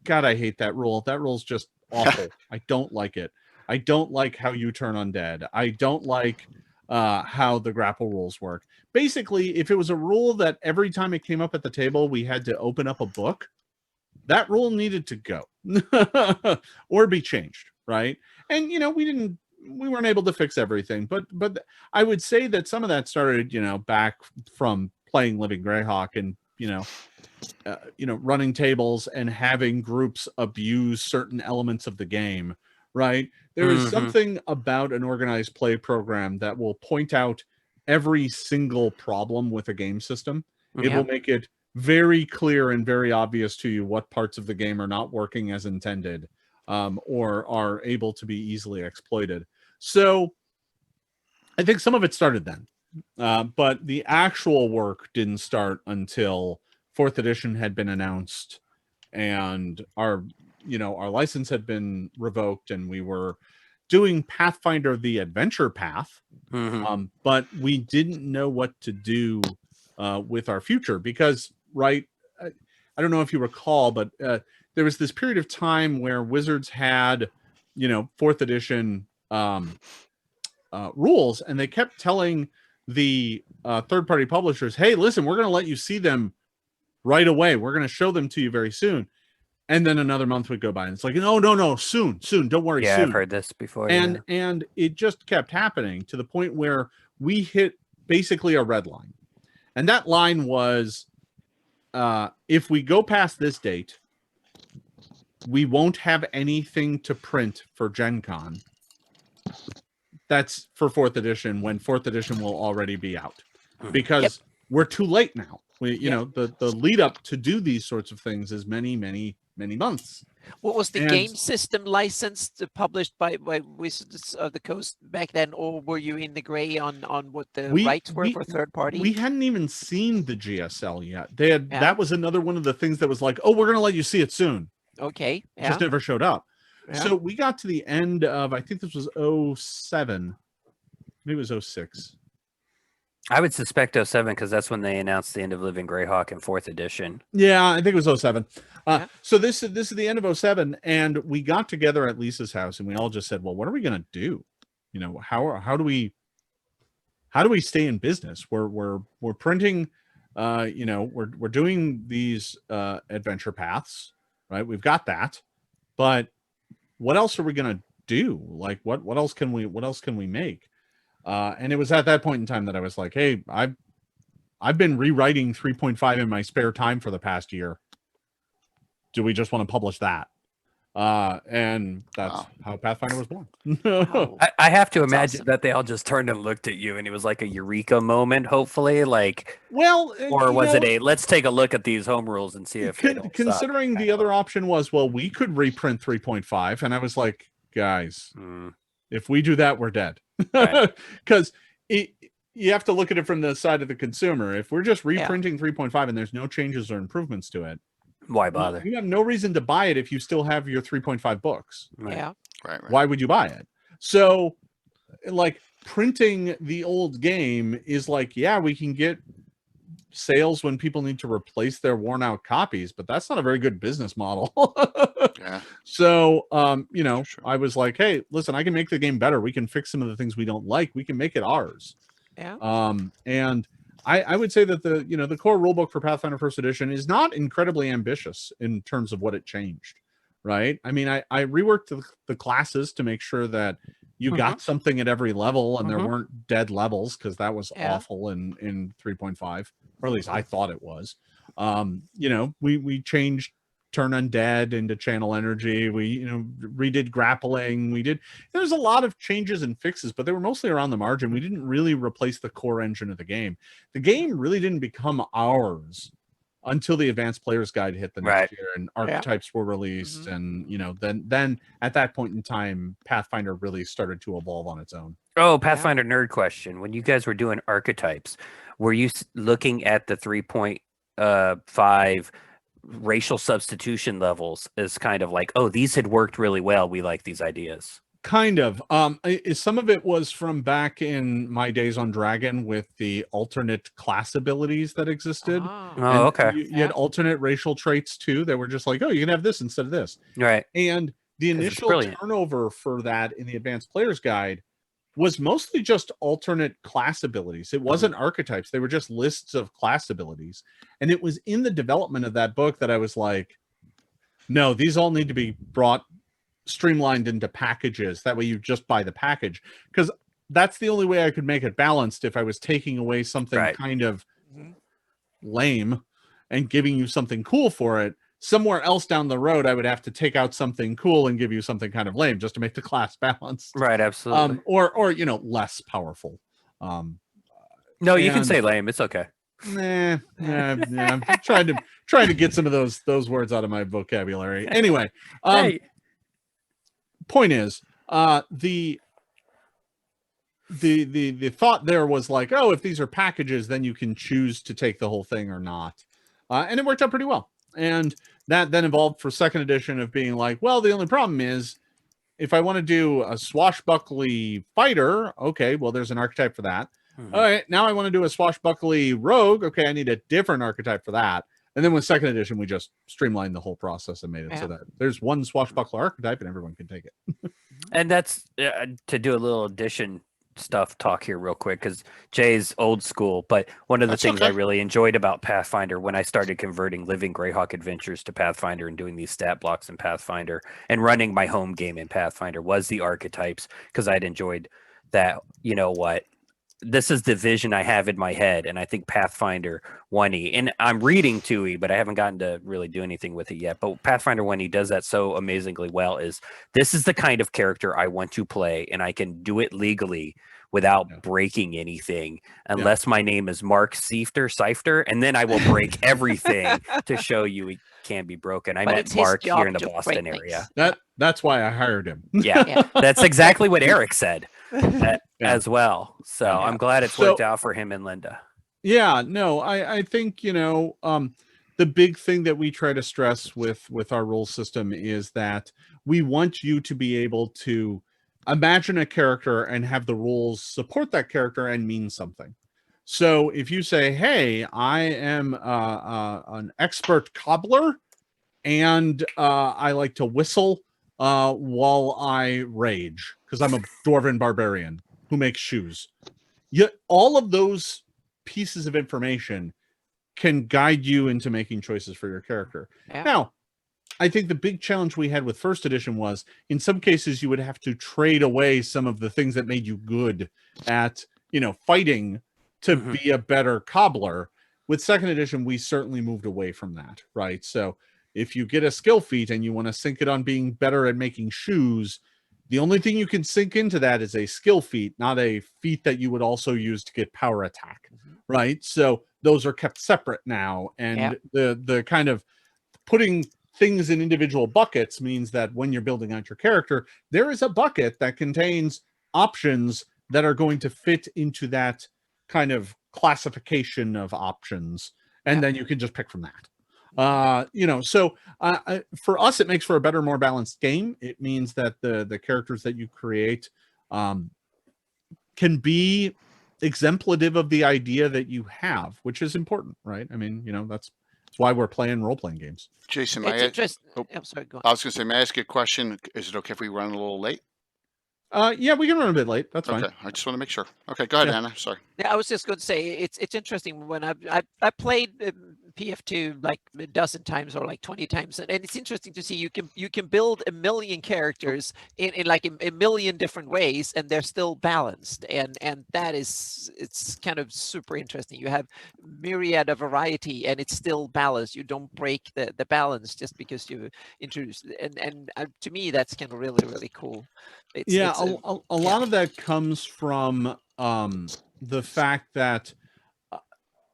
I hate that rule. That rule's just awful. I don't like it. I don't like how you turn undead. I don't like how the grapple rules work. Basically, if it was a rule that every time it came up at the table, we had to open up a book, that rule needed to go or be changed, right? And, we weren't able to fix everything, but I would say that some of that started, back from playing Living Greyhawk and, running tables and having groups abuse certain elements of the game, right? There is something about an organized play program that will point out every single problem with a game system. It will make it very clear and very obvious to you what parts of the game are not working as intended, or are able to be easily exploited. So I think some of it started then, but the actual work didn't start until 4th edition had been announced and our license had been revoked and we were doing Pathfinder the Adventure Path, but we didn't know what to do with our future because, right, I don't know if you recall, but there was this period of time where Wizards had, 4th edition rules, and they kept telling the third-party publishers, hey, listen, we're going to let you see them right away. We're going to show them to you very soon. And then another month would go by, and it's like, no, soon. Don't worry, Yeah, soon. I've heard this before. And it just kept happening to the point where we hit basically a red line. And that line was, if we go past this date, we won't have anything to print for Gen Con. That's for 4th edition, when 4th edition will already be out. Because we're too late now. You know, the lead up to do these sorts of things is many months. What was the game system licensed, published by Wizards of the Coast back then, or were you in the gray on what the rights were for third party? We hadn't even seen the GSL yet. They had that was another one of the things that was like, oh, we're gonna let you see it soon. Okay. Just never showed up. Yeah. So we got to the end of, I think this was 07, maybe it was 06. I would suspect 07 because that's when they announced the end of Living Greyhawk in 4th edition. Yeah, I think it was 07. So this is the end of 07, and we got together at Lisa's house, and we all just said, well, what are we going to do? You know, how do we stay in business? We're printing, you know, we're doing these adventure paths, right? We've got that, but what else are we going to do? Like, what else can we make? And it was at that point in time that I was like, hey, I've been rewriting 3.5 in my spare time for the past year. Do we just want to publish that? And that's how Pathfinder was born. I have to imagine that they all just turned and looked at you, and it was like a eureka moment, hopefully. Like, well, or was it a let's take a look at these home rules and see if considering the other option was, well, we could reprint 3.5, and I was like, guys, if we do that, we're dead. Because you have to look at it from the side of the consumer. If we're just reprinting 3.5 and there's no changes or improvements to it, why bother? You have no reason to buy it if you still have your 3.5 books. Yeah. Right. Why would you buy it? So, like, printing the old game is like, yeah, we can get sales when people need to replace their worn out copies, but that's not a very good business model. So, you know, I was like, hey, listen, I can make the game better. We can fix some of the things we don't like. We can make it ours. Yeah. And I would say that the core rulebook for Pathfinder First Edition is not incredibly ambitious in terms of what it changed, right? I mean, I reworked the classes to make sure that you got something at every level and there weren't dead levels, because that was awful in 3.5, or at least I thought it was. You know, we changed turn undead into channel energy. We, you know, redid grappling. There's a lot of changes and fixes, but they were mostly around the margin. We didn't really replace the core engine of the game. The game really didn't become ours until the Advanced Player's Guide hit the next year and archetypes were released. And, you know, then at that point in time, Pathfinder really started to evolve on its own. Oh, Pathfinder nerd question. When you guys were doing archetypes, were you looking at the 3.5 racial substitution levels as kind of like, oh, these had worked really well, we like these ideas? Kind of. Some of it was from back in my days on Dragon with the alternate class abilities that existed. Oh, okay. You had alternate racial traits too that were just like, oh, you can have this instead of this. Right. And the initial turnover for that in the Advanced Player's Guide was mostly just alternate class abilities. It wasn't archetypes. They were just lists of class abilities. And it was in the development of that book that I was like, no, these all need to be streamlined into packages. That way you just buy the package. Because that's the only way I could make it balanced if I was taking away something kind of lame and giving you something cool for it. Somewhere else down the road, I would have to take out something cool and give you something kind of lame just to make the class balanced. Right, absolutely. Or you know, less powerful. No, you can say lame. It's okay. I'm trying to get some of those words out of my vocabulary. Anyway, point is, the thought there was like, oh, if these are packages, then you can choose to take the whole thing or not, and it worked out pretty well. And that then evolved for second edition of being like, well, the only problem is if I want to do a swashbuckly fighter, okay, well, there's an archetype for that. All right, now I want to do a swashbuckly rogue. Okay, I need a different archetype for that. And then with second edition, we just streamlined the whole process and made it so that there's one swashbuckler archetype and everyone can take it. And that's to do a little addition stuff talk here real quick because Jay's old school. But one of the That's things I okay. really enjoyed about Pathfinder when I started converting Living Greyhawk Adventures to Pathfinder and doing these stat blocks in Pathfinder and running my home game in Pathfinder was the archetypes, because I'd enjoyed that. You know what? This is the vision I have in my head, and I think Pathfinder 1E, and I'm reading 2E, but I haven't gotten to really do anything with it yet. But Pathfinder 1E does that so amazingly well. Is this is the kind of character I want to play, and I can do it legally without breaking anything, unless my name is Mark Seifter, and then I will break everything to show you it can be broken. I But met it's his Mark job here in the to Boston break area. things. That's why I hired him. Yeah, that's exactly what Eric said Yeah. as well. So Yeah. I'm glad it's worked out for him and Linda. Yeah, no, I think, the big thing that we try to stress with our rule system is that we want you to be able to imagine a character and have the rules support that character and mean something. So if you say, hey, I am an expert cobbler and I like to whistle while I rage because I'm a dwarven barbarian who makes shoes. Yet all of those pieces of information can guide you into making choices for your character. Yeah. Now, I think the big challenge we had with first edition was in some cases you would have to trade away some of the things that made you good at, fighting to be a better cobbler. With second edition, we certainly moved away from that, right? So if you get a skill feat and you want to sink it on being better at making shoes, the only thing you can sink into that is a skill feat, not a feat that you would also use to get power attack, right? So those are kept separate now. And the kind of putting things in individual buckets means that when you're building out your character, there is a bucket that contains options that are going to fit into that kind of classification of options. And then you can just pick from that. So for us, it makes for a better, more balanced game. It means that the characters that you create can be exemplative of the idea that you have, which is important, right? I mean, that's why we're playing role-playing games. Jason, It's interesting. I'm sorry, go on. I was going to say, may I ask you a question? Is it okay if we run a little late? Yeah, we can run a bit late. That's fine. Okay, I just want to make sure. Okay, go ahead, Anna. Sorry. Yeah, I was just going to say it's interesting when I played PF2 like a dozen times or like 20 times, and it's interesting to see you can build a million characters in like a million different ways, and they're still balanced, and that is it's kind of super interesting. You have myriad of variety, and it's still balanced. You don't break the balance just because you introduce, and to me that's kind of really cool. A lot of that comes from the fact that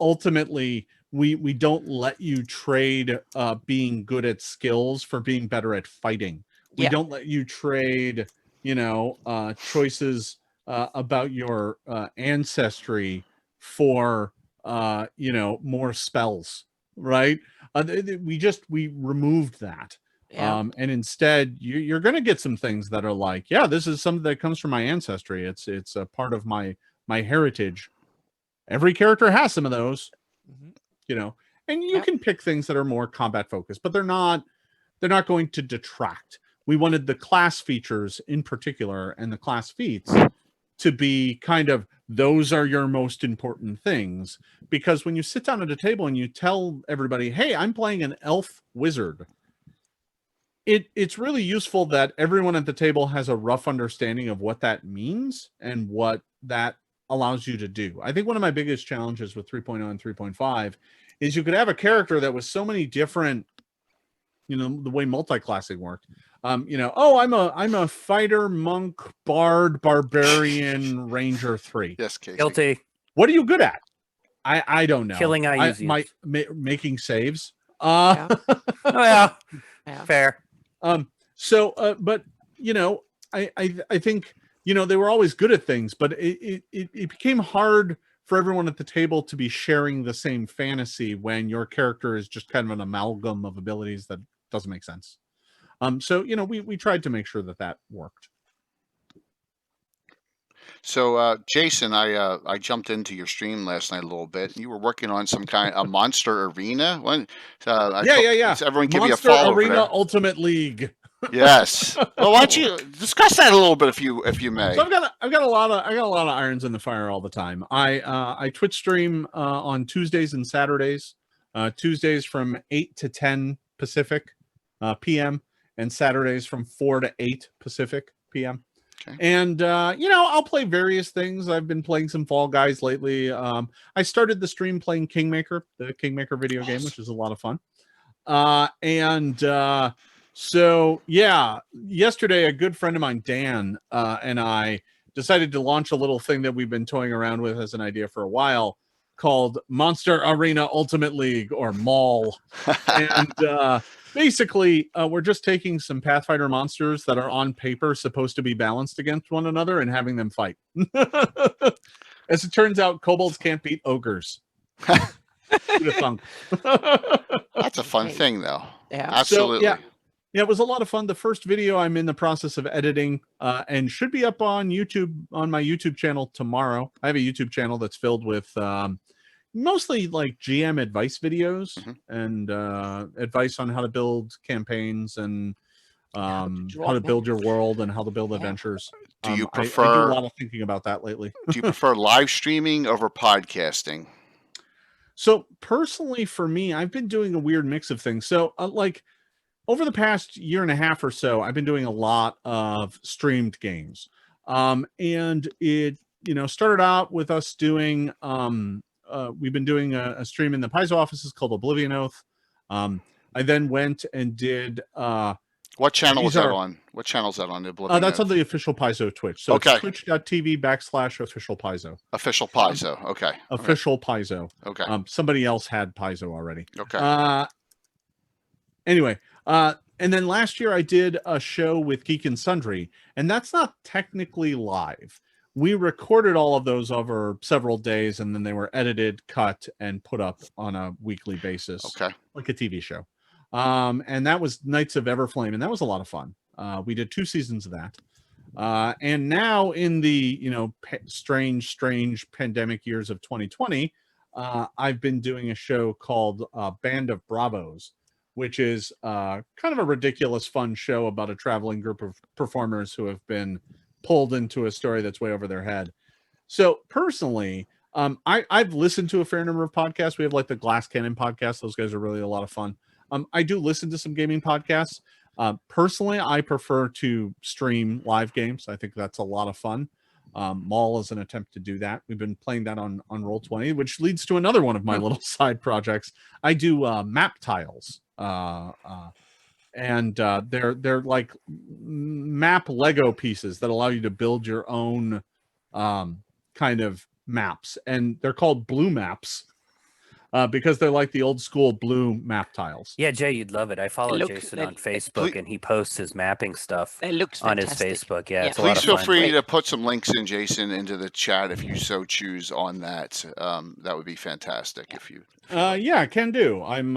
ultimately we don't let you trade being good at skills for being better at fighting. We don't let you trade, choices about your ancestry for more spells, right? We removed that. And instead you're going to get some things that are like, yeah, this is something that comes from my ancestry. It's a part of my heritage. Every character has some of those, and you can pick things that are more combat focused, but they're not going to detract. We wanted the class features in particular and the class feats to be kind of, those are your most important things, because when you sit down at a table and you tell everybody, hey, I'm playing an elf wizard, it's really useful that everyone at the table has a rough understanding of what that means and what that allows you to do. I think one of my biggest challenges with 3.0 and 3.5 is you could have a character that was so many different, the way multi-classing worked. I'm a fighter, monk, bard, barbarian, ranger 3. Yes, Casey. Guilty. What are you good at? I don't know. Killing Iusians. Making saves. Oh yeah. Fair. But I think they were always good at things, but it became hard for everyone at the table to be sharing the same fantasy when your character is just kind of an amalgam of abilities that doesn't make sense. We tried to make sure that worked. So, Jason, I jumped into your stream last night a little bit. You were working on some kind of Monster Arena. Everyone give Monster me a follow Arena for that. Ultimate League. Yes. Well, why don't you discuss that a little bit, if you may? So I've got a lot of irons in the fire all the time. I Twitch stream on Tuesdays and Saturdays. Tuesdays from 8 to 10 Pacific p.m. and Saturdays from 4 to 8 Pacific p.m. Okay. And I'll play various things. I've been playing some Fall Guys lately. I started the stream playing Kingmaker, the Kingmaker video game, which is a lot of fun. So yeah, yesterday a good friend of mine, Dan, and I decided to launch a little thing that we've been toying around with as an idea for a while called Monster Arena Ultimate League, or MAUL. And basically, we're just taking some Pathfinder monsters that are on paper supposed to be balanced against one another and having them fight. As it turns out, kobolds can't beat ogres. Who'd have thunk? That's a fun thing, though. Yeah. Absolutely. So, yeah, it was a lot of fun. The first video I'm in the process of editing and should be up on YouTube, on my YouTube channel tomorrow. I have a YouTube channel that's filled with mostly like GM advice videos and advice on how to build campaigns and how to build your world and how to build adventures. Do you I do prefer? a lot of thinking about that lately. Do you prefer live streaming over podcasting? So personally, for me, I've been doing a weird mix of things. So like over the past year and a half or so, I've been doing a lot of streamed games. And it, started out with us doing, we've been doing a stream in the Paizo offices called Oblivion Oath. I then went and did, what channel is that are- on? What channel is that on? The Oblivion that's Oath? on the official Paizo Twitch. So Okay. it's twitch.tv/official Paizo. Official Paizo. Okay. Official Paizo. Okay. Somebody else had Paizo already. Okay. Anyway, and then last year I did a show with Geek and Sundry, and that's not technically live. We recorded all of those over several days, and then they were edited, cut, and put up on a weekly basis, Okay. like a TV show. And that was Knights of Everflame, and that was a lot of fun. We did 2 seasons of that. And now in the strange pandemic years of 2020, I've been doing a show called Band of Bravos, which is kind of a ridiculous fun show about a traveling group of performers who have been pulled into a story that's way over their head. So personally, I've listened to a fair number of podcasts. We have like the Glass Cannon podcast. Those guys are really a lot of fun. I do listen to some gaming podcasts. Personally, I prefer to stream live games. I think that's a lot of fun. MAUL is an attempt to do that. We've been playing that on Roll20, which leads to another one of my little side projects. I do map tiles. And they're like map Lego pieces that allow you to build your own kind of maps, and they're called blue maps because they're like the old school blue map tiles. Yeah, Jay, you'd love it. I follow look- Jason they- on Facebook, and he posts his mapping stuff It looks on fantastic. his Facebook. Yeah, Yeah. it's a lot Please of feel fun. free Great. to put some links in, Jason, into the chat if you so choose on that. That would be fantastic if you. Yeah, can do. I'm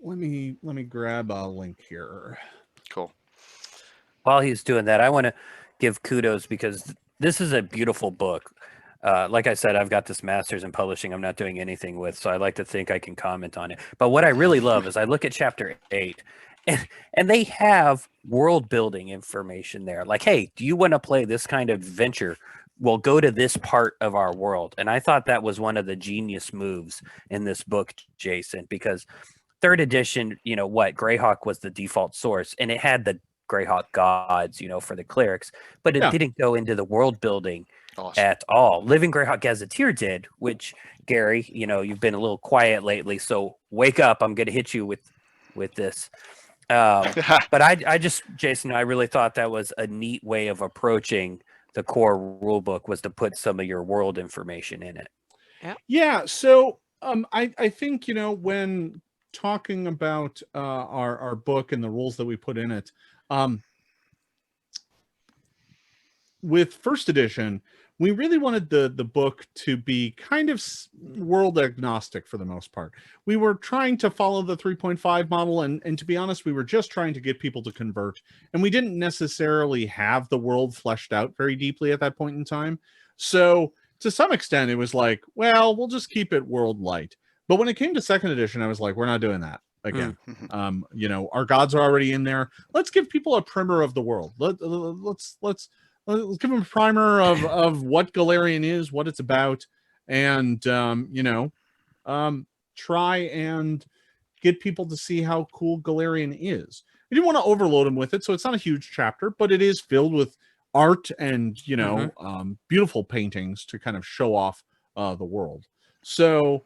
let me grab a link here. Cool. While he's doing that, I want to give kudos because this is a beautiful book. Like I said, I've got this master's in publishing I'm not doing anything with, so I like to think I can comment on it. But what I really love is I look at chapter 8, and they have world building information there. Like, hey, do you want to play this kind of adventure? Well, go to this part of our world. And I thought that was one of the genius moves in this book, Jason, because 3rd edition, Greyhawk was the default source, and it had the Greyhawk gods, for the clerics, but it didn't go into the world building Awesome. at all. Living Greyhawk Gazetteer did, which Gary, you've been a little quiet lately, so wake up. I'm going to hit you with this. But I just, Jason, I really thought that was a neat way of approaching the core rule book, was to put some of your world information in it. Yeah, so I think when talking about our book and the rules that we put in it, with 1st edition, we really wanted the book to be kind of world agnostic for the most part. We were trying to follow the 3.5 model, and to be honest, we were just trying to get people to convert, and we didn't necessarily have the world fleshed out very deeply at that point in time. So to some extent, it was like, well, we'll just keep it world light. But when it came to 2nd edition, I was like, we're not doing that. again. Mhm. You know, our gods are already in there. Let's give people a primer of the world. Let's give them a primer of what Galarian is, what it's about, and you know, try and get people to see how cool Galarian is. We didn't want to overload them with it, so it's not a huge chapter, but it is filled with art and, you know, beautiful paintings to kind of show off the world. So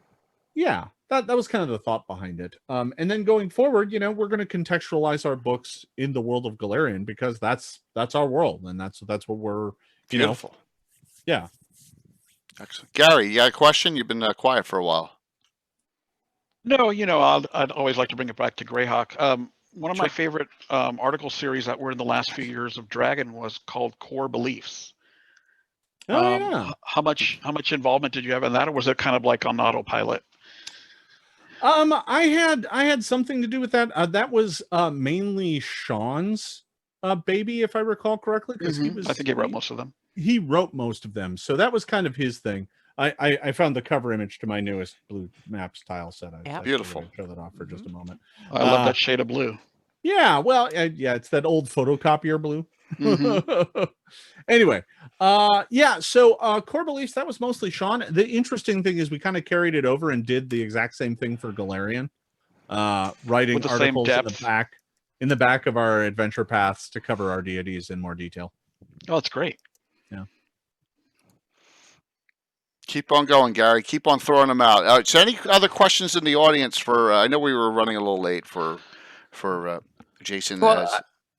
yeah, that was kind of the thought behind it. And then going forward, you know, we're going to contextualize our books in the world of Galarian because that's our world, and that's what we're, you know. Beautiful. Yeah. Excellent. Gary, you got a question? You've been quiet for a while. No, you know, I'd always like to bring it back to Greyhawk. One of my favorite article series that were in the last few years of Dragon was called Core Beliefs. Oh yeah. How much involvement did you have in that, or was it kind of like on autopilot? I had something to do with that. That was mainly Sean's baby, if I recall correctly, because he was. I think he wrote most of them. He wrote most of them, so that was kind of his thing. I found the cover image to my newest Blue Maps tile set. Beautiful. Show that off for just a moment. I love that shade of blue. Yeah, well, yeah, it's that old photocopier blue. Anyway, yeah, so Core Beliefs, that was mostly Sean. The interesting thing is we kind of carried it over and did the exact same thing for Galarian, writing With the same articles depth. in the back of our adventure paths to cover our deities in more detail. Oh, that's great. Yeah. Keep on going, Gary. Keep on throwing them out. So any other questions in the audience for, I know we were running a little late for Jason. Well,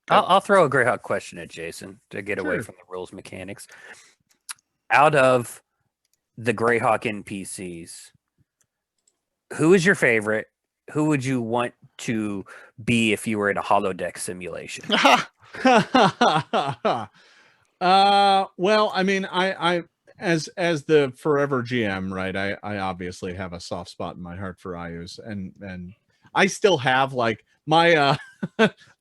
I'll throw a Greyhawk question at Jason to get away Sure. from the rules mechanics. Out of the Greyhawk NPCs, who is your favorite? Who would you want to be if you were in a holodeck simulation? Well, I mean, I as the forever GM, right? I obviously have a soft spot in my heart for Ayuz, and I still have like my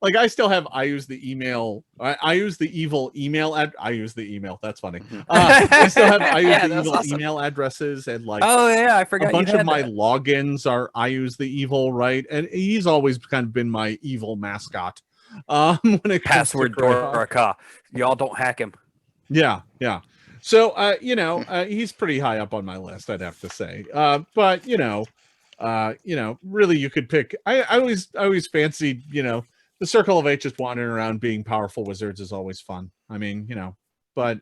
like I still have I use the email. I use the evil email I use the email. That's funny. I still have I use Yeah, the that's evil awesome. email addresses, and like Oh yeah, I forgot a bunch you of had my that. logins are I use the evil, right? And he's always kind of been my evil mascot. When it comes Password to Greyhawk. Doraka. Y'all don't hack him. Yeah. So you know, he's pretty high up on my list, I'd have to say. But you know, really you could pick I always fancied, you know, the Circle of Eight just wandering around being powerful wizards is always fun. I mean, you know, but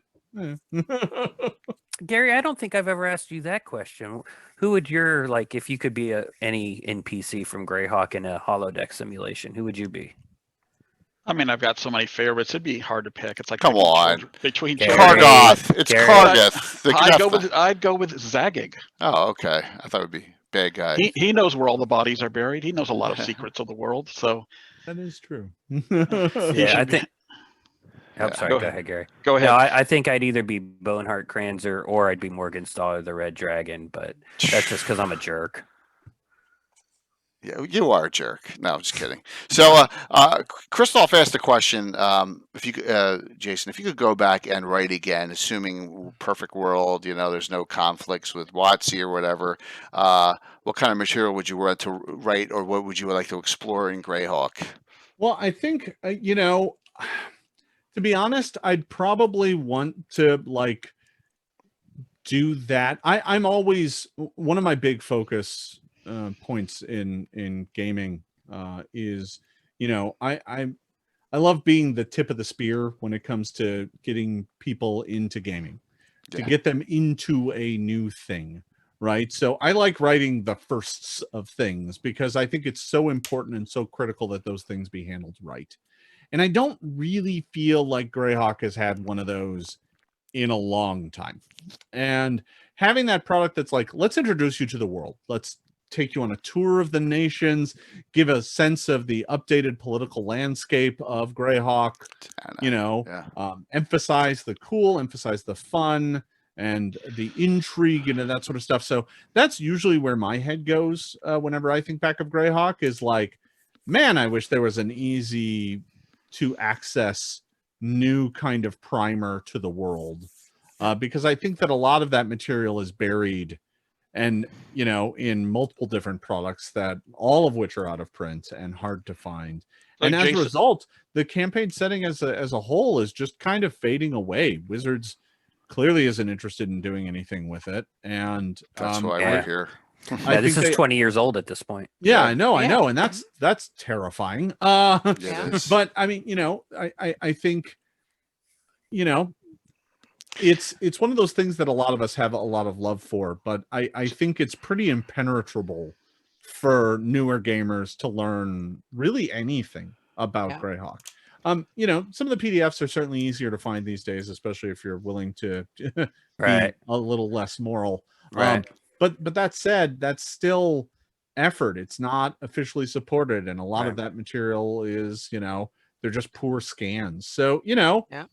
Gary, I don't think I've ever asked you that question. Who would your, like, if you could be any NPC from Greyhawk in a holodeck simulation, who would you be? I mean, I've got so many favorites. It'd be hard to pick. It's like Come on. between Gary. Kargoth. It's Gary. Kargoth. The I'd go with Zagig. Oh, okay. I thought it would be bad guy. He knows where all the bodies are buried. He knows a lot of secrets of the world. So that is true. Yeah, I think. Oh, Yeah. sorry. Go Go ahead. ahead, Gary. go ahead. No, I think I'd either be Boneheart Kranzer or I'd be Morgensthaler, the Red Dragon, but that's just because I'm a jerk. Yeah, you are a jerk. No, I'm just kidding. So, Christoph asked a question. If you, Jason, if you could go back and write again, assuming perfect world, you know, there's no conflicts with WotC or whatever. What kind of material would you want to write, or what would you like to explore in Greyhawk? Well, I think you know, to be honest, I'd probably want to like do that. I'm always one of my big focus points in gaming is, you know, I love being the tip of the spear when it comes to getting people into gaming, to Yeah. get them into a new thing, right? So I like writing the firsts of things because I think it's so important and so critical that those things be handled right. And I don't really feel like Greyhawk has had one of those in a long time. And having that product that's like, let's introduce you to the world. Let's take you on a tour of the nations, give a sense of the updated political landscape of Greyhawk, you know, Yeah. Emphasize the cool, emphasize the fun and the intrigue and that sort of stuff. So that's usually where my head goes whenever I think back of Greyhawk is like, man, I wish there was an easy to access new kind of primer to the world. Because I think that a lot of that material is buried and you know, in multiple different products that all of which are out of print and hard to find. And Like as a Jason- result, the campaign setting as a whole is just kind of fading away. Wizards clearly isn't interested in doing anything with it, and That's why yeah. we're here. I Yeah, this think is they- 20 years old at this point. yeah, Yeah. I know, Yeah. and that's terrifying. Yeah, Yeah. it is. But I mean, you know, I think, you know, it's one of those things that a lot of us have a lot of love for, but I think it's pretty impenetrable for newer gamers to learn really anything about Yeah. Greyhawk. You know, some of the PDFs are certainly easier to find these days, especially if you're willing to be Right. a little less moral. Right. But that said, that's still effort. It's not officially supported, and a lot of Right. that material is, you know, they're just poor scans. So, you know, Yeah,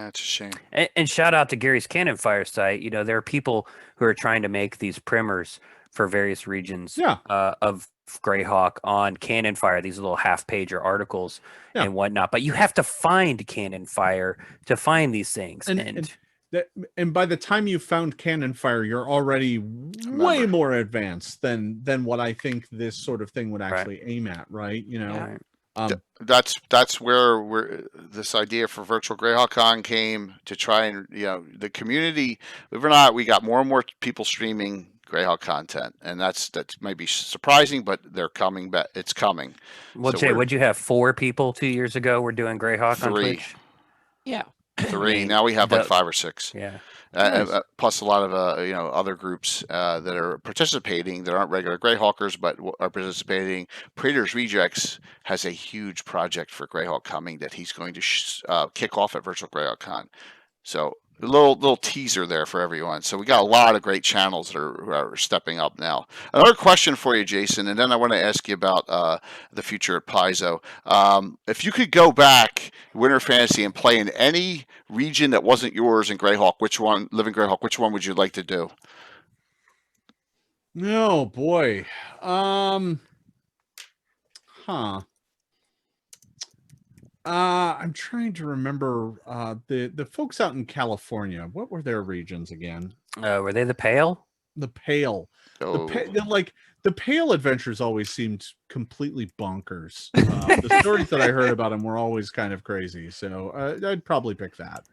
it's a shame. And shout out to Gary's Cannon Fire site. You know, there are people who are trying to make these primers for various regions Yeah. of Greyhawk on Cannon Fire, these little half-pager articles Yeah. and whatnot. But you have to find Cannon Fire to find these things. And and by the time you found Cannon Fire, you're already way member. more advanced than what I think this sort of thing would Right. actually aim at, right? You know, Yeah. Right. That's where this idea for Virtual Greyhawk Con came, to try and, you know, the community. Believe it or not, we got more and more people streaming Greyhawk content, and that might be surprising, but they're coming back. It's coming. Well, So Jay, we're- what'd you have? 4 people 2 years ago were doing Greyhawk on 3. Twitch? Yeah. 3. mean, Now we have like the- 5 or 6. Yeah. Nice. Plus a lot of you know, other groups that are participating that aren't regular Greyhawkers but are participating. Praetor's Rejects has a huge project for Greyhawk coming that he's going to kick off at Virtual Greyhawk Con. So a little teaser there for everyone. So we got a lot of great channels that are stepping up now. Another question for you, Jason, and then I want to ask you about the future at Paizo. If you could go back, Winter Fantasy, and play in any region that wasn't yours in Greyhawk, Living Greyhawk, which one would you like to do? no boy. Huh. I'm trying to remember the folks out in California. What were their regions again? Were they the Pale? The Pale. Oh, The Pale adventures always seemed completely bonkers. The stories that I heard about them were always kind of crazy, so I'd probably pick that.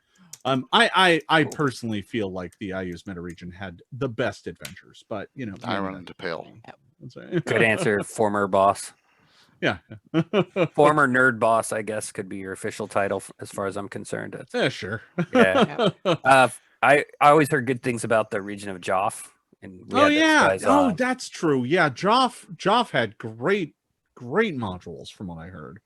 I personally feel like the IU's meta region had the best adventures, but you know, I run into Pale. Good answer, former boss. Yeah. Former nerd boss, I guess, could be your official title as far as I'm concerned. It's- Yeah, sure. Yeah. I always heard good things about the region of Joff. And we Oh had those yeah. guys Oh, on. that's true. Yeah, Joff had great modules from what I heard.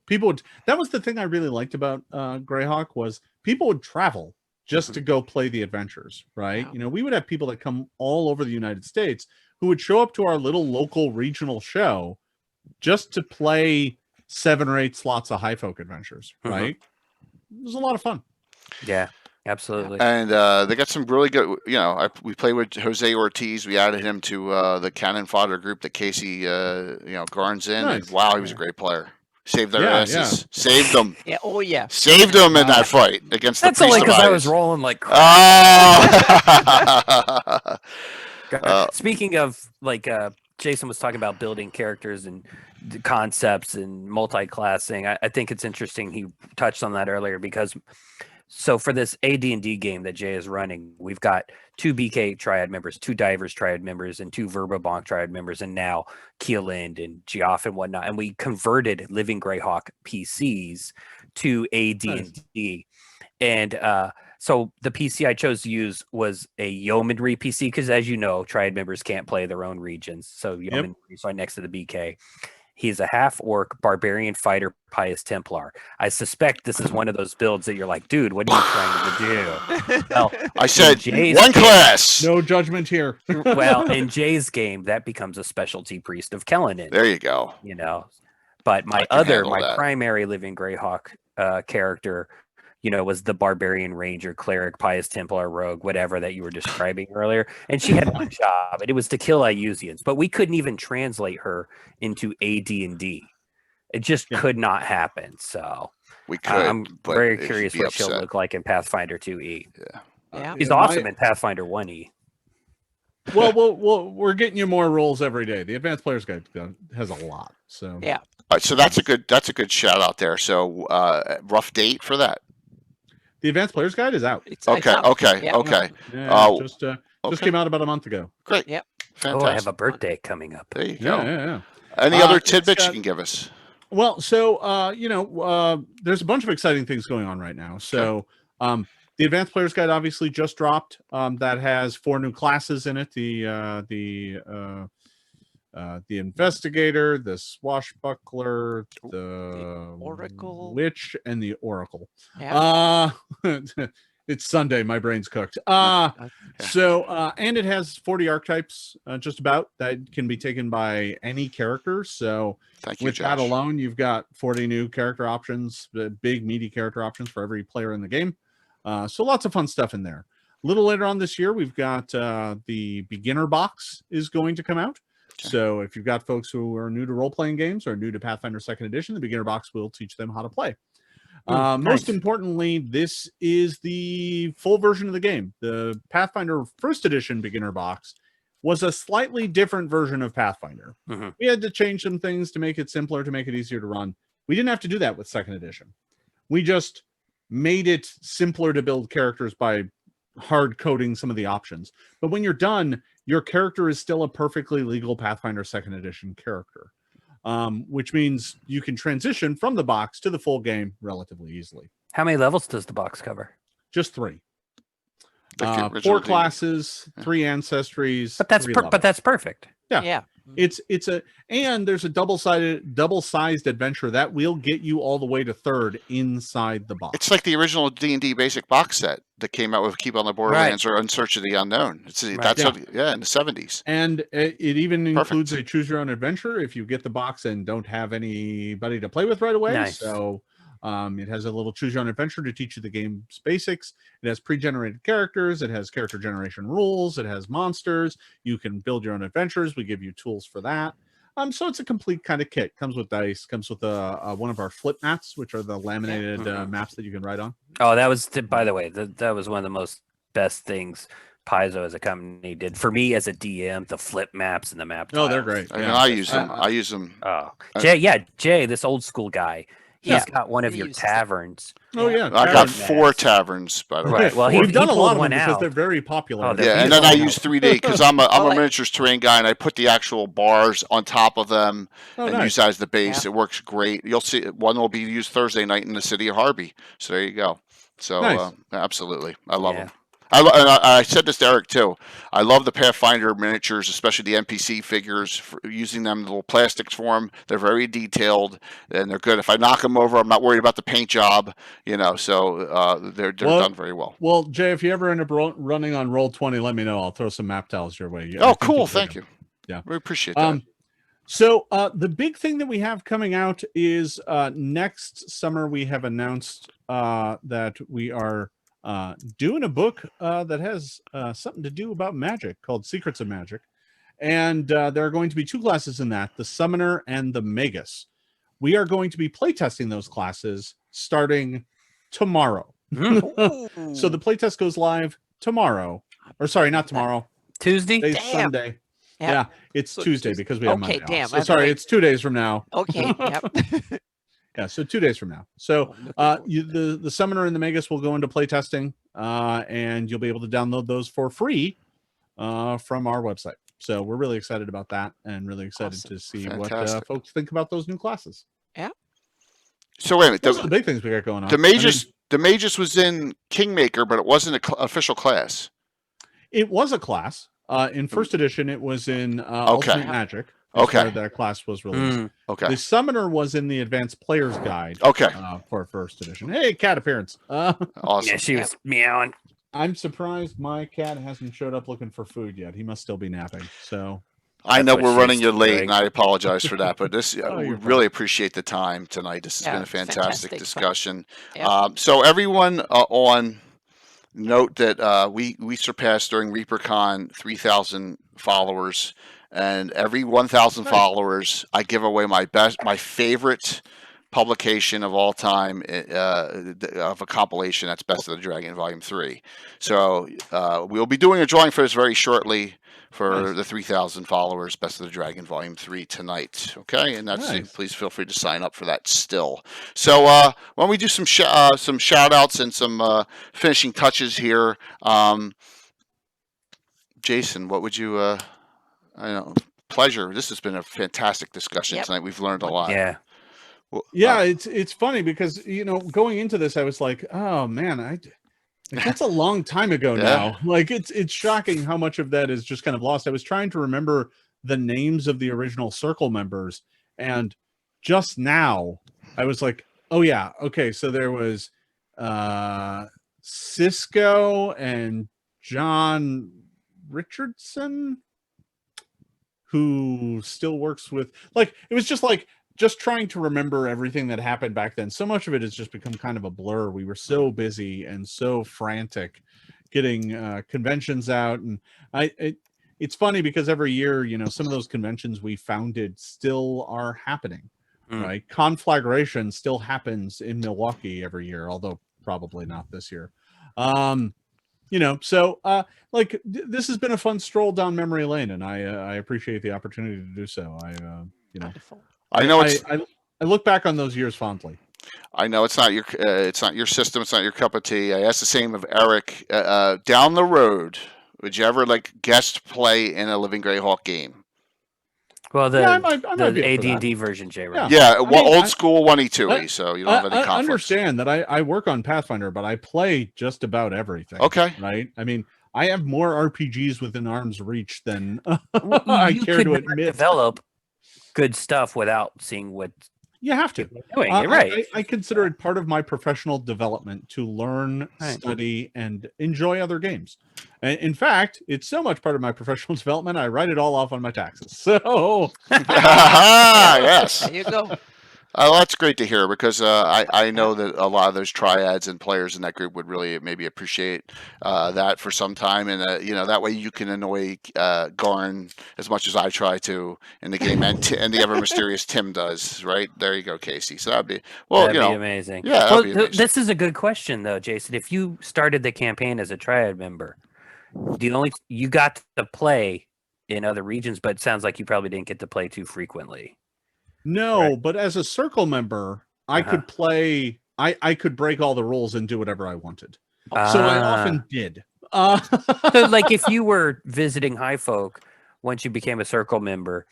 That was the thing I really liked about Greyhawk, was people would travel just to go play the adventures, right? Yeah. You know, we would have people that come all over the United States who would show up to our little local regional show just to play 7 or 8 slots of High Folk Adventures, Mhm. right? It was a lot of fun. Yeah, absolutely. And they got some really good, you know, we played with Jose Ortiz. We added him to the Cannon Fodder group that Casey, Garns in. And Nice. wow, he was a great player. Saved their Yeah, asses. Saved them. Yeah. Oh yeah. Saved them in that fight against That's the only Priest because I of was Ice. rolling like crap. Oh! Speaking of, like, Jason was talking about building characters and concepts and multi-classing. I think it's interesting he touched on that earlier, because so for this AD&D game that Jay is running, we've got 2 BK Triad members, 2 Divers Triad members, and 2 Verbabonk Triad members, and now Keeland and Geoff and whatnot. And we converted Living Greyhawk PCs to AD&D. And so the PC I chose to use was a Yeomanry PC, because as you know, Triad members can't play their own regions. So Yeomanry is right next to the BK. He's a half-orc barbarian fighter Pious Templar. I suspect this is one of those builds that you're like, dude, what are you trying to do? Well, I said Jay's one game- class. No judgment here. well, in Jay's game, that becomes a specialty priest of Kellenin. There you go. You know, but my I can handle my that. primary Living Greyhawk character, you know, was the barbarian ranger, cleric, Pious Templar, rogue, whatever that you were describing earlier. And she had one job, and it was to kill Iusians. But we couldn't even translate her into AD&D. It just Yeah. could not happen. So We could. I'm but very he'd curious be what she'll upset. look like in Pathfinder 2E. Yeah. He's Yeah, awesome in Pathfinder 1E. we're getting you more rules every day. The Advanced Players Guide has a lot. So Yeah. All right, so that's a good shout out there. So rough date for that. the Advanced Players Guide is out. It's Okay, out. okay, Yeah. okay. Yeah, Oh, just okay. came out about a month ago. Great. Yep. Fantastic. Oh, I have a birthday coming up. There you go. Yeah. Any other It's tidbits got- you can give us? Well, so there's a bunch of exciting things going on right now. So the Advanced Players Guide obviously just dropped. That has 4 new classes in it. The Investigator, the Swashbuckler, the Oracle. Witch, and the Oracle. Yeah. It's Sunday. My brain's cooked. Okay. So, and it has 40 archetypes, just about, that can be taken by any character. So, Thank you, with Josh. that alone, you've got 40 new character options, big, meaty character options for every player in the game. So, lots of fun stuff in there. A little later on this year, we've got the beginner box is going to come out. Okay. So, if you've got folks who are new to role playing games or new to Pathfinder 2nd Edition, the beginner box will teach them how to play. Nice. Most importantly, this is the full version of the game. The Pathfinder 1st Edition beginner box was a slightly different version of Pathfinder. Mhm. We had to change some things to make it simpler, to make it easier to run. We didn't have to do that with 2nd Edition. We just made it simpler to build characters by hard coding some of the options. But when you're done, your character is still a perfectly legal Pathfinder 2nd Edition character. Which means you can transition from the box to the full game relatively easily. How many levels does the box cover? Just 3. Like the 4 original classes, 3 ancestries. But that's 3 but levels. that's perfect. Yeah. Yeah. And there's a double-sized adventure that will get you all the way to 3rd inside the box. It's like the original D&D basic box set that came out with Keep on the Borderlands or In Search of the Unknown. That's Yeah. in the 70s. And it even Perfect. includes a choose your own adventure if you get the box and don't have anybody to play with right away. Nice. So it has a little choose your own adventure to teach you the game's basics. It has pre-generated characters. It has character generation rules. It has monsters. You can build your own adventures. We give you tools for that. So it's a complete kind of kit. Comes with dice. Comes with one of our flip maps, which are the laminated maps that you can write on. Oh, that was, by the way, that was one of the most best things Paizo as a company did for me as a DM. The flip maps and the map. Oh, they're tiles. great. I use them. I use them. Oh, Jay, this old school guy. He's Yeah. got one of He your uses them. taverns. Oh yeah, I got Tavern 4 maps. taverns, by the way. Right. Well, we've he done a pulled lot of them one because out. they're very popular. Oh, they're Yeah, and then I beautiful. use 3D because I'm a like- miniatures terrain guy, and I put the actual bars on top of them Oh, and nice. use that as the base. It works great. You'll see one will be used Thursday night in the city of Harby. So there you go. So Nice. absolutely, I love Yeah. them. I said this to Eric too. I love the Pathfinder miniatures, especially the NPC figures. For using them, the little plastics for them. They're very detailed and they're good. If I knock them over, I'm not worried about the paint job. So they're Well, done very well. Well, Jay, if you ever end up running on Roll20, let me know. I'll throw some map tiles your way. I Oh, think cool! you'll dig Thank them. you. Yeah. We appreciate that. So the big thing that we have coming out is next summer we have announced that we are doing a book that has something to do about magic called Secrets of Magic. And there are going to be 2 classes in that, the Summoner and the Magus. We are going to be playtesting those classes starting tomorrow. So the playtest goes live tomorrow. Or sorry, not tomorrow. Tuesday. Today's Damn. Sunday. Yeah. Yeah, it's So Tuesday Tuesday. because we have Okay, Monday off. damn, So that's sorry, right. it's 2 days from now. Okay. Yep. Yeah, so 2 days from now. So the Summoner and the Magus will go into playtesting, and you'll be able to download those for free from our website. So we're really excited about that, and really excited Awesome. to see Fantastic. what folks think about those new classes. So wait a minute. Those are the big things we got going on. The I mean, Magus was in Kingmaker, but it wasn't an official class. it was a class. In 1st edition, it was in Ultimate Magic. That's Okay. where that class was released. Mm. Okay. The Summoner was in the Advanced Player's Guide Okay. for 1st edition. Hey, cat appearance. Awesome. Yeah, she was meowing. I'm surprised my cat hasn't showed up looking for food yet. He must still be napping. So I That's know what we're she's running you late, doing. and I apologize for that. But this, Oh, we you're really appreciate the time tonight. This has Yeah, been a it's fantastic fantastic fun. discussion. Yeah. So everyone on note that we surpassed during ReaperCon 3,000 followers, and every 1,000 Nice. followers, I give away my favorite publication of all time of a compilation that's Best of the Dragon Volume 3. So we'll be doing a drawing for this very shortly for the 3,000 followers Best of the Dragon Volume 3 tonight. Okay, and that's please feel free to sign up for that still. So why don't we do some shout outs and some finishing touches here. Jason, what would you I know, pleasure. This has been a fantastic discussion tonight. We've learned a lot. Yeah. Well, Yeah, it's funny because going into this, I was like, oh man, that's a long time ago now. Like it's shocking how much of that is just kind of lost. I was trying to remember the names of the original Circle members, and just now I was like, oh yeah, okay, so there was Cisco and John Richardson, who still works with, like, it was just trying to remember everything that happened back then. So much of it has just become kind of a blur. We were so busy and so frantic getting conventions out. And it's funny because every year, some of those conventions we founded still are happening, right? Conflagration still happens in Milwaukee every year, although probably not this year. So this has been a fun stroll down memory lane, and I appreciate the opportunity to do so. Wonderful. I know I look back on those years fondly. I know it's not your system, it's not your cup of tea. I asked the same of Eric. Down the road, would you ever guest play in a Living Greyhawk game? Well, I might be up for the AD&D that. version, Jay. Yeah, old school 1E2E, so you don't have any I conflicts. understand that I work on Pathfinder, but I play just about everything. Okay. Right? I mean, I have more RPGs within arm's reach than I care to admit. Develop good stuff without seeing what You have to. doing. You're right. I consider it part of my professional development to learn, study, and enjoy other games. And in fact, it's so much part of my professional development, I write it all off on my taxes. So, yes. There you go. That's great to hear because I know that a lot of those triads and players in that group would really maybe appreciate that for some time, and that way you can annoy Garn as much as I try to in the game, and the ever mysterious Tim does. Right there, you go, Casey. So that'd be amazing. Yeah, that'd be amazing. This is a good question though, Jason. If you started the campaign as a triad member, you got to play in other regions, but it sounds like you probably didn't get to play too frequently. no, Right. but as a circle member, I could play. I could break all the rules and do whatever I wanted. So I often did. So, if you were visiting High Folk, once you became a circle member,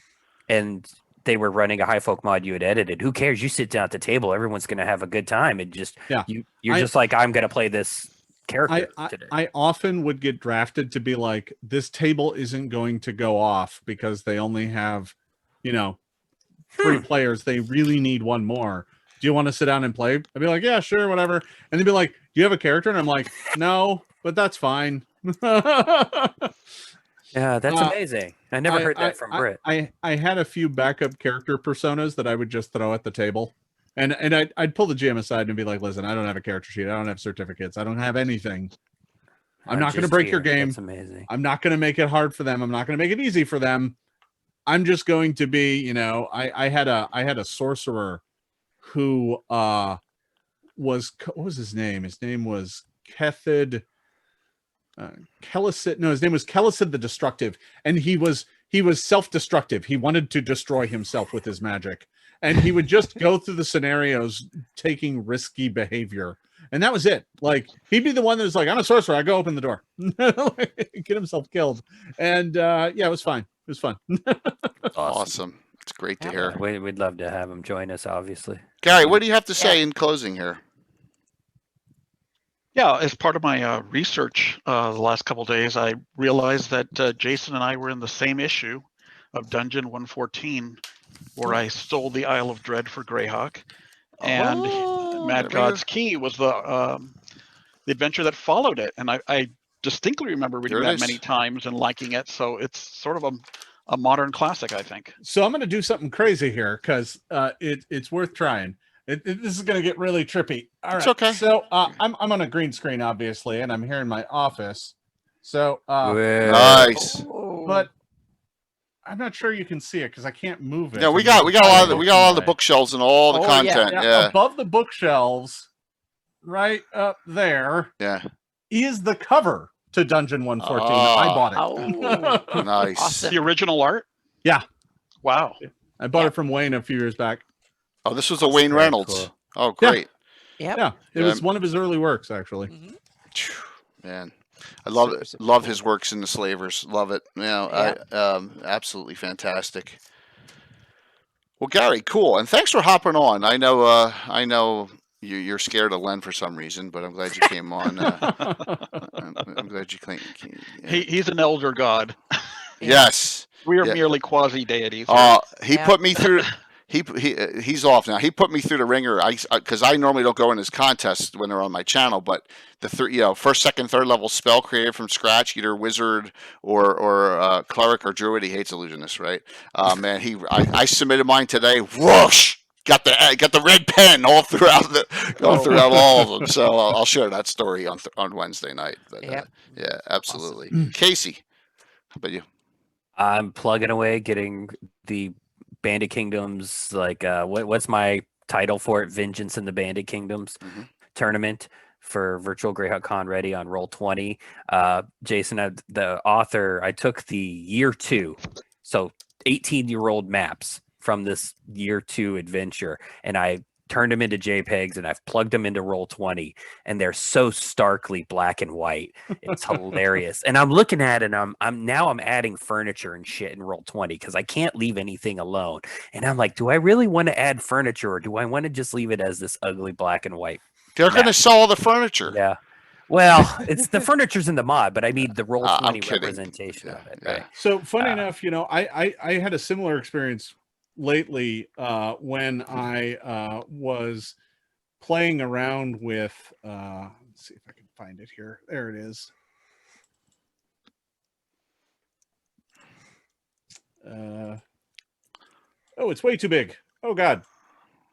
and they were running a High Folk mod you had edited, who cares? You sit down at the table, everyone's going to have a good time, and just you're just like, I'm going to play this character today. I often would get drafted to be like, this table isn't going to go off because they only have, 3 players. They really need one more. Do you want to sit down and play? I'd be like, yeah, sure, whatever. And they'd be like, do you have a character? And I'm like, no, but that's fine. Yeah, that's amazing. I never heard that from Britt. I had a few backup character personas that I would just throw at the table. And I'd pull the GM aside and be like, listen, I don't have a character sheet. I don't have certificates. I don't have anything. I'm not going to break your game. That's amazing. I'm not going to make it hard for them. I'm not going to make it easy for them. I'm just going to be, I had a sorcerer who was, what was his name? His name was Kethid Kellicid. No, his name was Kellicid the Destructive, and he was self-destructive. He wanted to destroy himself with his magic, and he would just go through the scenarios taking risky behavior, and that was it. Like, he'd be the one that was like, I'm a sorcerer, I go open the door. Get himself killed. And it was fine. It was fun. Awesome. It's great to hear. We'd love to have him join us, obviously. Gary, what do you have to say in closing here? Yeah, as part of my research the last couple of days, I realized that Jason and I were in the same issue of Dungeon 114, where I stole the Isle of Dread for Greyhawk, and Mad God's Key was the adventure that followed it, and I distinctly remember reading that many times and liking it. So it's sort of a modern classic, I think. So I'm going to do something crazy here because it's worth trying. This is going to get really trippy. All right. It's okay. So I'm on a green screen, obviously, and I'm here in my office. So nice. But I'm not sure you can see it because I can't move it. Yeah, we to got move a the lot of title we got all the away. bookshelves and all the Oh, yeah. content. Yeah, Yeah, above the bookshelves, right up there, yeah. is the cover to Dungeon 114. I Ah. bought it. Oh, Nice. awesome. The original art. Yeah. Wow. I bought Yeah. it from Wayne a few years back. Oh, this was a Wayne Very Reynolds. cool. Oh, great. Yep. Yeah, it Yeah. was one of his early works, actually. Mhm. Man, I love Super, it. super Love cool. his works in the Slavers. Love it. You know, absolutely fantastic. Well, Gary, cool, and thanks for hopping on. I know you're scared of Len for some reason, but I'm glad you came on. I'm glad you came. Yeah. He's an elder god. Yes. We are Yeah. merely quasi deities. He Yeah. put me through. He's off now. He put me through the ringer. Because I normally don't go in his contests when they're on my channel, but the first, second, third level spell created from scratch, either wizard or cleric or druid. He hates illusionist, right? Man, I submitted mine today. Whoosh! Got the red pen all throughout throughout all of them. So I'll share that story on Wednesday night. But Yep. yeah, absolutely. Casey, how about you? I'm plugging away, getting the Bandit Kingdoms, like what's my title for it? Vengeance in the Bandit Kingdoms Mhm. tournament for Virtual Greyhawk Con ready on Roll20. Jason, the author, I took the year 2, so 18-year-old maps from this year 2 adventure, and I turned them into JPEGs and I've plugged them into Roll20, and they're so starkly black and white. It's hilarious. And I'm looking at it, and I'm adding furniture and shit in Roll20 because I can't leave anything alone. And I'm like, do I really want to add furniture, or do I want to just leave it as this ugly black and white? They're going to sell all the furniture. Yeah. Well, it's the furniture's in the mod, but I mean the Roll20 I'm kidding. representation of it. Yeah. Right. So funny enough, I had a similar experience lately when I was playing around with let's see if I can find it here. There it is. Oh, it's way too big. Oh God,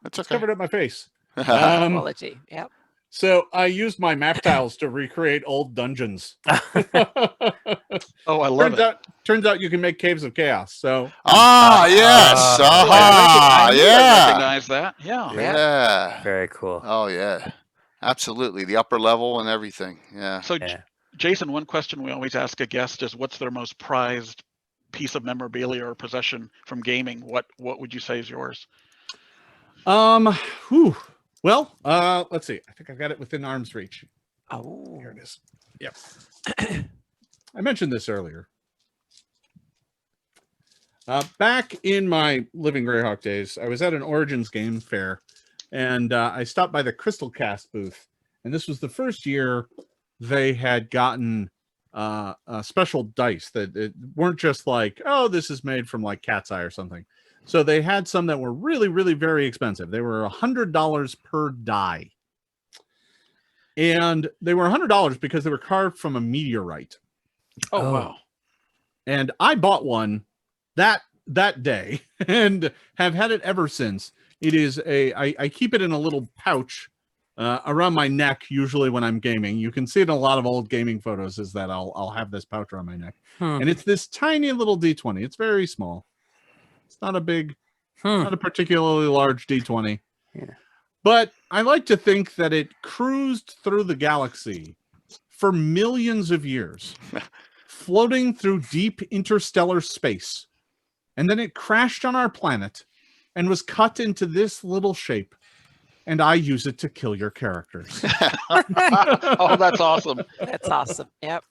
That's it's okay. covered up my face. Quality. Yep. So I used my map tiles to recreate old dungeons. Oh, I love it. Turns out you can make caves of chaos. So Yes. I Yeah. recognize that. Yeah. Yeah. Very cool. Oh yeah. Absolutely. The upper level and everything. Yeah. So, Yeah. Jason, one question we always ask a guest is, what's their most prized piece of memorabilia or possession from gaming? What would you say is yours? Whew. Well, let's see. I think I've got it within arm's reach. Oh. Here it is. Yep. I mentioned this earlier. Back in my Living Greyhawk days, I was at an Origins game fair, and I stopped by the Crystal Cast booth. And this was the first year they had gotten special dice that it weren't just like, oh, this is made from like Cat's Eye or something. So they had some that were really, really very expensive. They were $100 per die. And they were $100 because they were carved from a meteorite. Oh, wow. And I bought one that day and have had it ever since. It is I keep it in a little pouch around my neck, usually when I'm gaming. You can see it in a lot of old gaming photos, is that I'll have this pouch around my neck. And it's this tiny little D20. It's very small. It's not a big, not a particularly large D20. Yeah. But I like to think that it cruised through the galaxy for millions of years, floating through deep interstellar space. And then it crashed on our planet and was cut into this little shape. And I use it to kill your characters. Oh, that's awesome. That's awesome. Yep.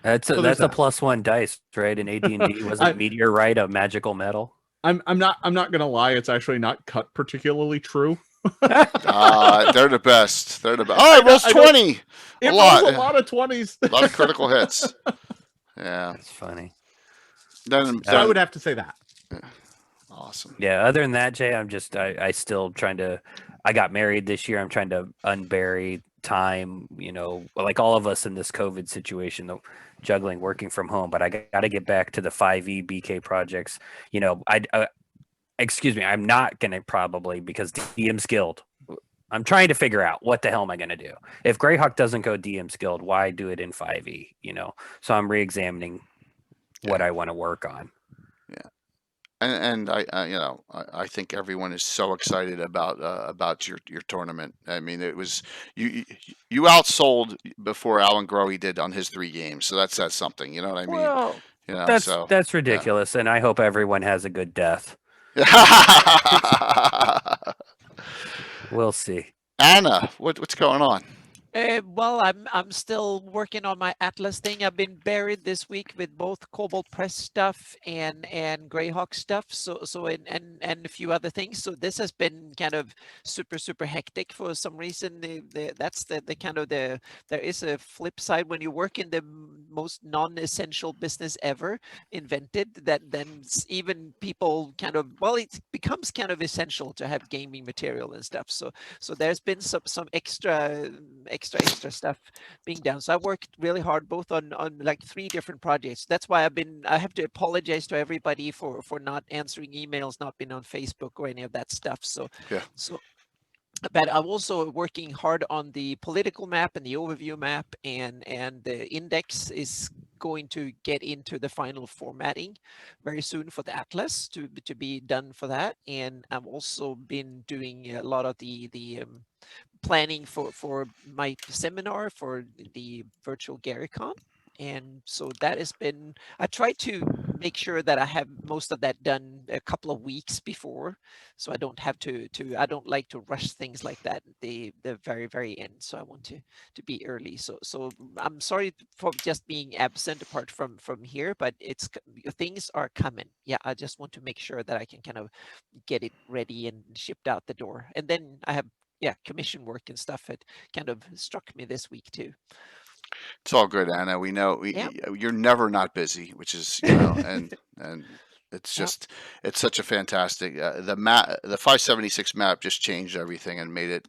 That's So a there's that. +1 dice, right? In AD&D, was I- a meteorite a magical metal? I'm not gonna lie, it's actually not cut particularly true. They're the best. They're the best. Oh, it rolls I know. 20. It lot. was a lot of 20s. A lot of critical hits. Yeah. That's funny. Then, So I would have to say that. awesome. Yeah, other than that, Jay, I'm just I still trying to. I got married this year. I'm trying to unbury time, like all of us in this COVID situation, though, juggling working from home. But I got to get back to the 5e BK projects. Excuse me, I'm not gonna probably, because DM's Guild. I'm trying to figure out what the hell am I gonna do if Greyhawk doesn't go DM's Guild. Why do it in 5e? So I'm re-examining what I want to work on. Yeah. And I think everyone is so excited about your tournament. I mean, it was you outsold before Alan Grohe did on his 3 games, so that says something. You know what I mean? Well, You know, that's ridiculous, and I hope everyone has a good death. We'll see. Anna, what's going on? Well, I'm still working on my Atlas thing. I've been buried this week with both Cobalt Press stuff and Greyhawk stuff. So and a few other things. So this has been kind of super hectic for some reason. That's the kind of there is a flip side when you work in the most non-essential business ever invented. That then even people kind of, well, it becomes kind of essential to have gaming material and stuff. So there's been some extra stuff being done. So I worked really hard both on like 3 different projects. That's why I have to apologize to everybody for not answering emails, not being on Facebook or any of that stuff. So Yeah. But I'm also working hard on the political map and the overview map, and the index is going to get into the final formatting very soon for the Atlas to be done for that. And I've also been doing a lot of the planning for my seminar for the virtual GaryCon. And so that has been, I try to make sure that I have most of that done a couple of weeks before, so I don't have to I don't like to rush things like that the very end. So I want to be early. So I'm sorry for just being absent apart from here, but things are coming. Yeah, I just want to make sure that I can kind of get it ready and shipped out the door. And then I have commission work and stuff that kind of struck me this week too. It's all good, Anna. We know you're never not busy, which is, and it's just it's such a fantastic the 576 map just changed everything and made it,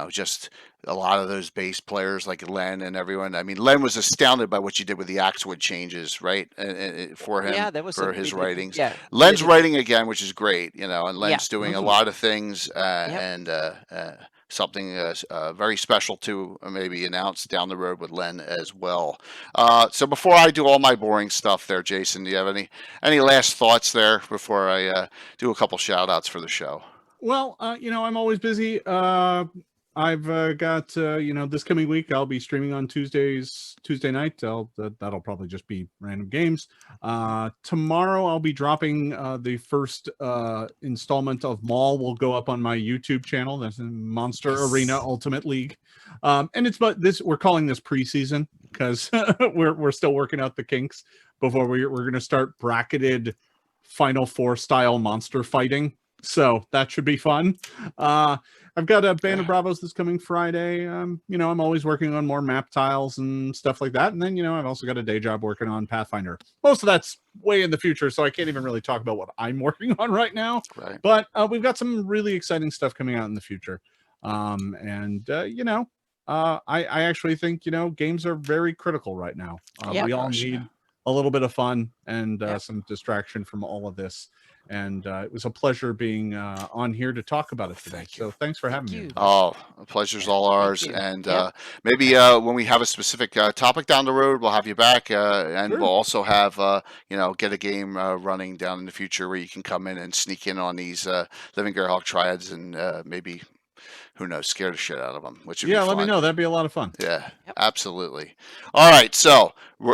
just a lot of those bass players like Len and everyone. I mean, Len was astounded by what you did with the Axewood changes, right? And for him, that was for his writings. Yeah, Len's writing again, which is great, and Len's doing a Mhm. lot of things, and something very special to maybe announce down the road with Len as well. So before I do all my boring stuff there, Jason, do you have any last thoughts there before I do a couple shout outs for the show? Well, I'm always busy. I've got this coming week I'll be streaming on Tuesday night. That'll probably just be random games. Tomorrow I'll be dropping the first installment of Maul will go up on my YouTube channel. That's Monster Arena Ultimate League. And we're calling this preseason because we're still working out the kinks before we're going to start bracketed Final Four style monster fighting. So that should be fun. I've got a Band of Bravos this coming Friday. I'm always working on more map tiles and stuff like that. And then, I've also got a day job working on Pathfinder. Most of that's way in the future, so I can't even really talk about what I'm working on right now. Right. But we've got some really exciting stuff coming out in the future. I actually think, games are very critical right now. We all need a little bit of fun and some distraction from all of this. And it was a pleasure being on here to talk about it today. So thanks for having me. Oh, the pleasure's all ours. And maybe when we have a specific topic down the road, we'll have you back. And we'll also have, get a game running down in the future where you can come in and sneak in on these Living Greyhawk Triads and maybe, who knows, scare the shit out of them, which would be fun. Let me know. That'd be a lot of fun. Yeah, absolutely. All right, so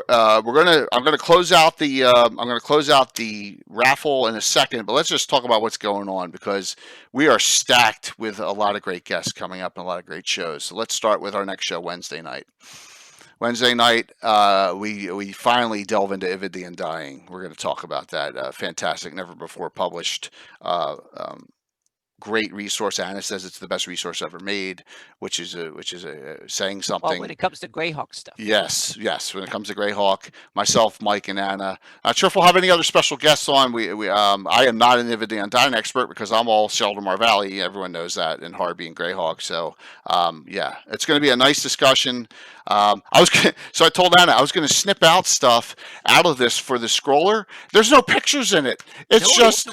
I'm gonna close out the raffle in a second, but let's just talk about what's going on because we are stacked with a lot of great guests coming up and a lot of great shows. So let's start with our next show Wednesday night. Wednesday night, we finally delve into Ivid the Undying. We're going to talk about that. Fantastic, never before published. Great resource. Anna says it's the best resource ever made, which is saying something. Well, when it comes to Greyhawk stuff. Yes. When it comes to Greyhawk, myself, Mike, and Anna. Not sure if we'll have any other special guests on. I am not an Ivid the Undying expert because I'm all Sheldamar Valley. Everyone knows that, and Harby and Greyhawk. So it's going to be a nice discussion. So I told Anna I was going to snip out stuff out of this for the scroller. There's no pictures in it. It's just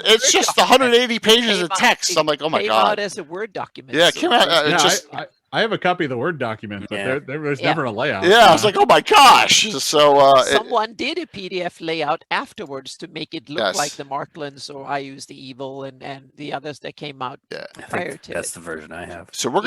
180 pages of text. I'm like, oh my god! Came out as a Word document. Yeah, it came out. I have a copy of the Word document, but Yeah. there was Yeah. never a layout. Yeah, I was like, oh my gosh. So Someone did a PDF layout afterwards to make it look like Yes. the Marklands, or I Use the Evil, and the others that came out Yeah. I prior think to that's it. the version I have. So we're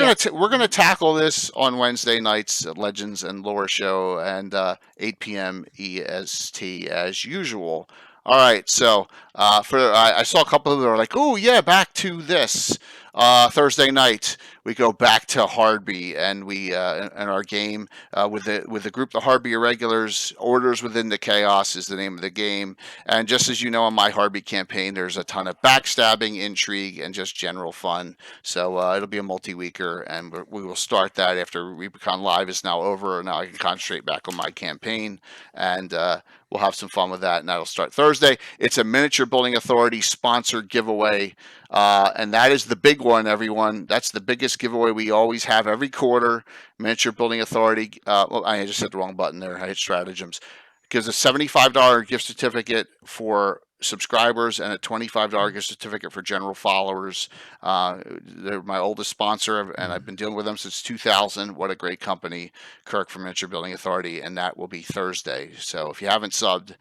gonna tackle this on Wednesday nights at Legends and Lore Show and 8 p.m. EST as usual. All right. So I saw a couple of them that were like, oh yeah, back to this Thursday night. We go back to Hardby and we and our game with the group, the Hardby Irregulars. Orders Within the Chaos is the name of the game. And just as you know, on my Hardby campaign, there's a ton of backstabbing, intrigue, and just general fun. So it'll be a multi-weeker, and we will start that after ReaperCon Live is now over. Now I can concentrate back on my campaign, and we'll have some fun with that, and that'll start Thursday. It's a Miniature Building Authority sponsored giveaway, and that is the big one, everyone. That's the biggest giveaway we always have every quarter. Miniature Building Authority. Well, I just hit the wrong button there. I hit stratagems. Gives a $75 gift certificate for subscribers and a $25 gift certificate for general followers. They're my oldest sponsor, and I've been dealing with them since 2000. What a great company, Kirk from Miniature Building Authority, and that will be Thursday. So if you haven't subbed,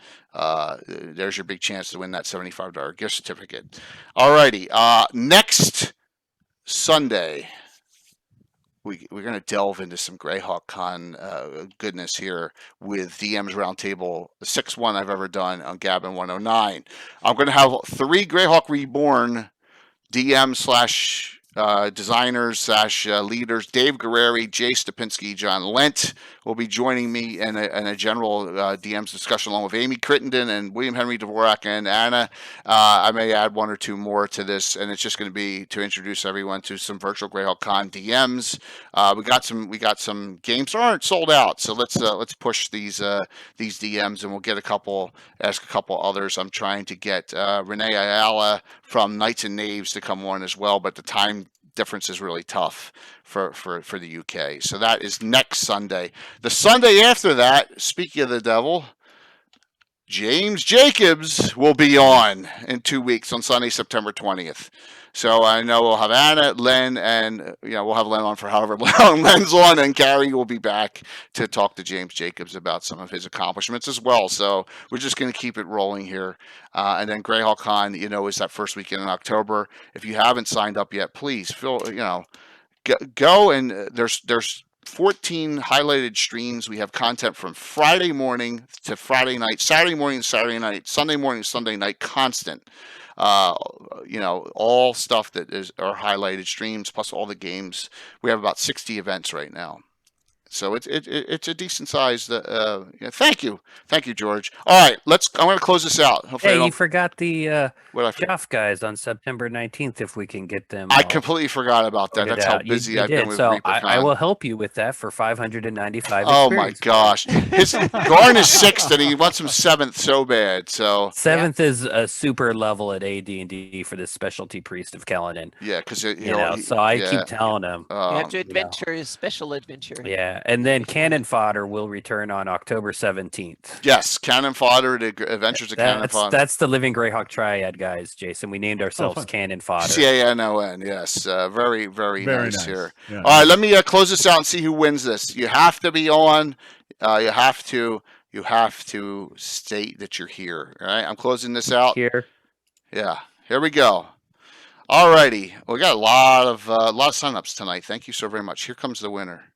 there's your big chance to win that $75 gift certificate. Alrighty, next Sunday, we're going to delve into some Greyhawk Con goodness here with DM's Roundtable, the 6th one I've ever done on Gavin 109. I'm going to have 3 Greyhawk Reborn DM / designers / leaders. Dave Guerreri, Jay Stupinski, John Lent will be joining me in a general DM's discussion along with Amy Crittenden and William Henry Dvorak and Anna. I may add 1 or 2 more to this, and it's just going to be to introduce everyone to some virtual Greyhawk Con DMs. We got some games that aren't sold out, so let's push these DMs, and we'll get ask a couple others. I'm trying to get Renee Ayala from Knights and Knaves to come on as well, but the time difference is really tough for the UK. So that is next Sunday. The Sunday after that, speaking of the devil, James Jacobs will be on in 2 weeks on Sunday, September 20th. So I know we'll have Anna, Len, and we'll have Len on for however long Len's on, and Gary will be back to talk to James Jacobs about some of his accomplishments as well. So we're just going to keep it rolling here. And then Greyhawk Con, is that first weekend in October. If you haven't signed up yet, please go and there's 14 highlighted streams. We have content from Friday morning to Friday night, Saturday morning, Saturday night, Sunday morning, Sunday night, constant. All stuff that are highlighted streams, plus all the games. We have about 60 events right now. So it's a decent size. Thank you, George. All right, I'm going to close this out. Hopefully, Hey, you forgot the what I Joff guys on September 19th. If we can get them, I completely forgot about that. sorted That's how out. busy You I've been did. with So ReaperCon. I will help you with that for 595. Oh my gosh, Garn is 6th and he wants him 7th so bad. So 7th is a super level at AD&D for this specialty priest of Kaladin. yeah, because So I keep telling him. You have to adventure his special adventure. Yeah, and then Cannon Fodder will return on October 17th. Yes, Cannon Fodder, the Adventures of Cannon Fodder. That's the Living Greyhawk Triad, guys, Jason. We named ourselves fun. Cannon Fodder. CANON, yes. Very, very, nice here. Yeah. All right, let me close this out and see who wins this. You have to be on. You have to state that you're here. All right, I'm closing this out. Here. Yeah, here we go. All righty, we got a lot of signups tonight. Thank you so very much. Here comes the winner.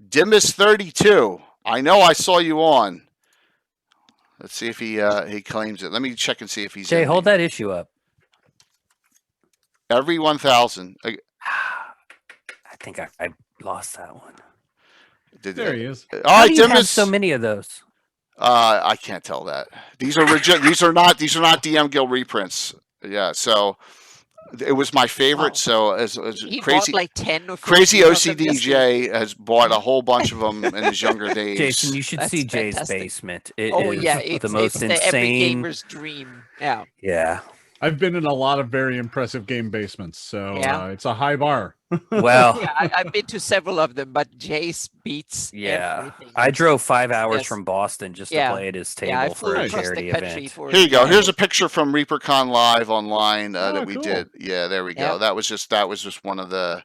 Dimus32. I know I saw you on. Let's see if he claims it. Let me check and see if he's Jay, in hold the- that issue up. Every 1,000. I think I lost that one. There he is. All How right, do you have Dimus. so many of those? I can't tell that. These are these are not DM Guild reprints. Yeah, so it was my favorite. Wow. So as He crazy bought like 10 or 15 crazy of them yesterday. OCDJ has bought a whole bunch of them in his younger days. Jason, you should That's see Jay's fantastic. basement. It Oh is yeah, the it's most every insane. gamer's dream. Yeah. Yeah. I've been in a lot of very impressive game basements, so Yeah. it's a high bar. Well, Yeah, I've been to several of them, but Jace beats yeah. everything. I drove 5 hours Yes. from Boston just Yeah. to play at his Yeah, I table flew for a across charity the country event. for Here you go. it. Here's a picture from ReaperCon Live online Oh, that we cool. did. Yeah, there we go. Yeah. That was just one of the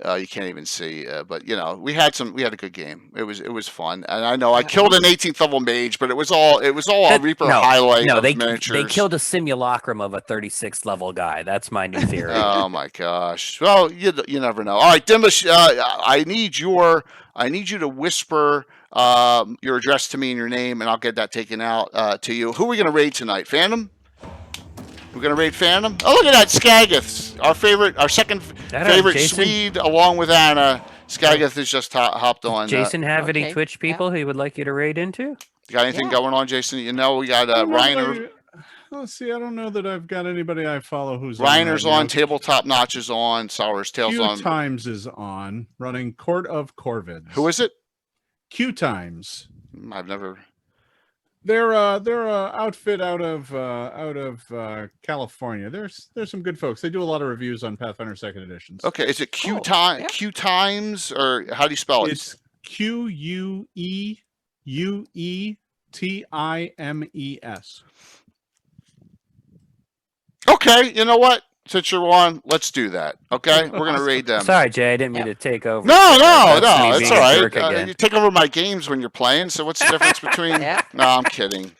You can't even see, but you know, we had a good game. It was fun, and I know I killed an 18th level mage, but it was all a Reaper highlight of miniatures. They killed a simulacrum of a 36th level guy. That's my new theory. Oh my gosh! Well, you never know. All right, Dimash, I need you to whisper your address to me and your name, and I'll get that taken out to you. Who are we gonna raid tonight? Phantom? We're gonna raid Phantom. Oh, look at that, Skagith, our second favorite Swede, along with Anna. Skagith has just hopped on. Jason have any Twitch people he would like you to raid into? You got anything going on, Jason? You know, we got Reiner. Let's see. I don't know that I've got anybody I follow who's Reiner's on. Tabletop Notch is on. Sour's Tales on. Q Times is on. Running Court of Corvids. Who is it? Q Times. I've never. They're a outfit out of California. There's some good folks. They do a lot of reviews on Pathfinder Second Editions. Okay, is it Q Times, or how do you spell it? It's QUEUETIMES. Okay, you know what? Since you're on, let's do that. Okay, we're gonna raid them. Sorry, Jay, I didn't mean to take over. No, it's all right. You take over my games when you're playing. So what's the difference between? No, I'm kidding.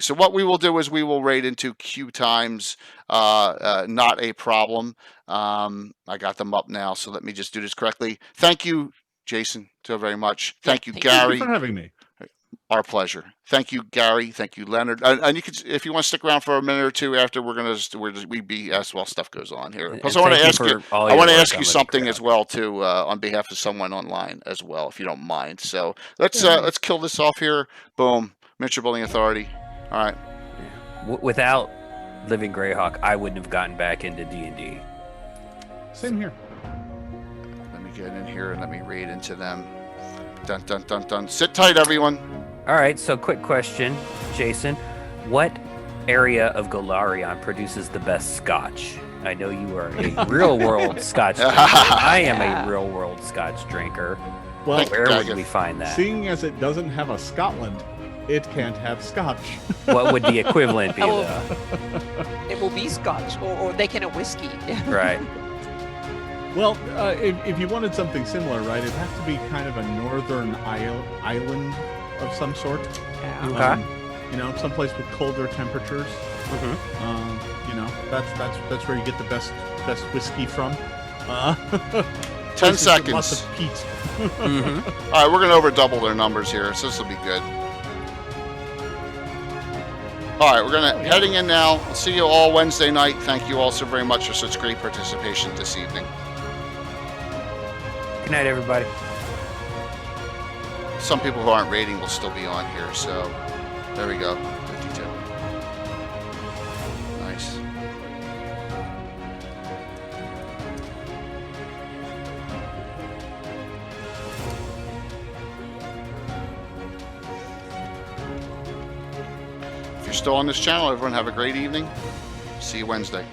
So what we will do is we will raid into Q Times. Not a problem. I got them up now, so let me just do this correctly. Thank you, Jason, so very much. Thank you, Gary. Thank you for having me. Our pleasure. Thank you, Gary. Thank you, Leonard. And you could, if you want to stick around for a minute or two after, we BS while stuff goes on here. Plus, I want to ask you something as well too, on behalf of someone online as well, if you don't mind. So let's kill this off here. Boom, Miniature Building Authority. All right. Without Living Greyhawk, I wouldn't have gotten back into D&D. Same here. Let me get in here and let me raid into them. Dun dun dun dun. Sit tight, everyone. All right, so quick question, Jason. What area of Golarion produces the best scotch? I know you are a real-world scotch drinker. I am a real-world scotch drinker. Well, where would we find that? Seeing as it doesn't have a Scotland, it can't have scotch. What would the equivalent be, though? It will be scotch, or they can have whiskey. Right. Well, if you wanted something similar, right, it'd have to be kind of a northern island of some sort. Yeah. Okay. You know, someplace with colder temperatures. Mm-hmm. You know, that's where you get the best whiskey from. 10 seconds. Lots of peat. Mm-hmm. All right, we're gonna over double their numbers here, so this will be good. All right, we're heading in now. I'll see you all Wednesday night. Thank you all so very much for such great participation this evening. Good night, everybody. Some people who aren't rating will still be on here, so there we go. 52. Nice. If you're still on this channel, everyone have a great evening. See you Wednesday.